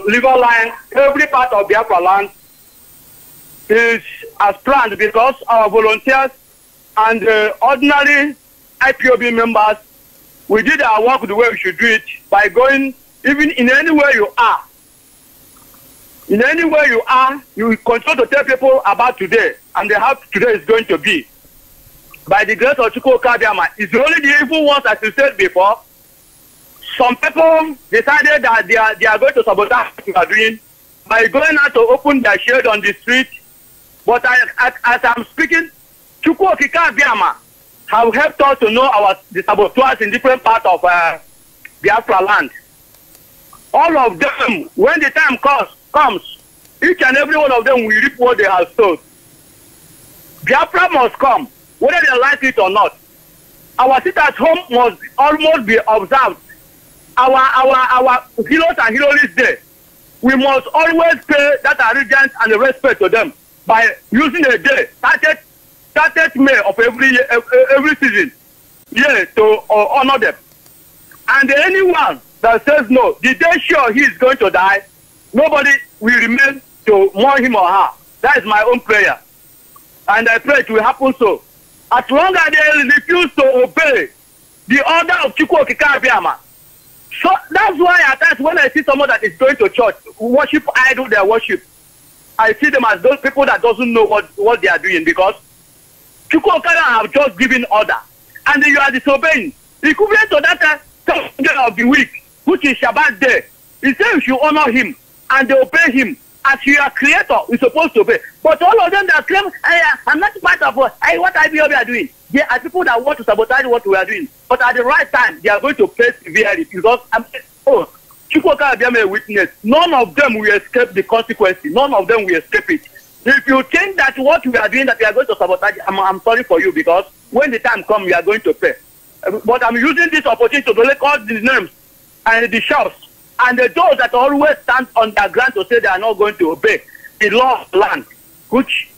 River Line, every part of Biafraland is as planned because our volunteers and ordinary IPOB members, we did our work the way we should do it by going, even in anywhere you are. In anywhere you are, you continue to tell people about today and how today is going to be. By the grace of Chukwu Okabiyama, it's only the evil ones, as you said before. Some people decided that they are going to sabotage what we are doing by going out to open their shade on the street. But as I'm speaking, Chukwu Okabiyama have helped us to know the saboteurs in different parts of Biafraland. All of them, when the time comes, each and every one of them will reap what they have sowed. Biafra must come, whether they like it or not. Our sit at home must almost be observed. Our heroes and heroines day, we must always pay that allegiance and the respect to them by using a day, 30th May of every season, to honor them. And anyone that says no, the day sure he is going to die, nobody will remain to mourn him or her. That is my own prayer. And I pray it will happen so. As long as they refuse to obey the order of Chukwu Okabiyama. So that's why at times when I see someone that is going to church, worship idol their worship, I see them as those people that doesn't know what they are doing, because Chukwu Okabiyama have just given order and you are disobeying. Equivalent to that day of the week, which is Shabbat day, he says you should honor him and obey him as your creator is supposed to obey. But all of them that claim, I'm not part of what IPOB are doing. They are people that want to sabotage what we are doing. But at the right time, they are going to pay severely, because Chukwu Okabiyama a witness. None of them will escape the consequences. None of them will escape it. If you think that what we are doing, that we are going to sabotage, I'm sorry for you, because when the time comes, we are going to pay. But I'm using this opportunity to record these names and the shops, and those that always stand on their ground to say they are not going to obey the law of the land, which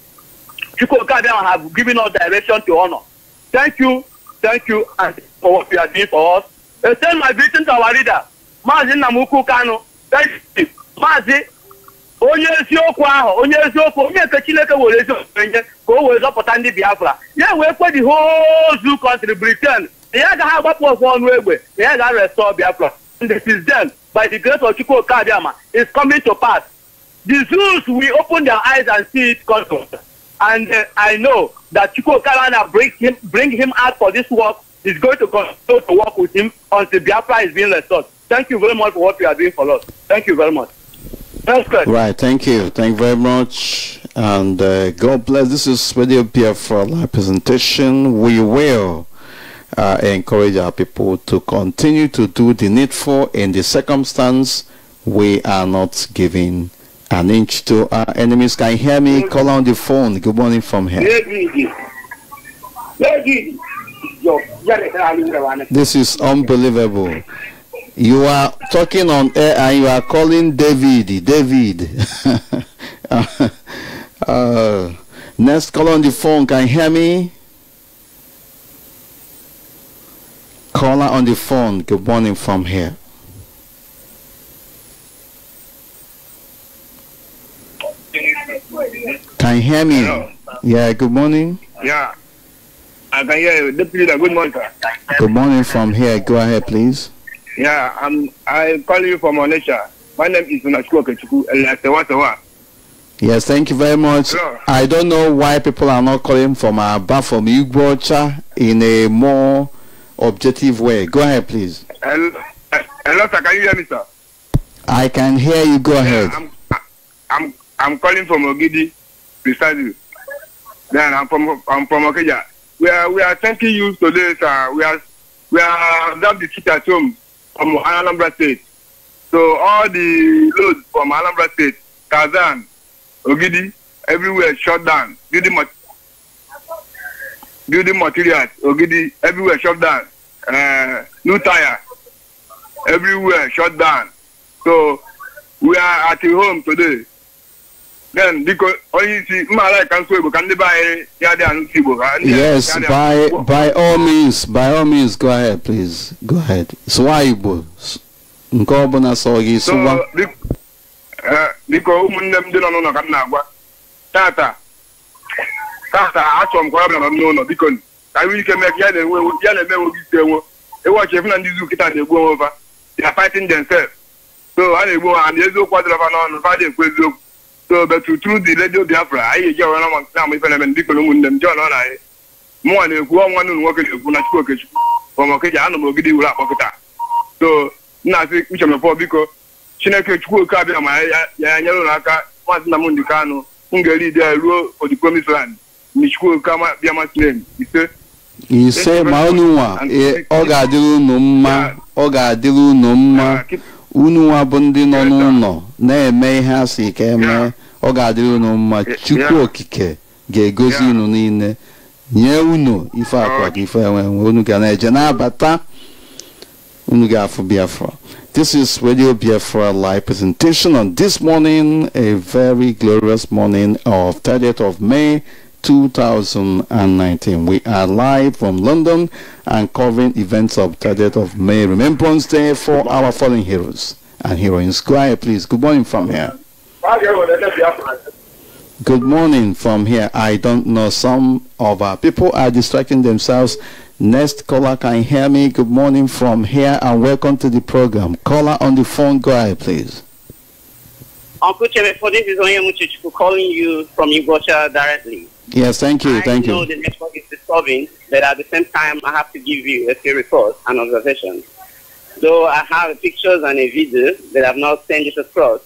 people have given us direction to honor. Thank you, and for what you are doing for us. Send my greeting to our leader, Mazi Namuku Kano. Thank you, Mazi. Onye eziokwu ahụ, onye nke Chineke were eziokwu ka o wee zọpụta ndị Biafra. Ya wee kwe the whole zoo country Britain. Ya agaghị agbapụ ọzọ ọnụ egbe. Ya ga-restore Biafra. And this is then, by the grace of Chukwu Okadiama, is coming to pass. The zoos will open their eyes and see it come to pass. And I know that Chukwu Okadiama bring him out for this work. Is going to continue to work with him until Biafra is being restored. Thank you very much for what you are doing for us. Thank you very much. Right, thank you. Thank you very much. And God bless. This is Radio Biafra live presentation. We will encourage our people to continue to do the needful in the circumstance. We are not giving an inch to our enemies. Can you hear me? Call on the phone. Good morning from here. This is unbelievable. You are talking on air and you are calling David. Next call on the phone. Can you hear me? Caller on the phone. Good morning from here. Can you hear me? Hello. Yeah, good morning. Yeah, I can hear you. Deputy, good morning, sir. Good morning from here. Go ahead, please. Yeah, I call you from Onitsha. My name is Unachukwu Okechukwu. Yes, thank you very much. Hello. I don't know why people are not calling from Aba, from Igbocha in a more objective way. Go ahead, please. Hello, sir. Can you hear me, sir? I can hear you. Go ahead. I'm calling from Ogidi, precisely. Then I'm from Okeja. We are thanking you today, sir. We are observed the sit at home from Anambra State. So all the loads from Anambra State, Kazan, Ogidi, everywhere shut down. Building materials, Ogidi, everywhere shut down. New tire, everywhere shut down. So we are at home today. Then because only see yes, by all means, go ahead, please. Go ahead. So why because Tata asom kwa na no because I will can make they watch even and this kita they go over. They are fighting themselves. So I go and there's no quadra on Friday. So but through the Radio Biafra, I hear one now if I'm because them John on I more than one work from Okeja and Mogidi will have so now I think which I'm for because Chineke Chukwu Kabia my Yanaka was Namundikano, Hungary there for the promised land. Michukwu Kama Biama's name. He said Maunua Ogadilu Noma Unua Bundi no ne me hasi keme Ogadilu Noma Chukwu Kike Gegozi no nine nye uno ife akwa ife unu ga na eje na abata unu ga for Biafra. This is Radio Biafra live presentation on this morning, a very glorious morning of 30th of May 2019. We are live from London and covering events of 30th of May, Remembrance Day for our fallen heroes and heroines. Go ahead, please. Good morning from here. Good morning from here. I don't know, some of our people are distracting themselves. Next caller, can you hear me? Good morning from here and welcome to the program. Caller on the phone, go ahead, please. Uncle Chemefo, this is Onyemuchichuku calling you from Igbocha directly. Yes, thank you, thank you. I know the network is disturbing, but at the same time, I have to give you a few reports and observations. Though I have pictures and a video that I have not sent it across,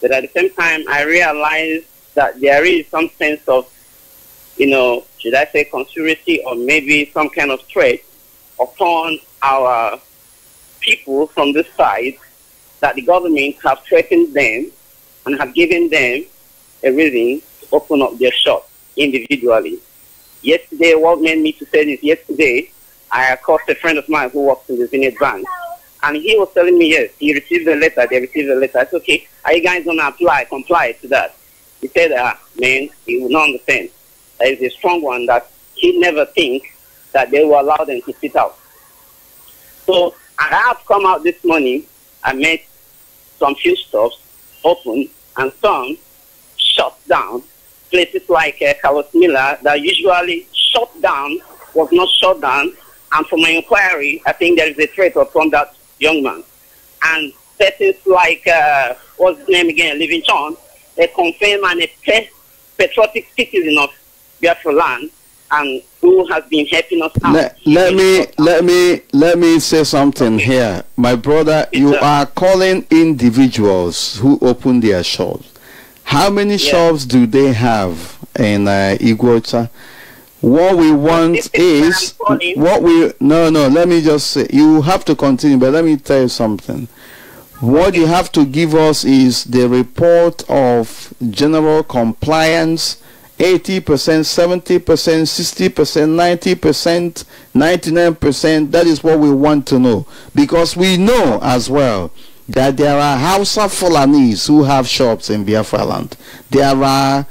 but at the same time, I realize that there is some sense of, should I say conspiracy or maybe some kind of threat upon our people from this side, that the government have threatened them and have given them a reason to open up their shop individually. Yesterday, what made me to say this, yesterday, I accosted a friend of mine who works in the Zenith Bank, And he was telling me, yes, he received a letter, they received a letter. I said, okay, are you guys going to comply to that? He said, man, he would not understand. There is a strong one that he never think that they will allow them to sit out. So I have come out this morning. I met some few stops open and some shut down. Places like Carlos Miller that usually shut down was not shut down. And from my inquiry, I think there is a threat from that young man. And persons like, what's his name again, Livingstone, a confirmed and a patriotic citizen of Biafraland, and who has been helping us out. Let me say something here. My brother, you are calling individuals who open their shops. How many shops do they have in Iguota? What we want is let me just say, you have to continue, but let me tell you something. What you have to give us is the report of general compliance, 80%, 70%, 60%, 90%, 99%. That is what we want to know, because we know as well that there are Hausa Fulanis who have shops in Biafraland. There are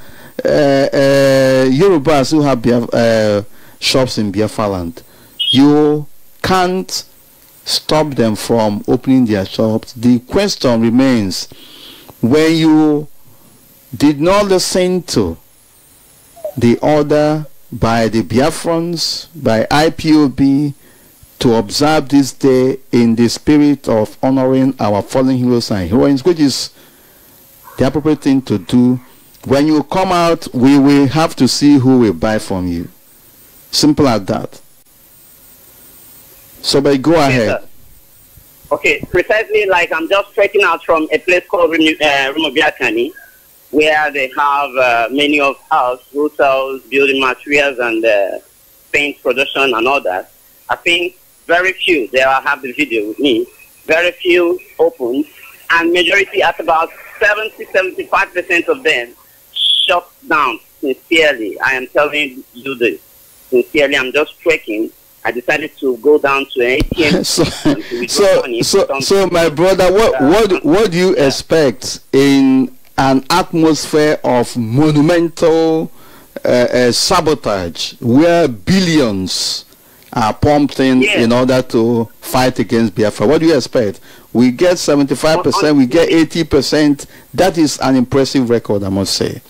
Yorubas who have shops in Biafraland. You can't stop them from opening their shops. The question remains, when you did not listen to the order by the Biafrans, by IPOB, to observe this day in the spirit of honoring our fallen heroes and heroines, which is the appropriate thing to do. When you come out, we will have to see who will buy from you. Simple as that. So, but go ahead. Okay, precisely like I'm just trekking out from a place called Rumobiakani, where they have many of us who sells building materials and paint production and all that. I think very few, there I have the video with me, very few open, and majority at about 70-75% of them shut down. Sincerely, I am telling you this. Sincerely, I'm just trekking. I decided to go down to an ATM. So my brother, what do you expect in an atmosphere of monumental sabotage, where billions are pumped in order to fight against Biafra? What do you expect? We get 75%, we get 80%. That is an impressive record, I must say.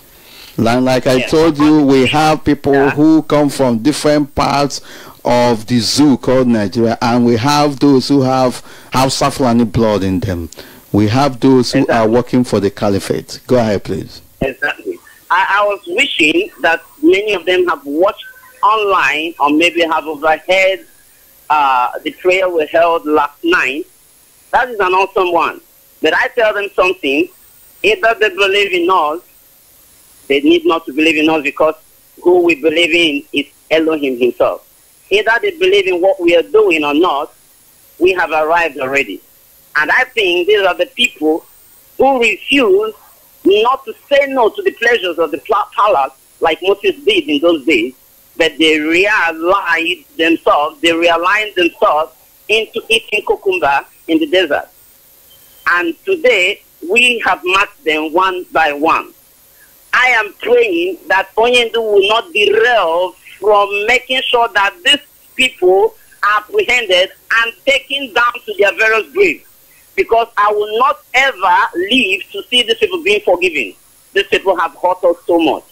Like I told you, we have people who come from different parts of the zoo called Nigeria, and we have those who have Hausa Fulani blood in them. We have those who are working for the caliphate. Go ahead, please. Exactly. I was wishing that many of them have watched online, or maybe have overheard the prayer we held last night. That is an awesome one. But I tell them something. Either they believe in us, they need not to believe in us, because who we believe in is Elohim himself. Either they believe in what we are doing or not, we have arrived already. And I think these are the people who refuse not to say no to the pleasures of the palace like Moses did in those days, but they realigned themselves into eating cucumber in the desert. And today, we have marked them one by one. I am praying that Onyendu will not derail from making sure that these people are apprehended and taken down to their various graves. Because I will not ever live to see these people being forgiven. These people have hurt us so much.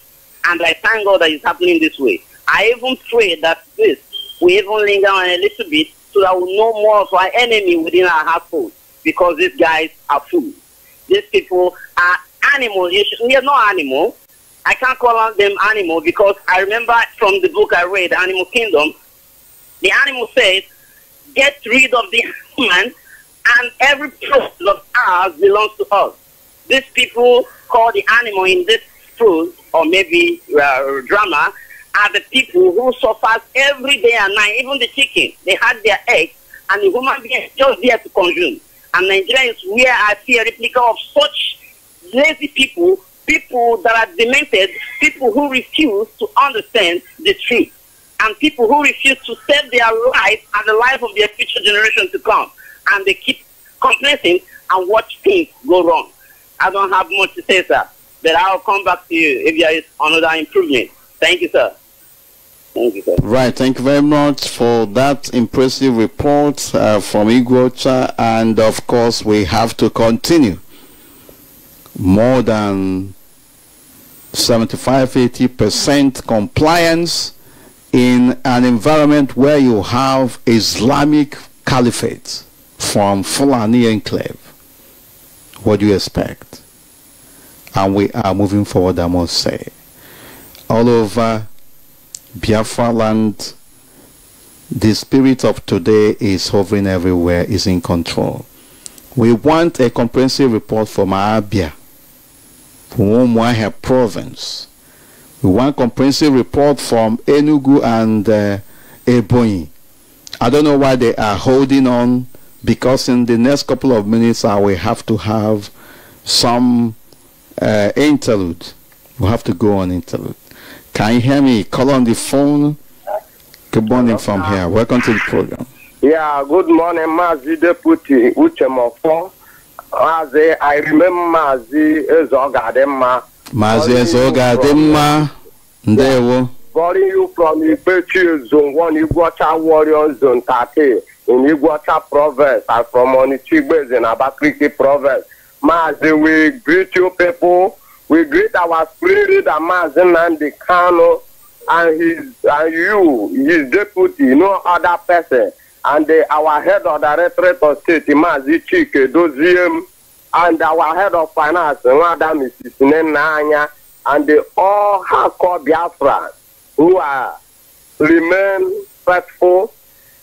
And I thank God that it's happening this way. I even pray that this will even linger on a little bit, so that we know more of our enemy within our household. Because these guys are fools. These people are animals. We are not animals. I can't call them animals, because I remember from the book I read, Animal Kingdom, the animal says, get rid of the human, and every process of ours belongs to us. These people call the animal in this prose, or maybe drama, are the people who suffer every day and night. Even the chicken, they had their eggs, and the human being is just there to consume. And Nigeria is where I see a replica of such lazy people, people that are demented, people who refuse to understand the truth, and people who refuse to save their life and the life of their future generation to come. and they keep complacent and watch things go wrong. I don't have much to say, sir, but I'll come back to you if there is another improvement. Thank you, sir. Thank you, sir. Right, thank you very much for that impressive report from Iguacha, and of course we have to continue. More than 75–80% compliance in an environment where you have Islamic caliphate from Fulani enclave. What do you expect? And we are moving forward, I must say. All over Biafraland, the spirit of today is hovering everywhere, is in control. We want a comprehensive report from Abia, from Umuahia province. We want a comprehensive report from Enugu and Ebonyi. I don't know why they are holding on, because in the next couple of minutes I will have to have some interlude. We'll have to go on interlude. Can you hear me? Call on the phone. Good morning from here. Welcome to the program. Yeah, good morning, Mazi Deputy Uchemofo. Mazi, I remember Mazi Ezogadema. Mazi Ezogadema. Ndewo. Calling you from Ipechi Zone 1, Iguacha Warrior Zone 30 in Iguacha Province. I'm from Onichigbe in Abakriki Province. Mazi, we greet you people. We greet our spirit leader, Mazi Nandi Kano, and his deputy, no other person, and our head of Directorate of State, Mazi Chike Doziem, and our head of finance, Madam Mrs. Nenanya, and they all hardcore Biafra who are remain faithful,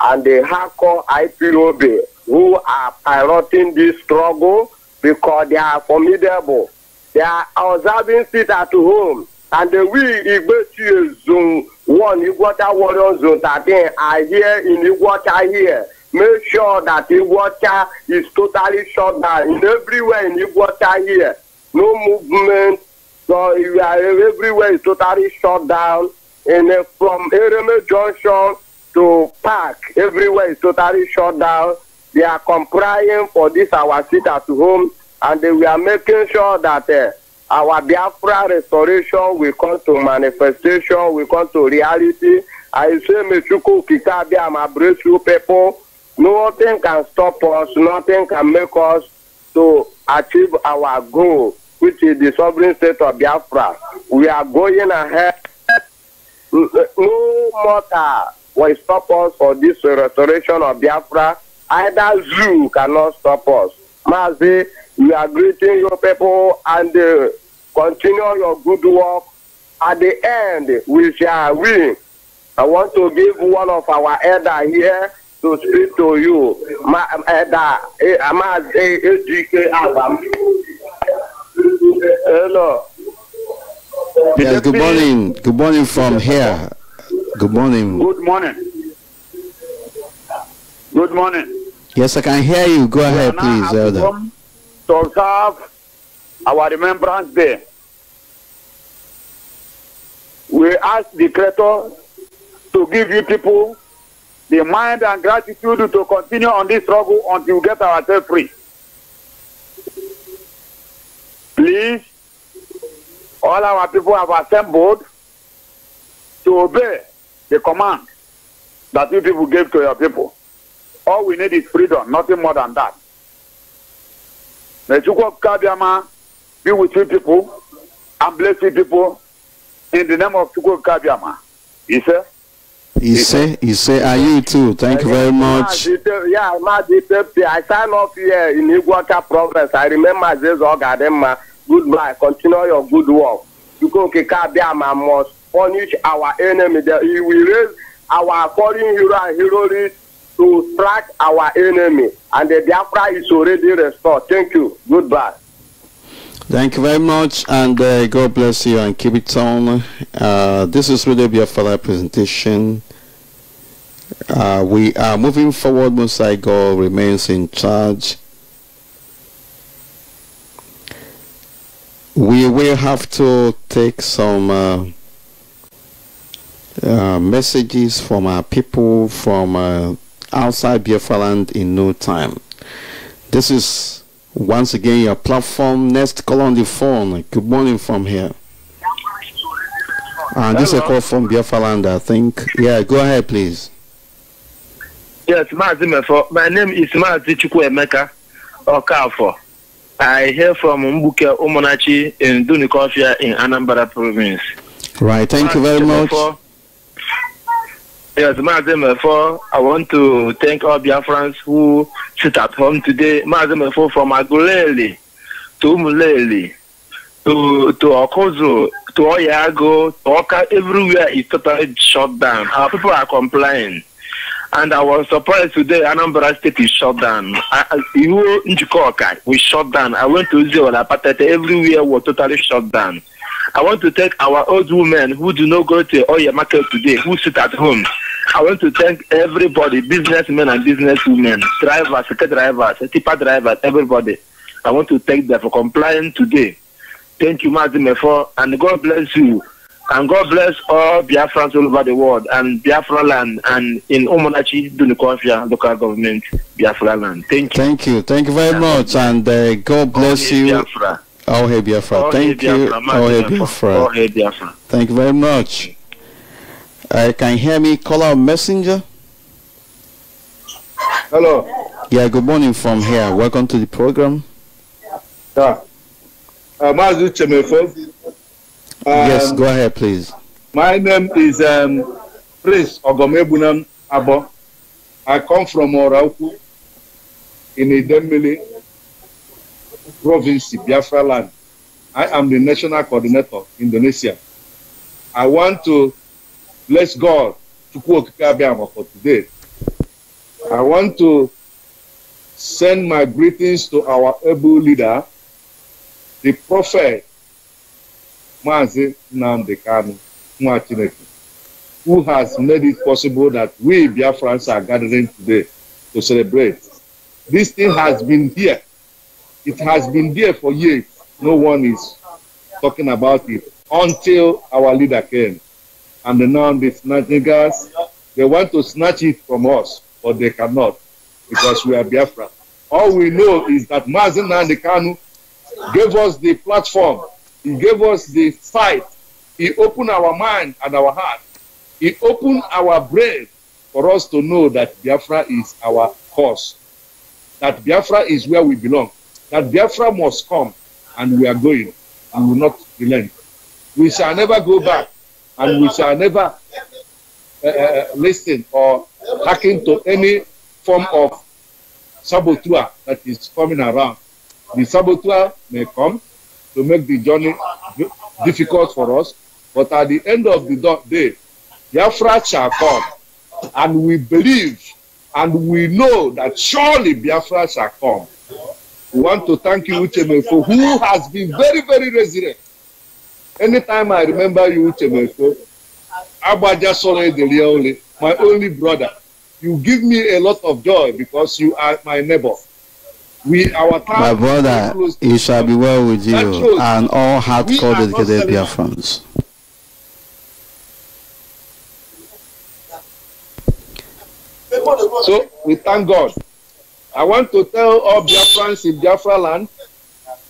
and the hardcore Ipob who are piloting this struggle because they are formidable. They are observing it at home, and we Igbechi Zone 1, Iguacha Warrior Zone 13 are here in Iguacha here. Make sure that Iguacha is totally shut down in everywhere in Iguacha here. No movement, so everywhere is totally shut down. And from Ereme Junction to Park, everywhere is totally shut down. They are complying for this our sit at home, and we are making sure that our Biafra restoration will come to manifestation, will come to reality. I say, Mechuku Kikabi, I'm a breakthrough people. Nothing can stop us, nothing can make us to achieve our goal, which is the sovereign state of Biafra. We are going ahead. No matter what stop us for this restoration of Biafra, either zoo cannot stop us. Mazi, we are greeting your people and continue your good work. At the end, we shall win. I want to give one of our elder here to speak to you. My elder, hello. Yes, good morning. Good morning from here. Good morning. Good morning. Good morning. Yes, I can hear you. Go ahead, please, Elder. To observe our Remembrance Day. We ask the Creator to give you people the mind and gratitude to continue on this struggle until we get ourselves free. Please, all our people have assembled to obey the command that you people gave to your people. All we need is freedom, nothing more than that. May Chukwu Kabiama be with you people and bless you people in the name of Chukwu Kabiama. He say, are you too? Thank you very much. Yeah, I sign off here in Iguacha Province. I remember this Ogadema. Goodbye. Continue your good work. Chukwu Kabiama must punish our enemy. He will raise our foreign hero and heroes to strike our enemy, and the Biafra is already restored. Thank you. Goodbye. Thank you very much, and God bless you and keep it on. This is really Biafra presentation. We are moving forward. Musaigo remains in charge. We will have to take some messages from our people from outside Biafraland in no time. This is once again your platform. Next call on the phone. Good morning from here. And this is a call from Biafraland, I think. Yeah, go ahead, please. Yes, my name is Mazi Chukwuemeka Okafo. I hear from Mbuke Omonachi in Dunikofia in Anambra province. Right, thank you very much. Yes, Mazemefo, I want to thank all Biafrans who sit at home today. Mazemefo from Aguleli to Umuleli to Okozo to Oyago to Oka, everywhere is totally shut down. Our people are complying. And I was surprised today Anambra State is shut down. We shut down. I went to Ziola, Patete, everywhere was totally shut down. I want to thank our old women who do not go to Oya market today, who sit at home. I want to thank everybody, businessmen and businesswomen, drivers, drivers, tipper drivers, everybody. I want to thank them for complying today. Thank you, Mazimefo, and God bless you. And God bless all Biafrans all over the world, and Biafraland, and in Omonachi, Dunikofia, local government, Biafraland. Thank you. Thank you. Thank you very much, and God bless you. Biafra. Oh, hey, Biafra. Thank you. Oh, hey, Biafra. Oh, hey, Biafra. Thank you very much. Can you hear me? Call our messenger. Hello. Yeah, good morning from here. Welcome to the program. Yes, go ahead, please. My name is Prince Ogomebunam Abo. I come from Orauku in Idemili province, Biafraland. I am the national coordinator, Indonesia. I want to bless God for today. I want to send my greetings to our able leader, the prophet Mazi Nnamdi Kanu, who has made it possible that we Biafrans are gathering today to celebrate. This thing has been here. It has been there for years. No one is talking about it until our leader came. And now the snatchers, they want to snatch it from us, but they cannot because we are Biafra. All we know is that Mazi Nnamdi Kanu gave us the platform. He gave us the fight. He opened our mind and our heart. He opened our brain for us to know that Biafra is our cause. That Biafra is where we belong. That Biafra must come, and we are going, and will not relent. We shall never go back, and we shall never listen or hearken to any form of saboteur that is coming around. The saboteur may come to make the journey difficult for us, but at the end of the day, Biafra shall come, and we believe and we know that surely Biafra shall come. We want to thank you, Uchemefo, who has been very, very resilient. Anytime I remember you, Uchemefo, Abaja Sole Deliole, my only brother, you give me a lot of joy because you are my neighbor. My brother, it shall be well with you and all hardcore dedicated Biafrans. So we thank God. I want to tell all Biafrans in Biafraland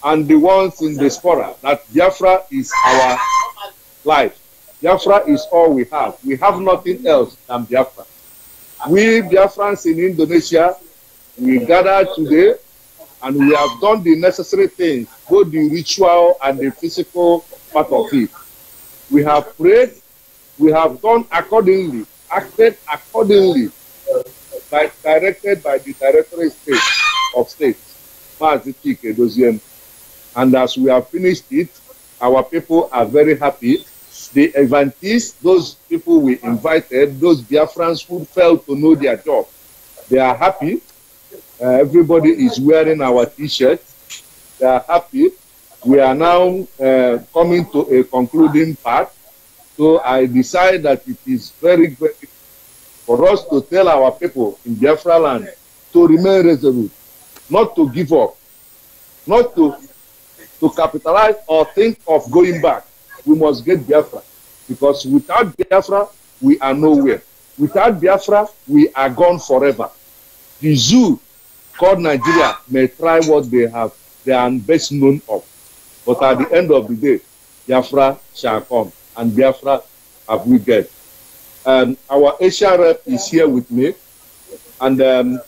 and the ones in the diaspora that Biafra is our life. Biafra is all we have. We have nothing else than Biafra. We Biafrans in Indonesia, we gather today and we have done the necessary things, both the ritual and the physical part of it. We have prayed, we have done accordingly, acted accordingly, directed by the Directorate of State, and as we have finished it, our people are very happy. The eventists, those people we invited, those Biafrans who failed to know their job, they are happy. Everybody is wearing our t-shirt. They are happy. We are now coming to a concluding part. So I decide that it is very great for us to tell our people in Biafraland to remain resolute, not to give up, not to capitalize or think of going back. We must get Biafra, because without Biafra, we are nowhere. Without Biafra, we are gone forever. The zoo called Nigeria may try what they are best known of. But at the end of the day, Biafra shall come, and Biafra have we get. Our Asia rep is here with me, and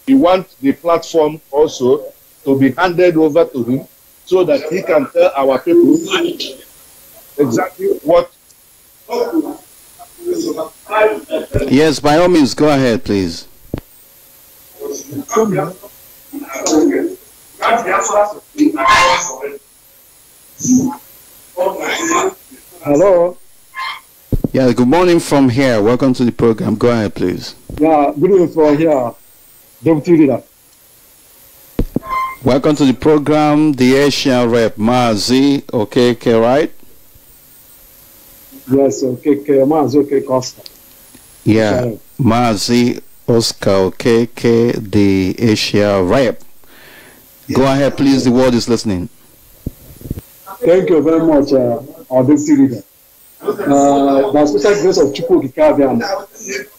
we want the platform also to be handed over to him so that he can tell our people exactly what. Yes, by all means, go ahead, please. Hello. Yeah, good morning from here. Welcome to the program. Go ahead, please. Yeah, good evening from here, Deputy Leader. Welcome to the program, the Asian Rep, Mazi Okeke, right? Yes, Okeke, Mazi Okeke Costa. Yeah, Mazi Oscar Okeke, the Asia Rep. Go ahead, please. The world is listening. Thank you very much, our Deputy Leader. By special grace of Chukwu Kikabian,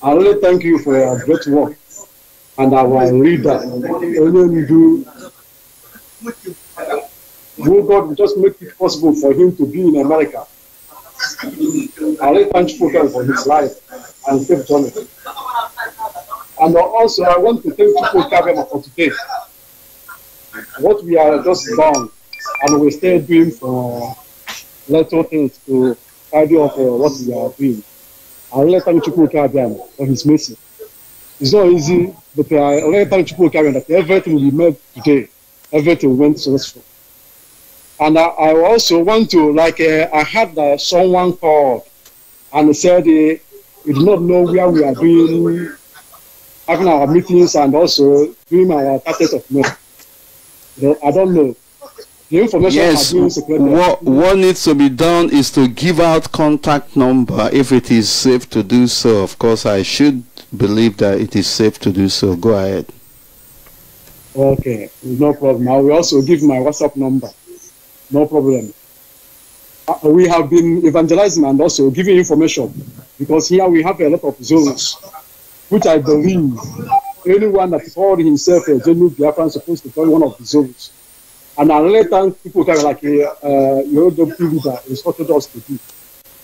I really thank you for your great work and our leader, who God will just make it possible for him to be in America. I really thank Chukwu for his life and safe journey. And also, I want to thank Chukwu Kikabian for today. What we are just done, and we still doing for little things to tidy up what we are doing. I really thank Chukwu Kikabian for his mercy. It's not easy, but I really thank Chukwu Kikabian that everything we made today, everything went successful. And I also want to, like, I had someone called and said we do not know where we are doing, having our meetings and also doing our target of May. I don't know. The information yes, what needs to be done is to give out contact number if it is safe to do so. Of course, I should believe that it is safe to do so. Go ahead. Okay, no problem. I will also give my WhatsApp number. No problem. We have been evangelizing and also giving information because here we have a lot of zones, which I believe anyone that called himself a genuine Biafran is supposed to join one of the zones. And I really thank people like your deputy leader instructed us to do.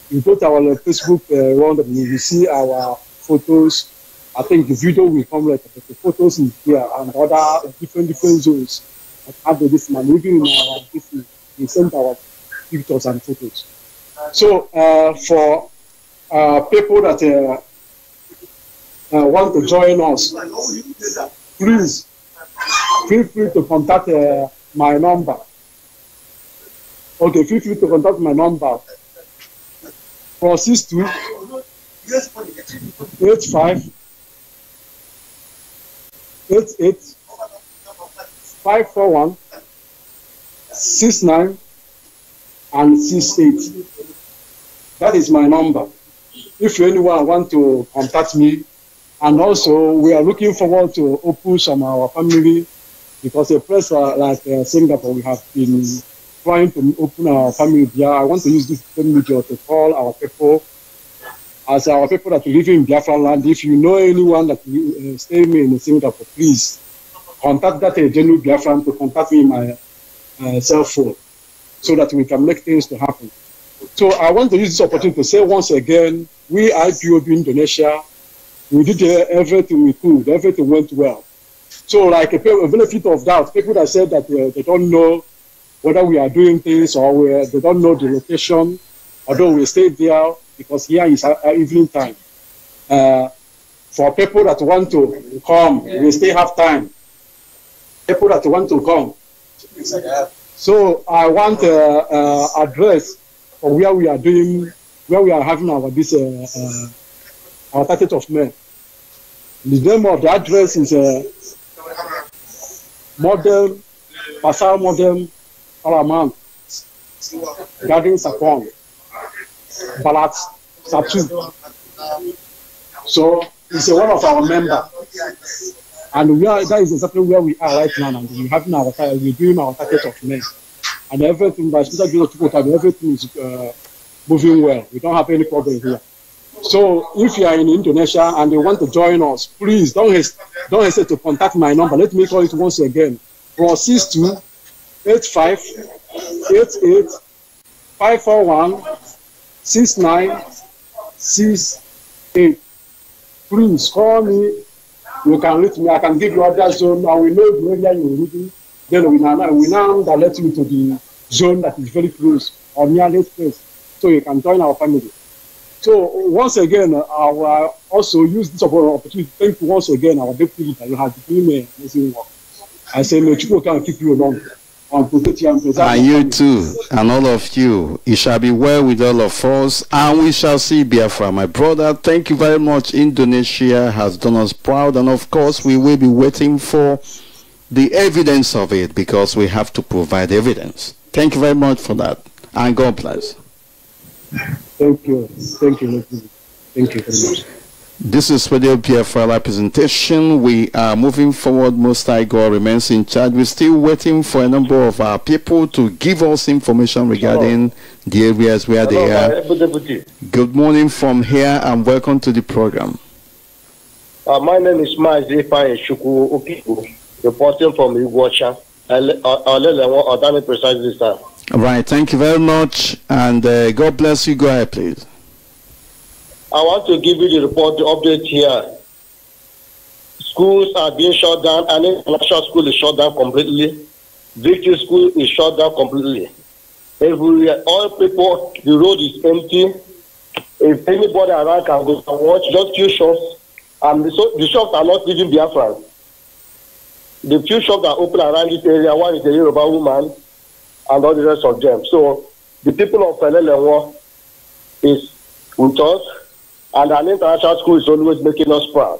You go to our Facebook round and you will see our photos. I think the video will come later, but the photos in here and other different zones that have the different, even in our different, we send our pictures and photos. So for people that want to join us, please feel free to contact my number. Okay, feel free to contact my number. 462 85 88 541 69 and 68. That is my number. If anyone want to contact me, and also we are looking forward to open some of our family, because a place like Singapore, we have been trying to open our family here. I want to use this media to call our people, as our people that live in Biafraland. If you know anyone that stay in Singapore, please contact that genuine Biafran to contact me in my cell phone, so that we can make things to happen. So I want to use this opportunity to say once again, we Ipob Indonesia, we did everything we could, everything went well. So like a benefit of that, people that said that they don't know whether we are doing things or they don't know the location, although we stayed there because here is evening time. For people that want to come, we still have time. People that want to come. So I want address for where we are doing, where we are having our our 30th of May. The name of the address is Model Pasar Model Paramount Garden Sapon Balat Satu. So it's one of our members, and that is exactly where we are right now. And we're having we're doing our 30th of May, and everything by special grace of people, everything is moving well. We don't have any problem here. So if you are in Indonesia and they want to join us, please don't hesitate to contact my number. Let me call it once again. +62 85 88 541 6968. Please call me. You can reach me. I can give you other zone. I will know the area you're reading. Then we now direct you to the zone that is very close or nearest place, so you can join our family. So once again, I will also use this opportunity to thank you once again our deputy that you have been doing amazing work. I say, may people can keep you along and protect you and preserve. And you too, and all of you. It shall be well with all of us, and we shall see Biafra. My brother, thank you very much. Indonesia has done us proud, and of course, we will be waiting for the evidence of it, because we have to provide evidence. Thank you very much for that, and God bless. Thank you. Thank you. Thank you very much. This is Radio Biafra presentation. We are moving forward. Most High God remains in charge. We're still waiting for a number of our people to give us information regarding the areas where they are. Good morning from here and welcome to the program. My name is Mazi Shuku Okiku, reporting from Iguacha. I'll precisely, sir. Right, thank you very much, and God bless you. Go ahead, please. I want to give you the report, the update here. Schools are being shut down, and international school is shut down completely. Victory school is shut down completely. Everywhere, all people, the road is empty. If anybody around can go and watch, just few shops, and the shops are not even Biafra. The few shops that open around this area, one is a Yoruba woman, and all the rest of them. So the people of Felelewo is with us, and an international school is always making us proud.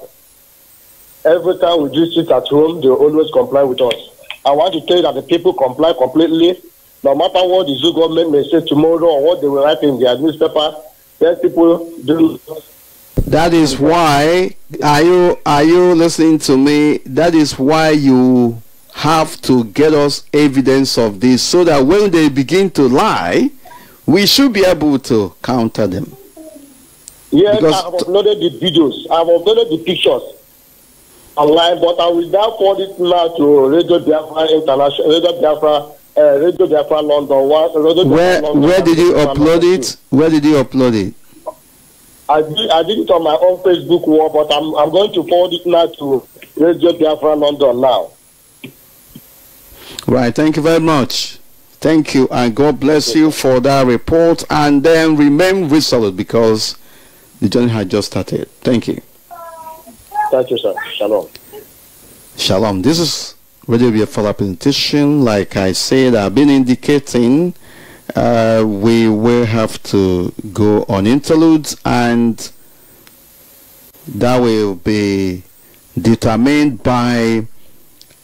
Every time we do sit at home, they always comply with us. I want to tell you that the people comply completely. No matter what the zoo government may say tomorrow or what they will write in their newspaper, then people do. That is why, are you listening to me? That is why you have to get us evidence of this, so that when they begin to lie, we should be able to counter them. Yes, I have uploaded the videos, I have uploaded the pictures online, but I will now forward it now to Radio Biafra International, Radio Biafra London. Where did you upload it? Where did you upload it? I did it on my own Facebook wall, but I'm going to forward it now to Radio Biafra London now. Right, thank you very much. Thank you, and God bless you for that report. And then remain resolute, because the journey has just started. Thank you. Thank you, sir. Shalom. Shalom. This is Radio Biafra presentation. Like I said, I've been indicating we will have to go on interludes, and that will be determined by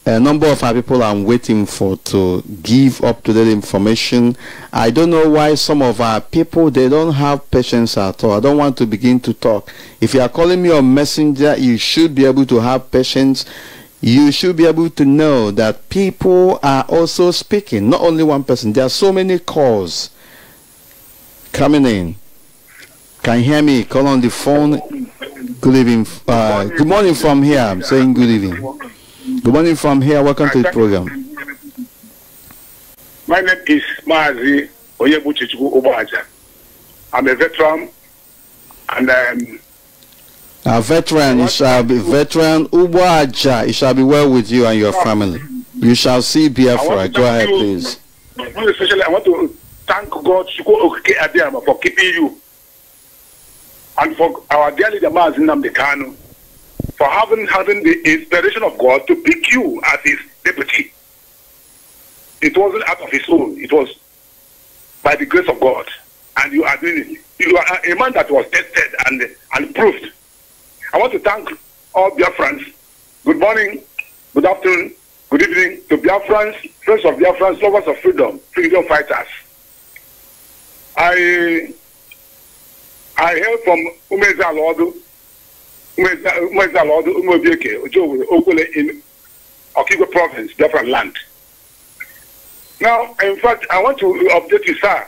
a number of our people I'm waiting for to give up-to-date information. I don't know why some of our people, they don't have patience at all. I don't want to begin to talk. If you are calling me on Messenger, you should be able to have patience. You should be able to know that people are also speaking, not only one person. There are so many calls coming in. Can you hear me? Call on the phone. Good evening. Good morning from here. I'm saying good evening. Good morning from here. Welcome to the program. My name is Mazi Oyebuchichuku Obaja. I'm a veteran, and a veteran. It shall be veteran Obaja. It shall be well with you and your family. You shall see Biafra. Go ahead, please. Especially, I want to thank God for keeping you, and for our dear leader Mazi Nnamdi Kanu, for having the inspiration of God to pick you as his deputy. It wasn't out of his own. It was by the grace of God. And you are doing it. You are a man that was tested and proved. I want to thank all Biafrans. Good morning, good afternoon, good evening to Biafrans, friends of Biafrans, lovers of freedom, freedom fighters. I hail from Umeza Lodu, in Okigwe province, Biafraland. Now, in fact, I want to update you, sir,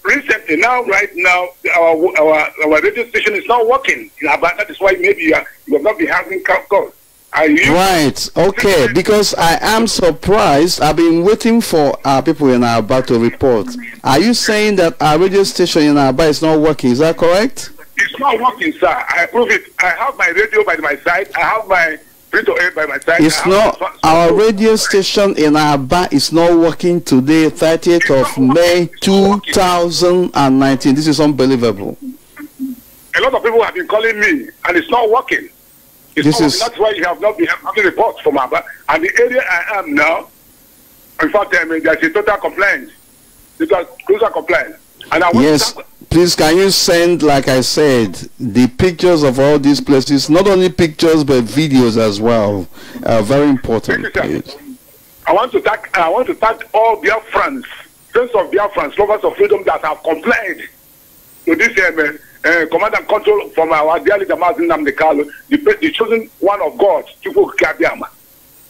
recently, right now, our radio station is not working in Aba. That is why maybe you have not been having calls. Right. Okay. Because I am surprised. I've been waiting for our people in Aba to report. Are you saying that our radio station in Aba is not working? Is that correct? It's not working, sir. I prove it. I have my radio by my side. I have my print-to-air by my side. It's not. Our radio station in Aba is not working today, 30th of May, 2019. This is unbelievable. A lot of people have been calling me, and it's not working. That's why you have not been having reports from Aba. And the area I am now, in fact, there's a total complaint. Total complaint. And I want to please, can you send, like I said, the pictures of all these places? Not only pictures, but videos as well. Very important. Please. I want to thank all Biafrans, friends of Biafrans, lovers of freedom that have complied to this command and control from our dear leader Mazin Namdekalo, the chosen one of God, Chukwu Kabiama.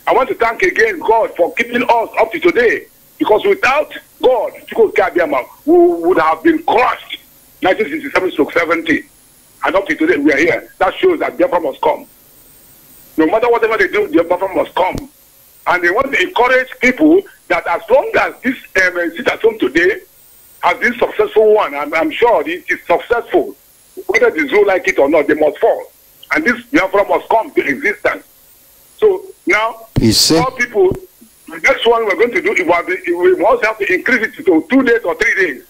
I want to thank again God for keeping us up to today, because without God, Chukwu Kabiama, we would have been crushed 1967-70, and up to today we are here. That shows that Biafra must come. No matter whatever they do, Biafra must come. And they want to encourage people that as long as this sit at home today has been successful one, and I'm sure it is successful, whether the zoo like it or not, they must fall. And this Biafra must come to existence. So now, all people, the next one we're going to do, we must have to increase it to 2 days or 3 days.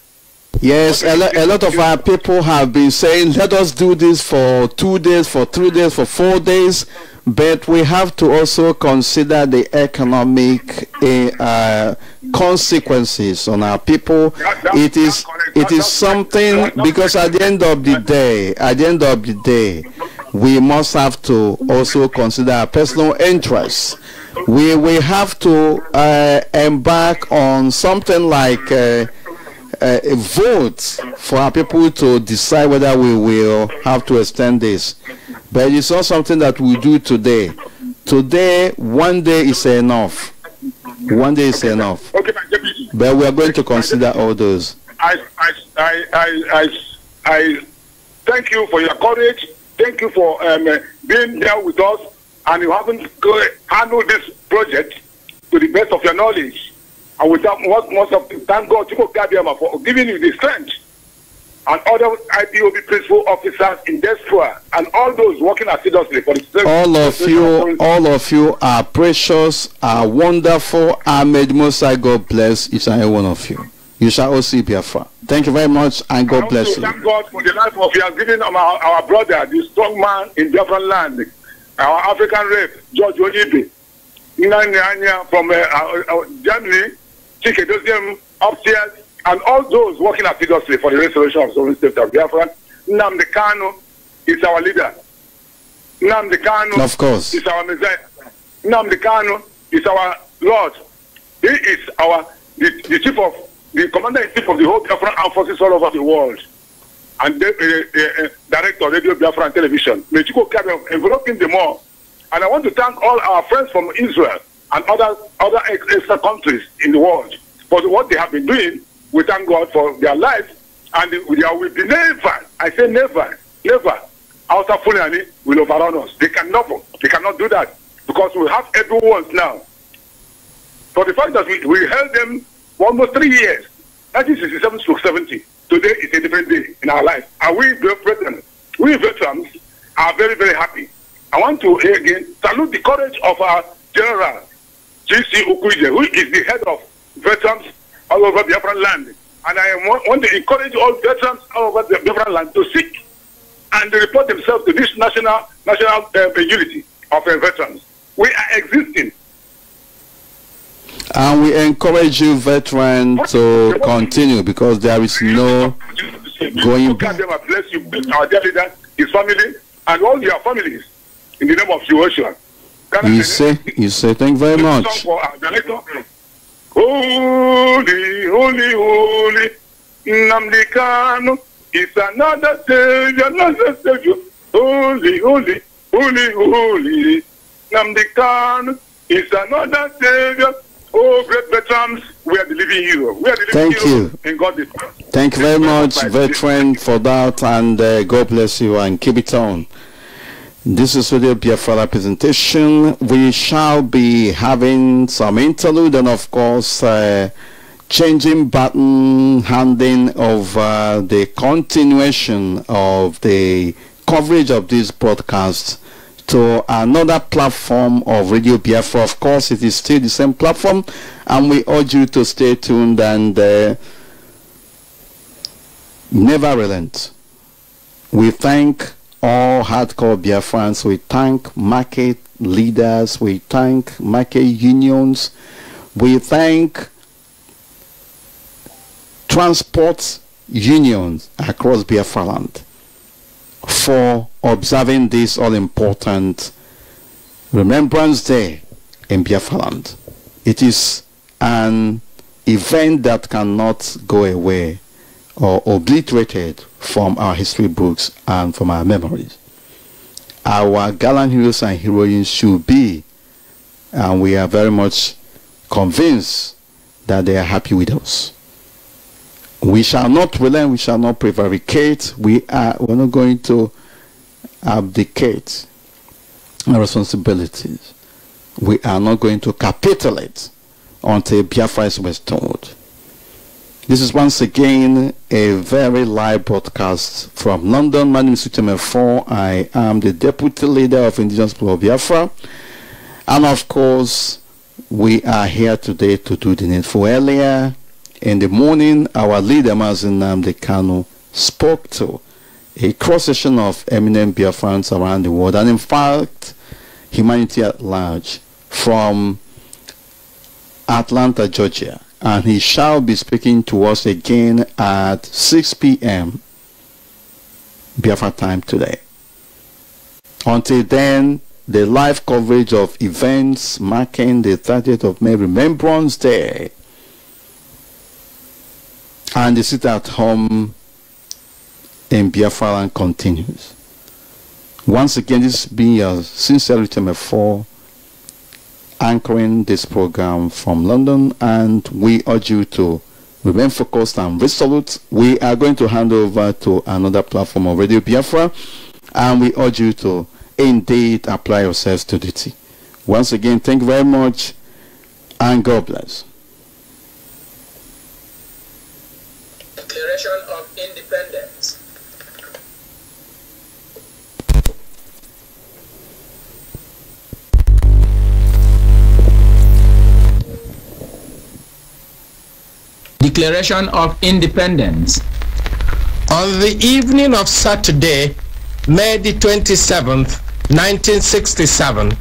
Yes, a lot of our people have been saying, let us do this for 2 days, for 3 days, for 4 days. But we have to also consider the economic consequences on our people. It is something, because at the end of the day, we must have to also consider our personal interests. We have to embark on something like a vote for our people to decide whether we will have to extend this. But it's not something that we do today. Today, 1 day is enough. 1 day is enough. Okay, but we are going to consider all those. I thank you for your courage. Thank you for being there with us, and you haven't handled this project to the best of your knowledge. And we thank God for giving you the strength, and other IPOB principal officers in diaspora, and all those working assiduously for the all of you are precious, are wonderful, are made most high. God bless each and every one of you. You shall all see Biafra. Thank you very much, and God bless you. Thank God for the life of you have given our brother, the strong man in Biafraland, our African rep, George Onibe, from Germany, Chike upstairs, and all those working assiduously for the restoration of sovereign state of Biafra. Nnamdi Kanu is our leader. Nnamdi Kanu, of course, is our Messiah. Nnamdi Kanu is our Lord. He is the chief of the commander-in-chief of the whole Biafran armed forces all over the world, and the director of Radio Biafra and Television. May you go enveloping them all. And I want to thank all our friends from Israel and other extra countries in the world for what they have been doing. We thank God for their lives, and there will be never, I say never, Hausa Fulani will overrun us. They cannot do that, because we have everyone now. For the fact that we held them for almost 3 years, 1967-70, today is a different day in our life. And we veterans are very, very happy. I want to again salute the courage of our General J.C. Ukwuje, who is the head of veterans all over Biafraland. And I want to encourage all veterans all over the Biafraland to seek and report themselves to this national unity of veterans. We are existing. And we encourage you, veterans, to continue, because there is no going back. God bless you, our dear leader, his family, and all your families, in the name of Jehoshua. You say, thank you very much. Holy, holy, holy, Nnamdi Kanu is another Savior, Holy, holy, holy, holy, Nnamdi Kanu is another Savior. Oh, great veterans, we are the living hero. We are the living hero in God's name. Thank you very much, veteran, for that, and God bless you and keep it on. This is Radio Biafra presentation. We shall be having some interlude and, of course, changing button handing of the continuation of the coverage of this broadcast to another platform of Radio Biafra. Of course, it is still the same platform, and we urge you to stay tuned and never relent. We thank all hardcore Biafrans. We thank market leaders. We thank market unions. We thank transport unions across Biafraland for observing this all-important Remembrance Day in Biafraland. It is an event that cannot go away or obliterated from our history books and from our memories. Our gallant heroes and heroines should be, and we are very much convinced that they are happy with us. We shall not relent, we shall not prevaricate, we're not going to abdicate our responsibilities. We are not going to capitulate until Biafra is restored. This is once again a very live broadcast from London. My name is Ucheme 4. I am the Deputy Leader of Indigenous People of Biafra. And of course, we are here today to do the needful. Earlier in the morning, our leader, Mazi Nnamdi Kanu, spoke to a cross-section of eminent Biafrans around the world, and in fact, humanity at large, from Atlanta, Georgia. And he shall be speaking to us again at 6 p.m. Biafra time today. Until then, the live coverage of events marking the 30th of May, Remembrance Day, and the sit at home in Biafraland continues. Once again, this has been your sincere Ucheme 4 anchoring this program from London, and we urge you to remain focused and resolute. We are going to hand over to another platform of Radio Biafra, and we urge you to indeed apply yourselves to duty. Once again, thank you very much, and God bless. Declaration of Independence. Declaration of Independence. On the evening of Saturday, May the 27th, 1967,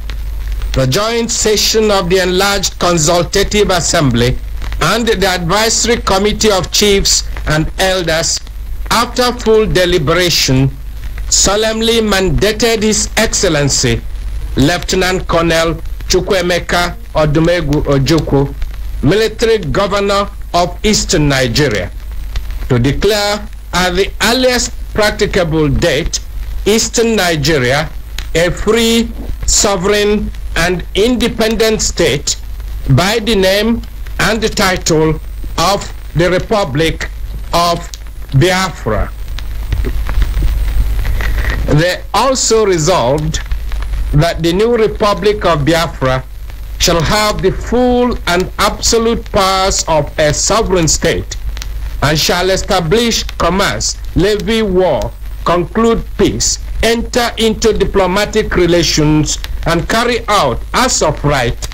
the joint session of the enlarged Consultative Assembly and the Advisory Committee of Chiefs and Elders, after full deliberation, solemnly mandated His Excellency, Lieutenant Colonel Chukwuemeka Odumegwu Ojukwu, Military Governor of Eastern Nigeria, to declare at the earliest practicable date Eastern Nigeria a free, sovereign, and independent state by the name and the title of the Republic of Biafra. They also resolved that the new Republic of Biafra shall have the full and absolute powers of a sovereign state, and shall establish commerce, levy war, conclude peace, enter into diplomatic relations, and carry out, as of right,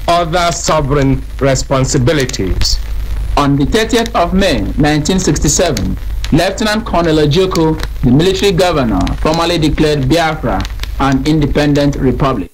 other sovereign responsibilities. On the 30th of May, 1967, Lieutenant Colonel Ojukwu, the military governor, formally declared Biafra an independent republic.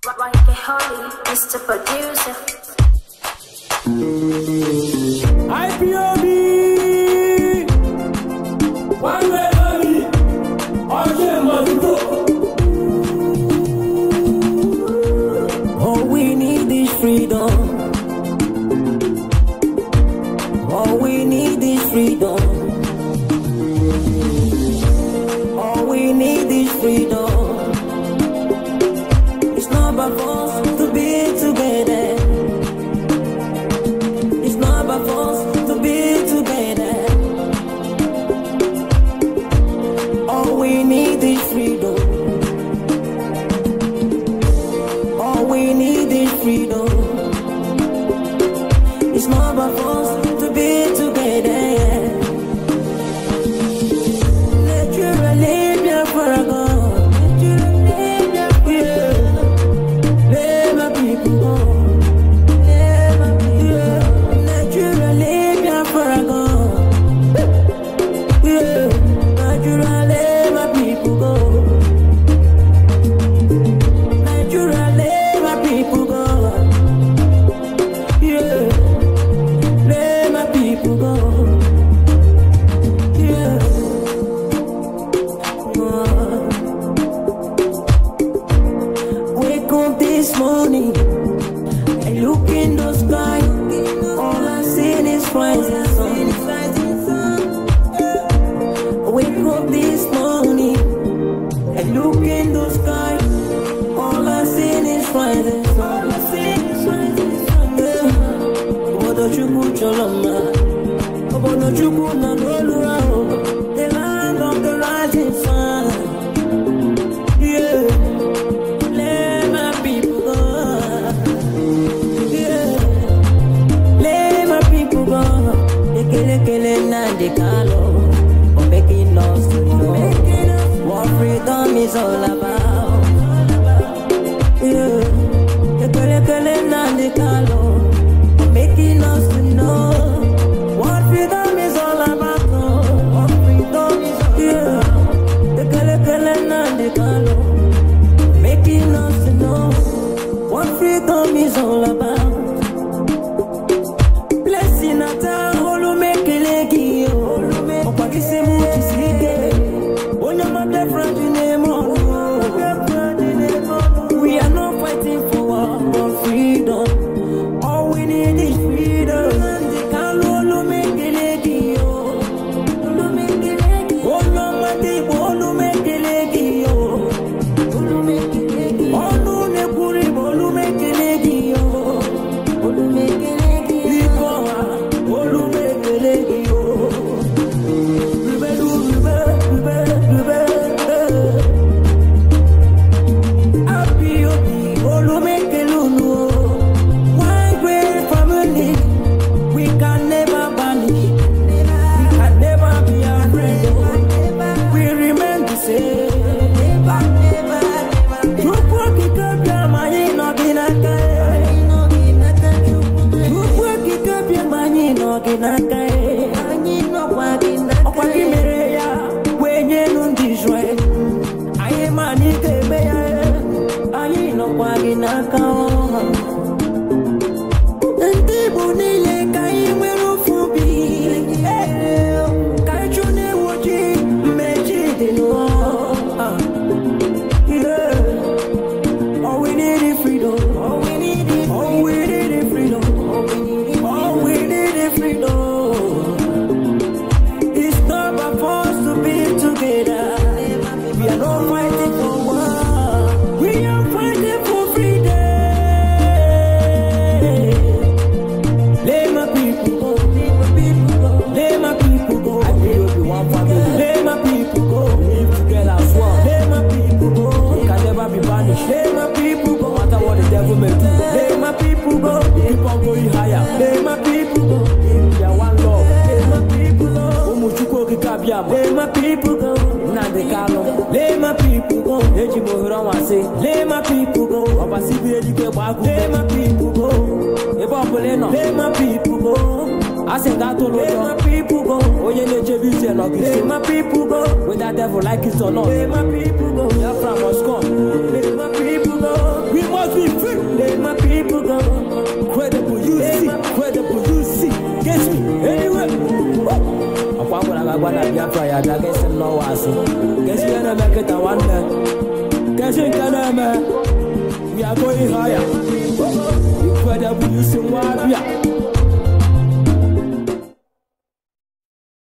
Mr. Producer. Ipob, one way only, all we need is freedom. All we need is freedom. All we need is freedom. It's not by force to be together. It's not by force to be together. All we need is freedom. All we need is freedom. It's not by force to be together. Naturally, Biafra go. The land of the rising sun. Yeah, let my people go. Yeah, let my people go. They kill and they call for making us to know what freedom is all about. Yeah, they kill and they call for making us to know. Freedom is all about what freedom is all about. The color and the color making us to know what freedom is all about. Blessing at all make a leggy, oh, what is a mood see it? One of my different name, we are not fighting for freedom. All we need is freedom. Let my people go. Let my people go. Let my people go. Let my people go. Let my people go. I said that all let my people go. Let my people go. Whether devil like it or not. Let my people go. Biafra must come. Let my people go. We must be free. Let my people go. Credible, you see. Credible, you see. Guess me. Anyway. I Biafra, I guess I'm no wasi. Guess you gonna make it a wonder. Guess you gonna make. We are going higher. Incredible, you see what we are.